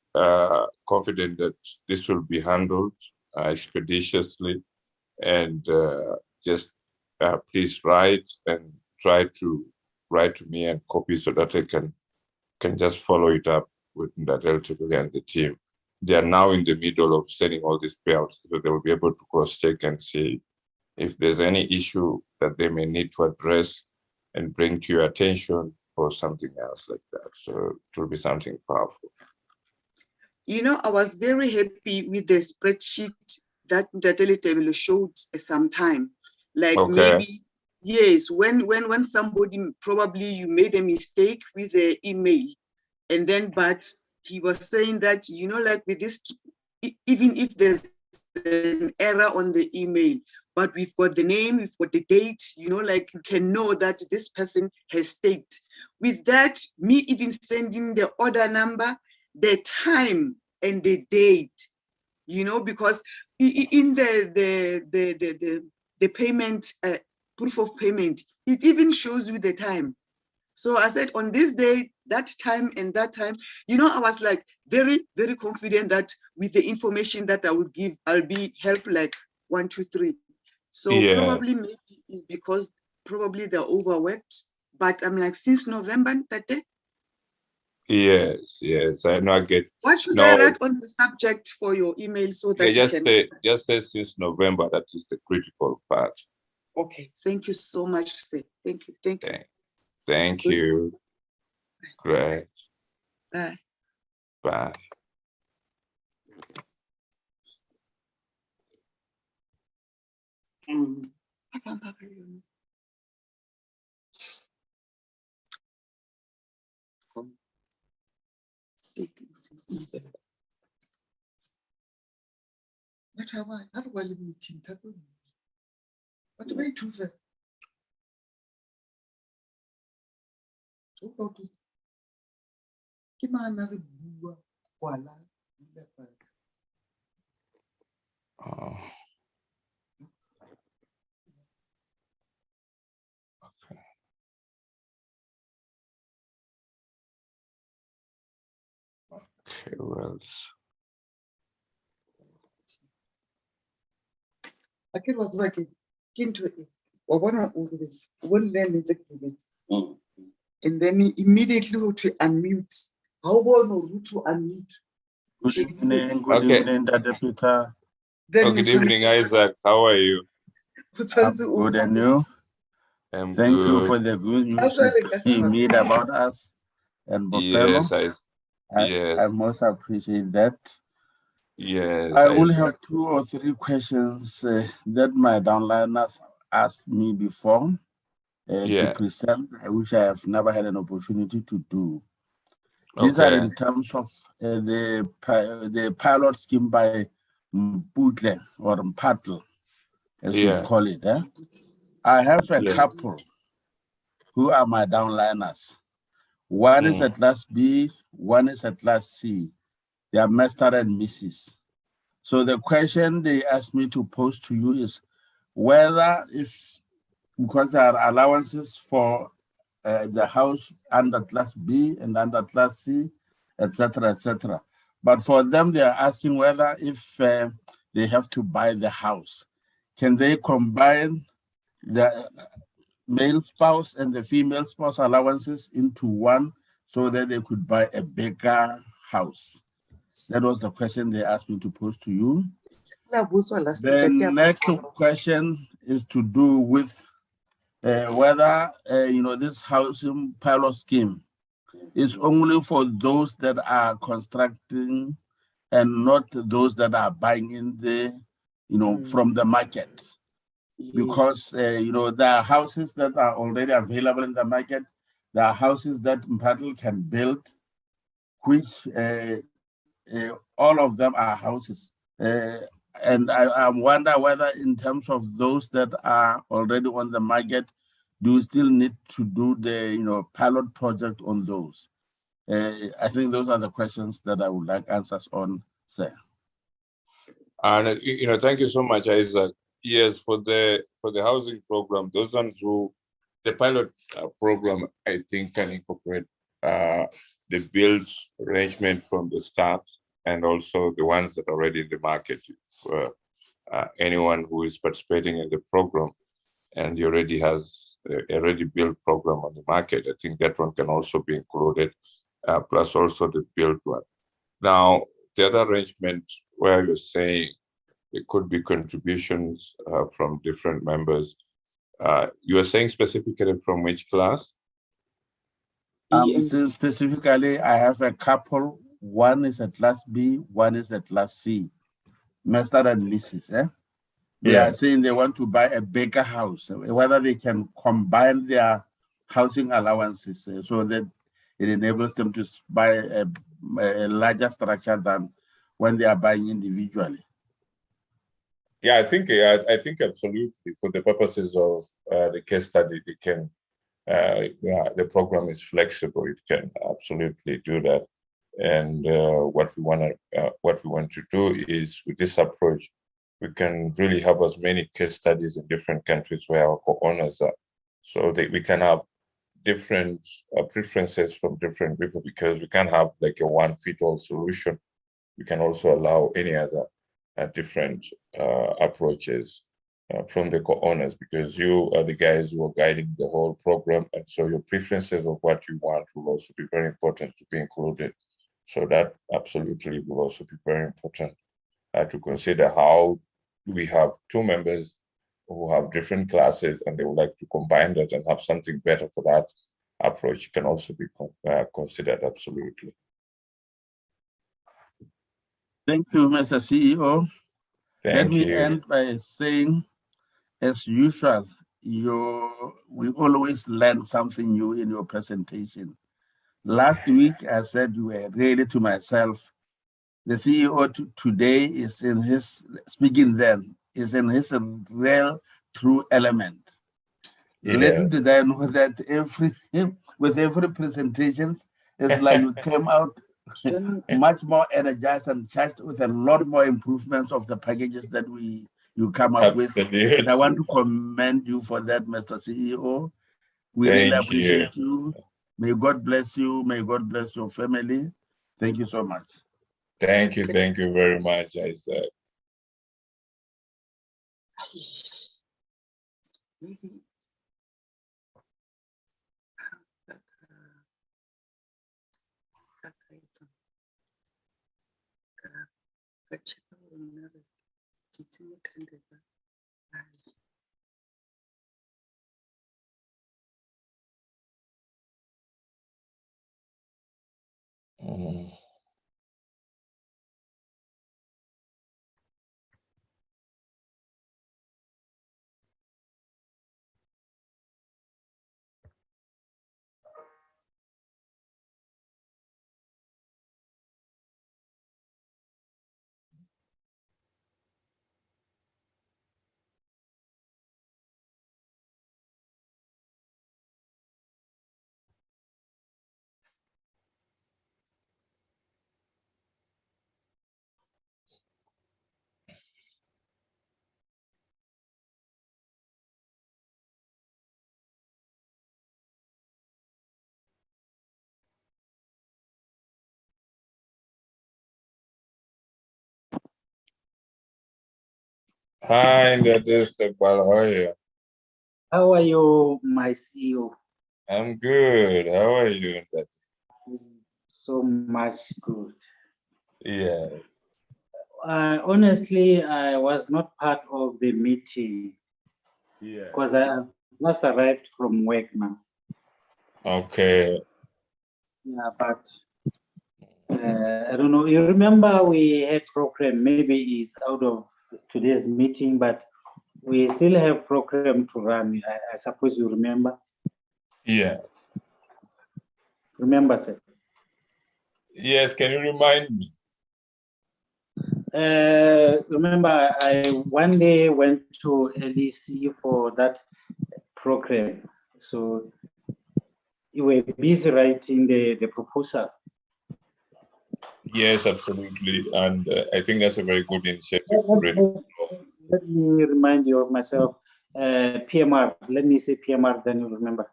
confident that this will be handled expeditiously, and just please write and try to write to me and copy so that I can just follow it up with that LTV and the team. They are now in the middle of sending all these payouts, so they will be able to cross-check and see if there's any issue that they may need to address and bring to your attention, or something else like that. So it will be something powerful. You know, I was very happy with the spreadsheet that Telecom showed some time. Like, okay, maybe, yes, when somebody, probably you made a mistake with the email, and then, but he was saying that, you know, like with this, even if there's an error on the email, but we've got the name, we've got the date, you know, like you can know that this person has staked. With that, me even sending the order number, the time and the date, you know, because in the payment, proof of payment, it even shows you the time. So I said, on this day, that time and that time, you know, I was like very, very confident that with the information that I would give, I'll be helped, like 1, 2, 3. So Yeah. probably maybe it's because probably they're overworked. But I'm like, since November, that day. Yes, yes, I know. I get. What should No, I write on the subject for your email so that yeah, you can? just say since November. That is the critical part. Okay, thank you so much, sir. Thank you, thank you. Thank you. Great. Bye. Bye. What do I do there? Oh. Okay. Okay, well. Akere wa tseba ke ntho e wa bona o robetse o bone le ntse ke robetse and then immediately to unmute how bone to unmute. Good evening, good Okay. evening, Dr. Peter. Then Good evening, Isaac. How are you? I'm good, and you? I'm Thank good. you for the good news you made about us and Buffalo. Yes, yes. I most appreciate that. Yes, I will Isaac. have 2 or 3 questions that my downliners asked me before to present, which I have never had an opportunity to do. These are in terms of the pilot scheme by Mputle or Mpatl, as we call it. I have a couple who are my downliners. One is at class B, one is at class C. They are Mr. and Mrs. So the question they asked me to pose to you is whether because there are allowances for the house under class B and under class C, etc., etc. But for them, they are asking whether if they have to buy the house, can they combine the male spouse and the female spouse allowances into one so that they could buy a bigger house? That was the question they asked me to pose to you. The next question is to do with whether this housing pilot scheme is only for those that are constructing and not those that are buying in the from the market. Because there are houses that are already available in the market. There are houses that Mpatl can build, which all of them are houses. And I wonder whether in terms of those that are already on the market, do you still need to do the pilot project on those? I think those are the questions that I would like answers on, sir. And thank you so much, Isaac. Yes, for the housing program, those ones who the pilot program, I think, can incorporate the build arrangement from the start, and also the ones that are already in the market. Anyone who is participating in the program and he already has a ready build program on the market, I think that one can also be included, plus also the build one. Now, the other arrangement where you're saying it could be contributions from different members, you are saying specifically from which class? Specifically, I have a couple. One is at class B, one is at class C. Mr. and Mrs. They are saying they want to buy a bigger house, whether they can combine their housing allowances so that it enables them to buy a larger structure than when they are buying individually. Yeah, I think absolutely for the purposes of the case study, they can. The program is flexible; it can absolutely do that. And what we want to do is, with this approach, we can really have as many case studies in different countries where our co-owners are, so that we can have different preferences from different people, because we can't have like a one-fit-all solution. We can also allow any other different approaches from the co-owners, because you are the guys who are guiding the whole program, and so your preferences of what you want will also be very important to be included. So that absolutely will also be very important to consider. How do we have two members who have different classes and they would like to combine that and have something better for that approach can also be considered, absolutely. Thank you, Mr. CEO. Let me end by saying, as usual, we always learn something new in your presentation. Last week, I said you were really to myself. The CEO today is in his, speaking then, is in his real true element. Yeah. Little did I know that with every presentation, it's like you came out much more energized and charged with a lot more improvements of the packages that you come up with. And I want to commend you for that, Mr. CEO. We really appreciate you. May God bless you. May God bless your family. Thank you so much. Thank you very much, Isaac. Hi, Ndadista, how are you? How are you, my CEO? I'm good. How are you? So much good. Yeah. Honestly, I was not part of the meeting. Yeah. Because I just arrived from work now. Okay. Yeah, but I don't know. You remember we had program, maybe it's out of today's meeting, but we still have program to run. I suppose you remember? Yes. Remember, sir? Yes, can you remind me? Remember, I one day went to LEC for that program. So you were busy writing the proposal. Yes, absolutely. And I think that's a very good initiative. Let me remind you of myself. PMR, let me say PMR, then you remember.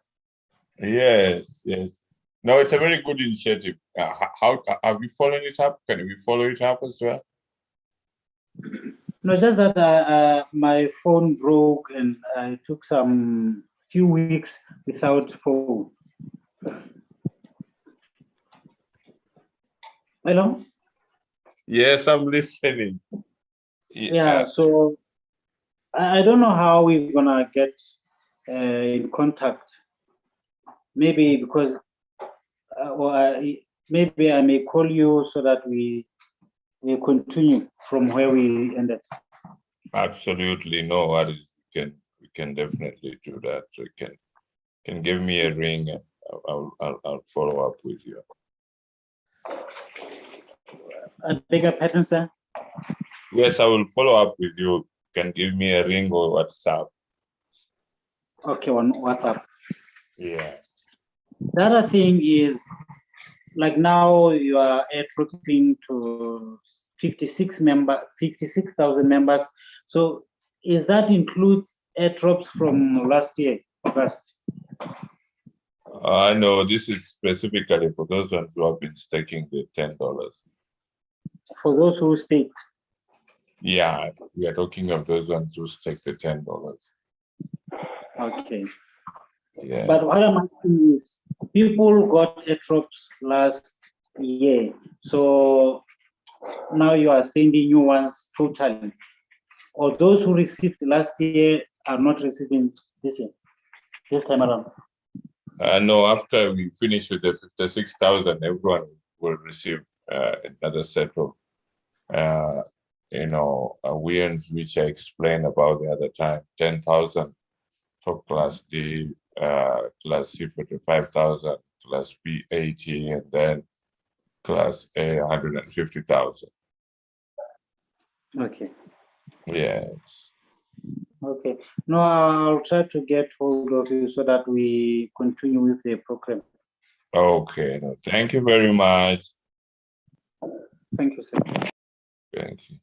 Yes, yes. No, it's a very good initiative. How have you followed it up? Can we follow it up as well? No, just that my phone broke and I took some few weeks without phone. Hello? Yes, I'm listening. Yeah, so I don't know how we're gonna get in contact. Maybe because, maybe I may call you so that we continue from where we ended. Absolutely, no worries. We can definitely do that. So you can give me a ring and I'll follow up with you. I beg your pardon, sir? Yes, I will follow up with you. You can give me a ring or WhatsApp. Okay, on WhatsApp. Yeah. The other thing is, like now you are airdropping to 56,000 members. So is that includes airdrops from last year, August? No, this is specifically for those ones who have been staking the $10. For those who staked? Yeah, we are talking of those ones who stake the $10. Okay. Yeah. But what I'm asking is, people got airdrops last year, so now you are sending new ones totally. Or those who received last year are not receiving this year, this time around? No, after we finish with the 56,000, everyone will receive another set of weans, which I explained about the other time. 10,000 for Class D, Class C 45,000, Class B 80, and then Class A 150,000. Okay. Yes. Okay. No, I'll try to get hold of you so that we continue with the program. Okay. No, thank you very much. Thank you, sir. Thank you.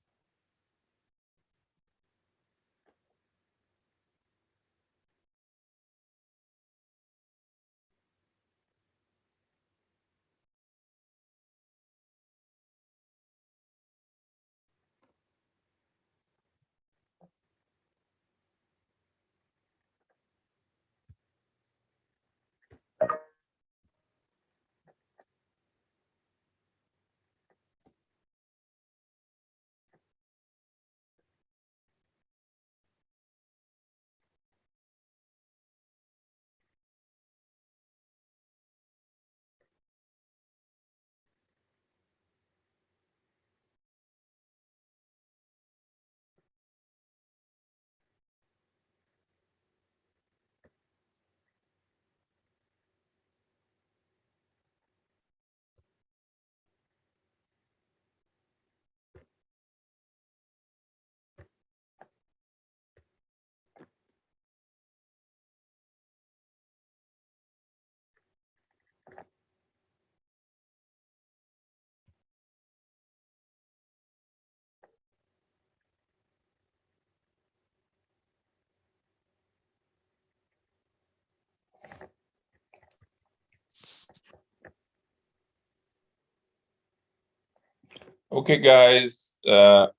Okay, guys, we're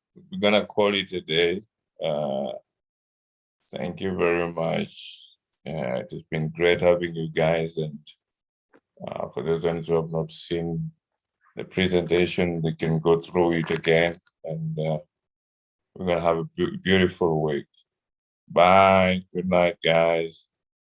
gonna call it a day. Thank you very much. It has been great having you guys, and for those ones who have not seen the presentation, they can go through it again, and we're gonna have a beautiful week. Bye. Good night, guys.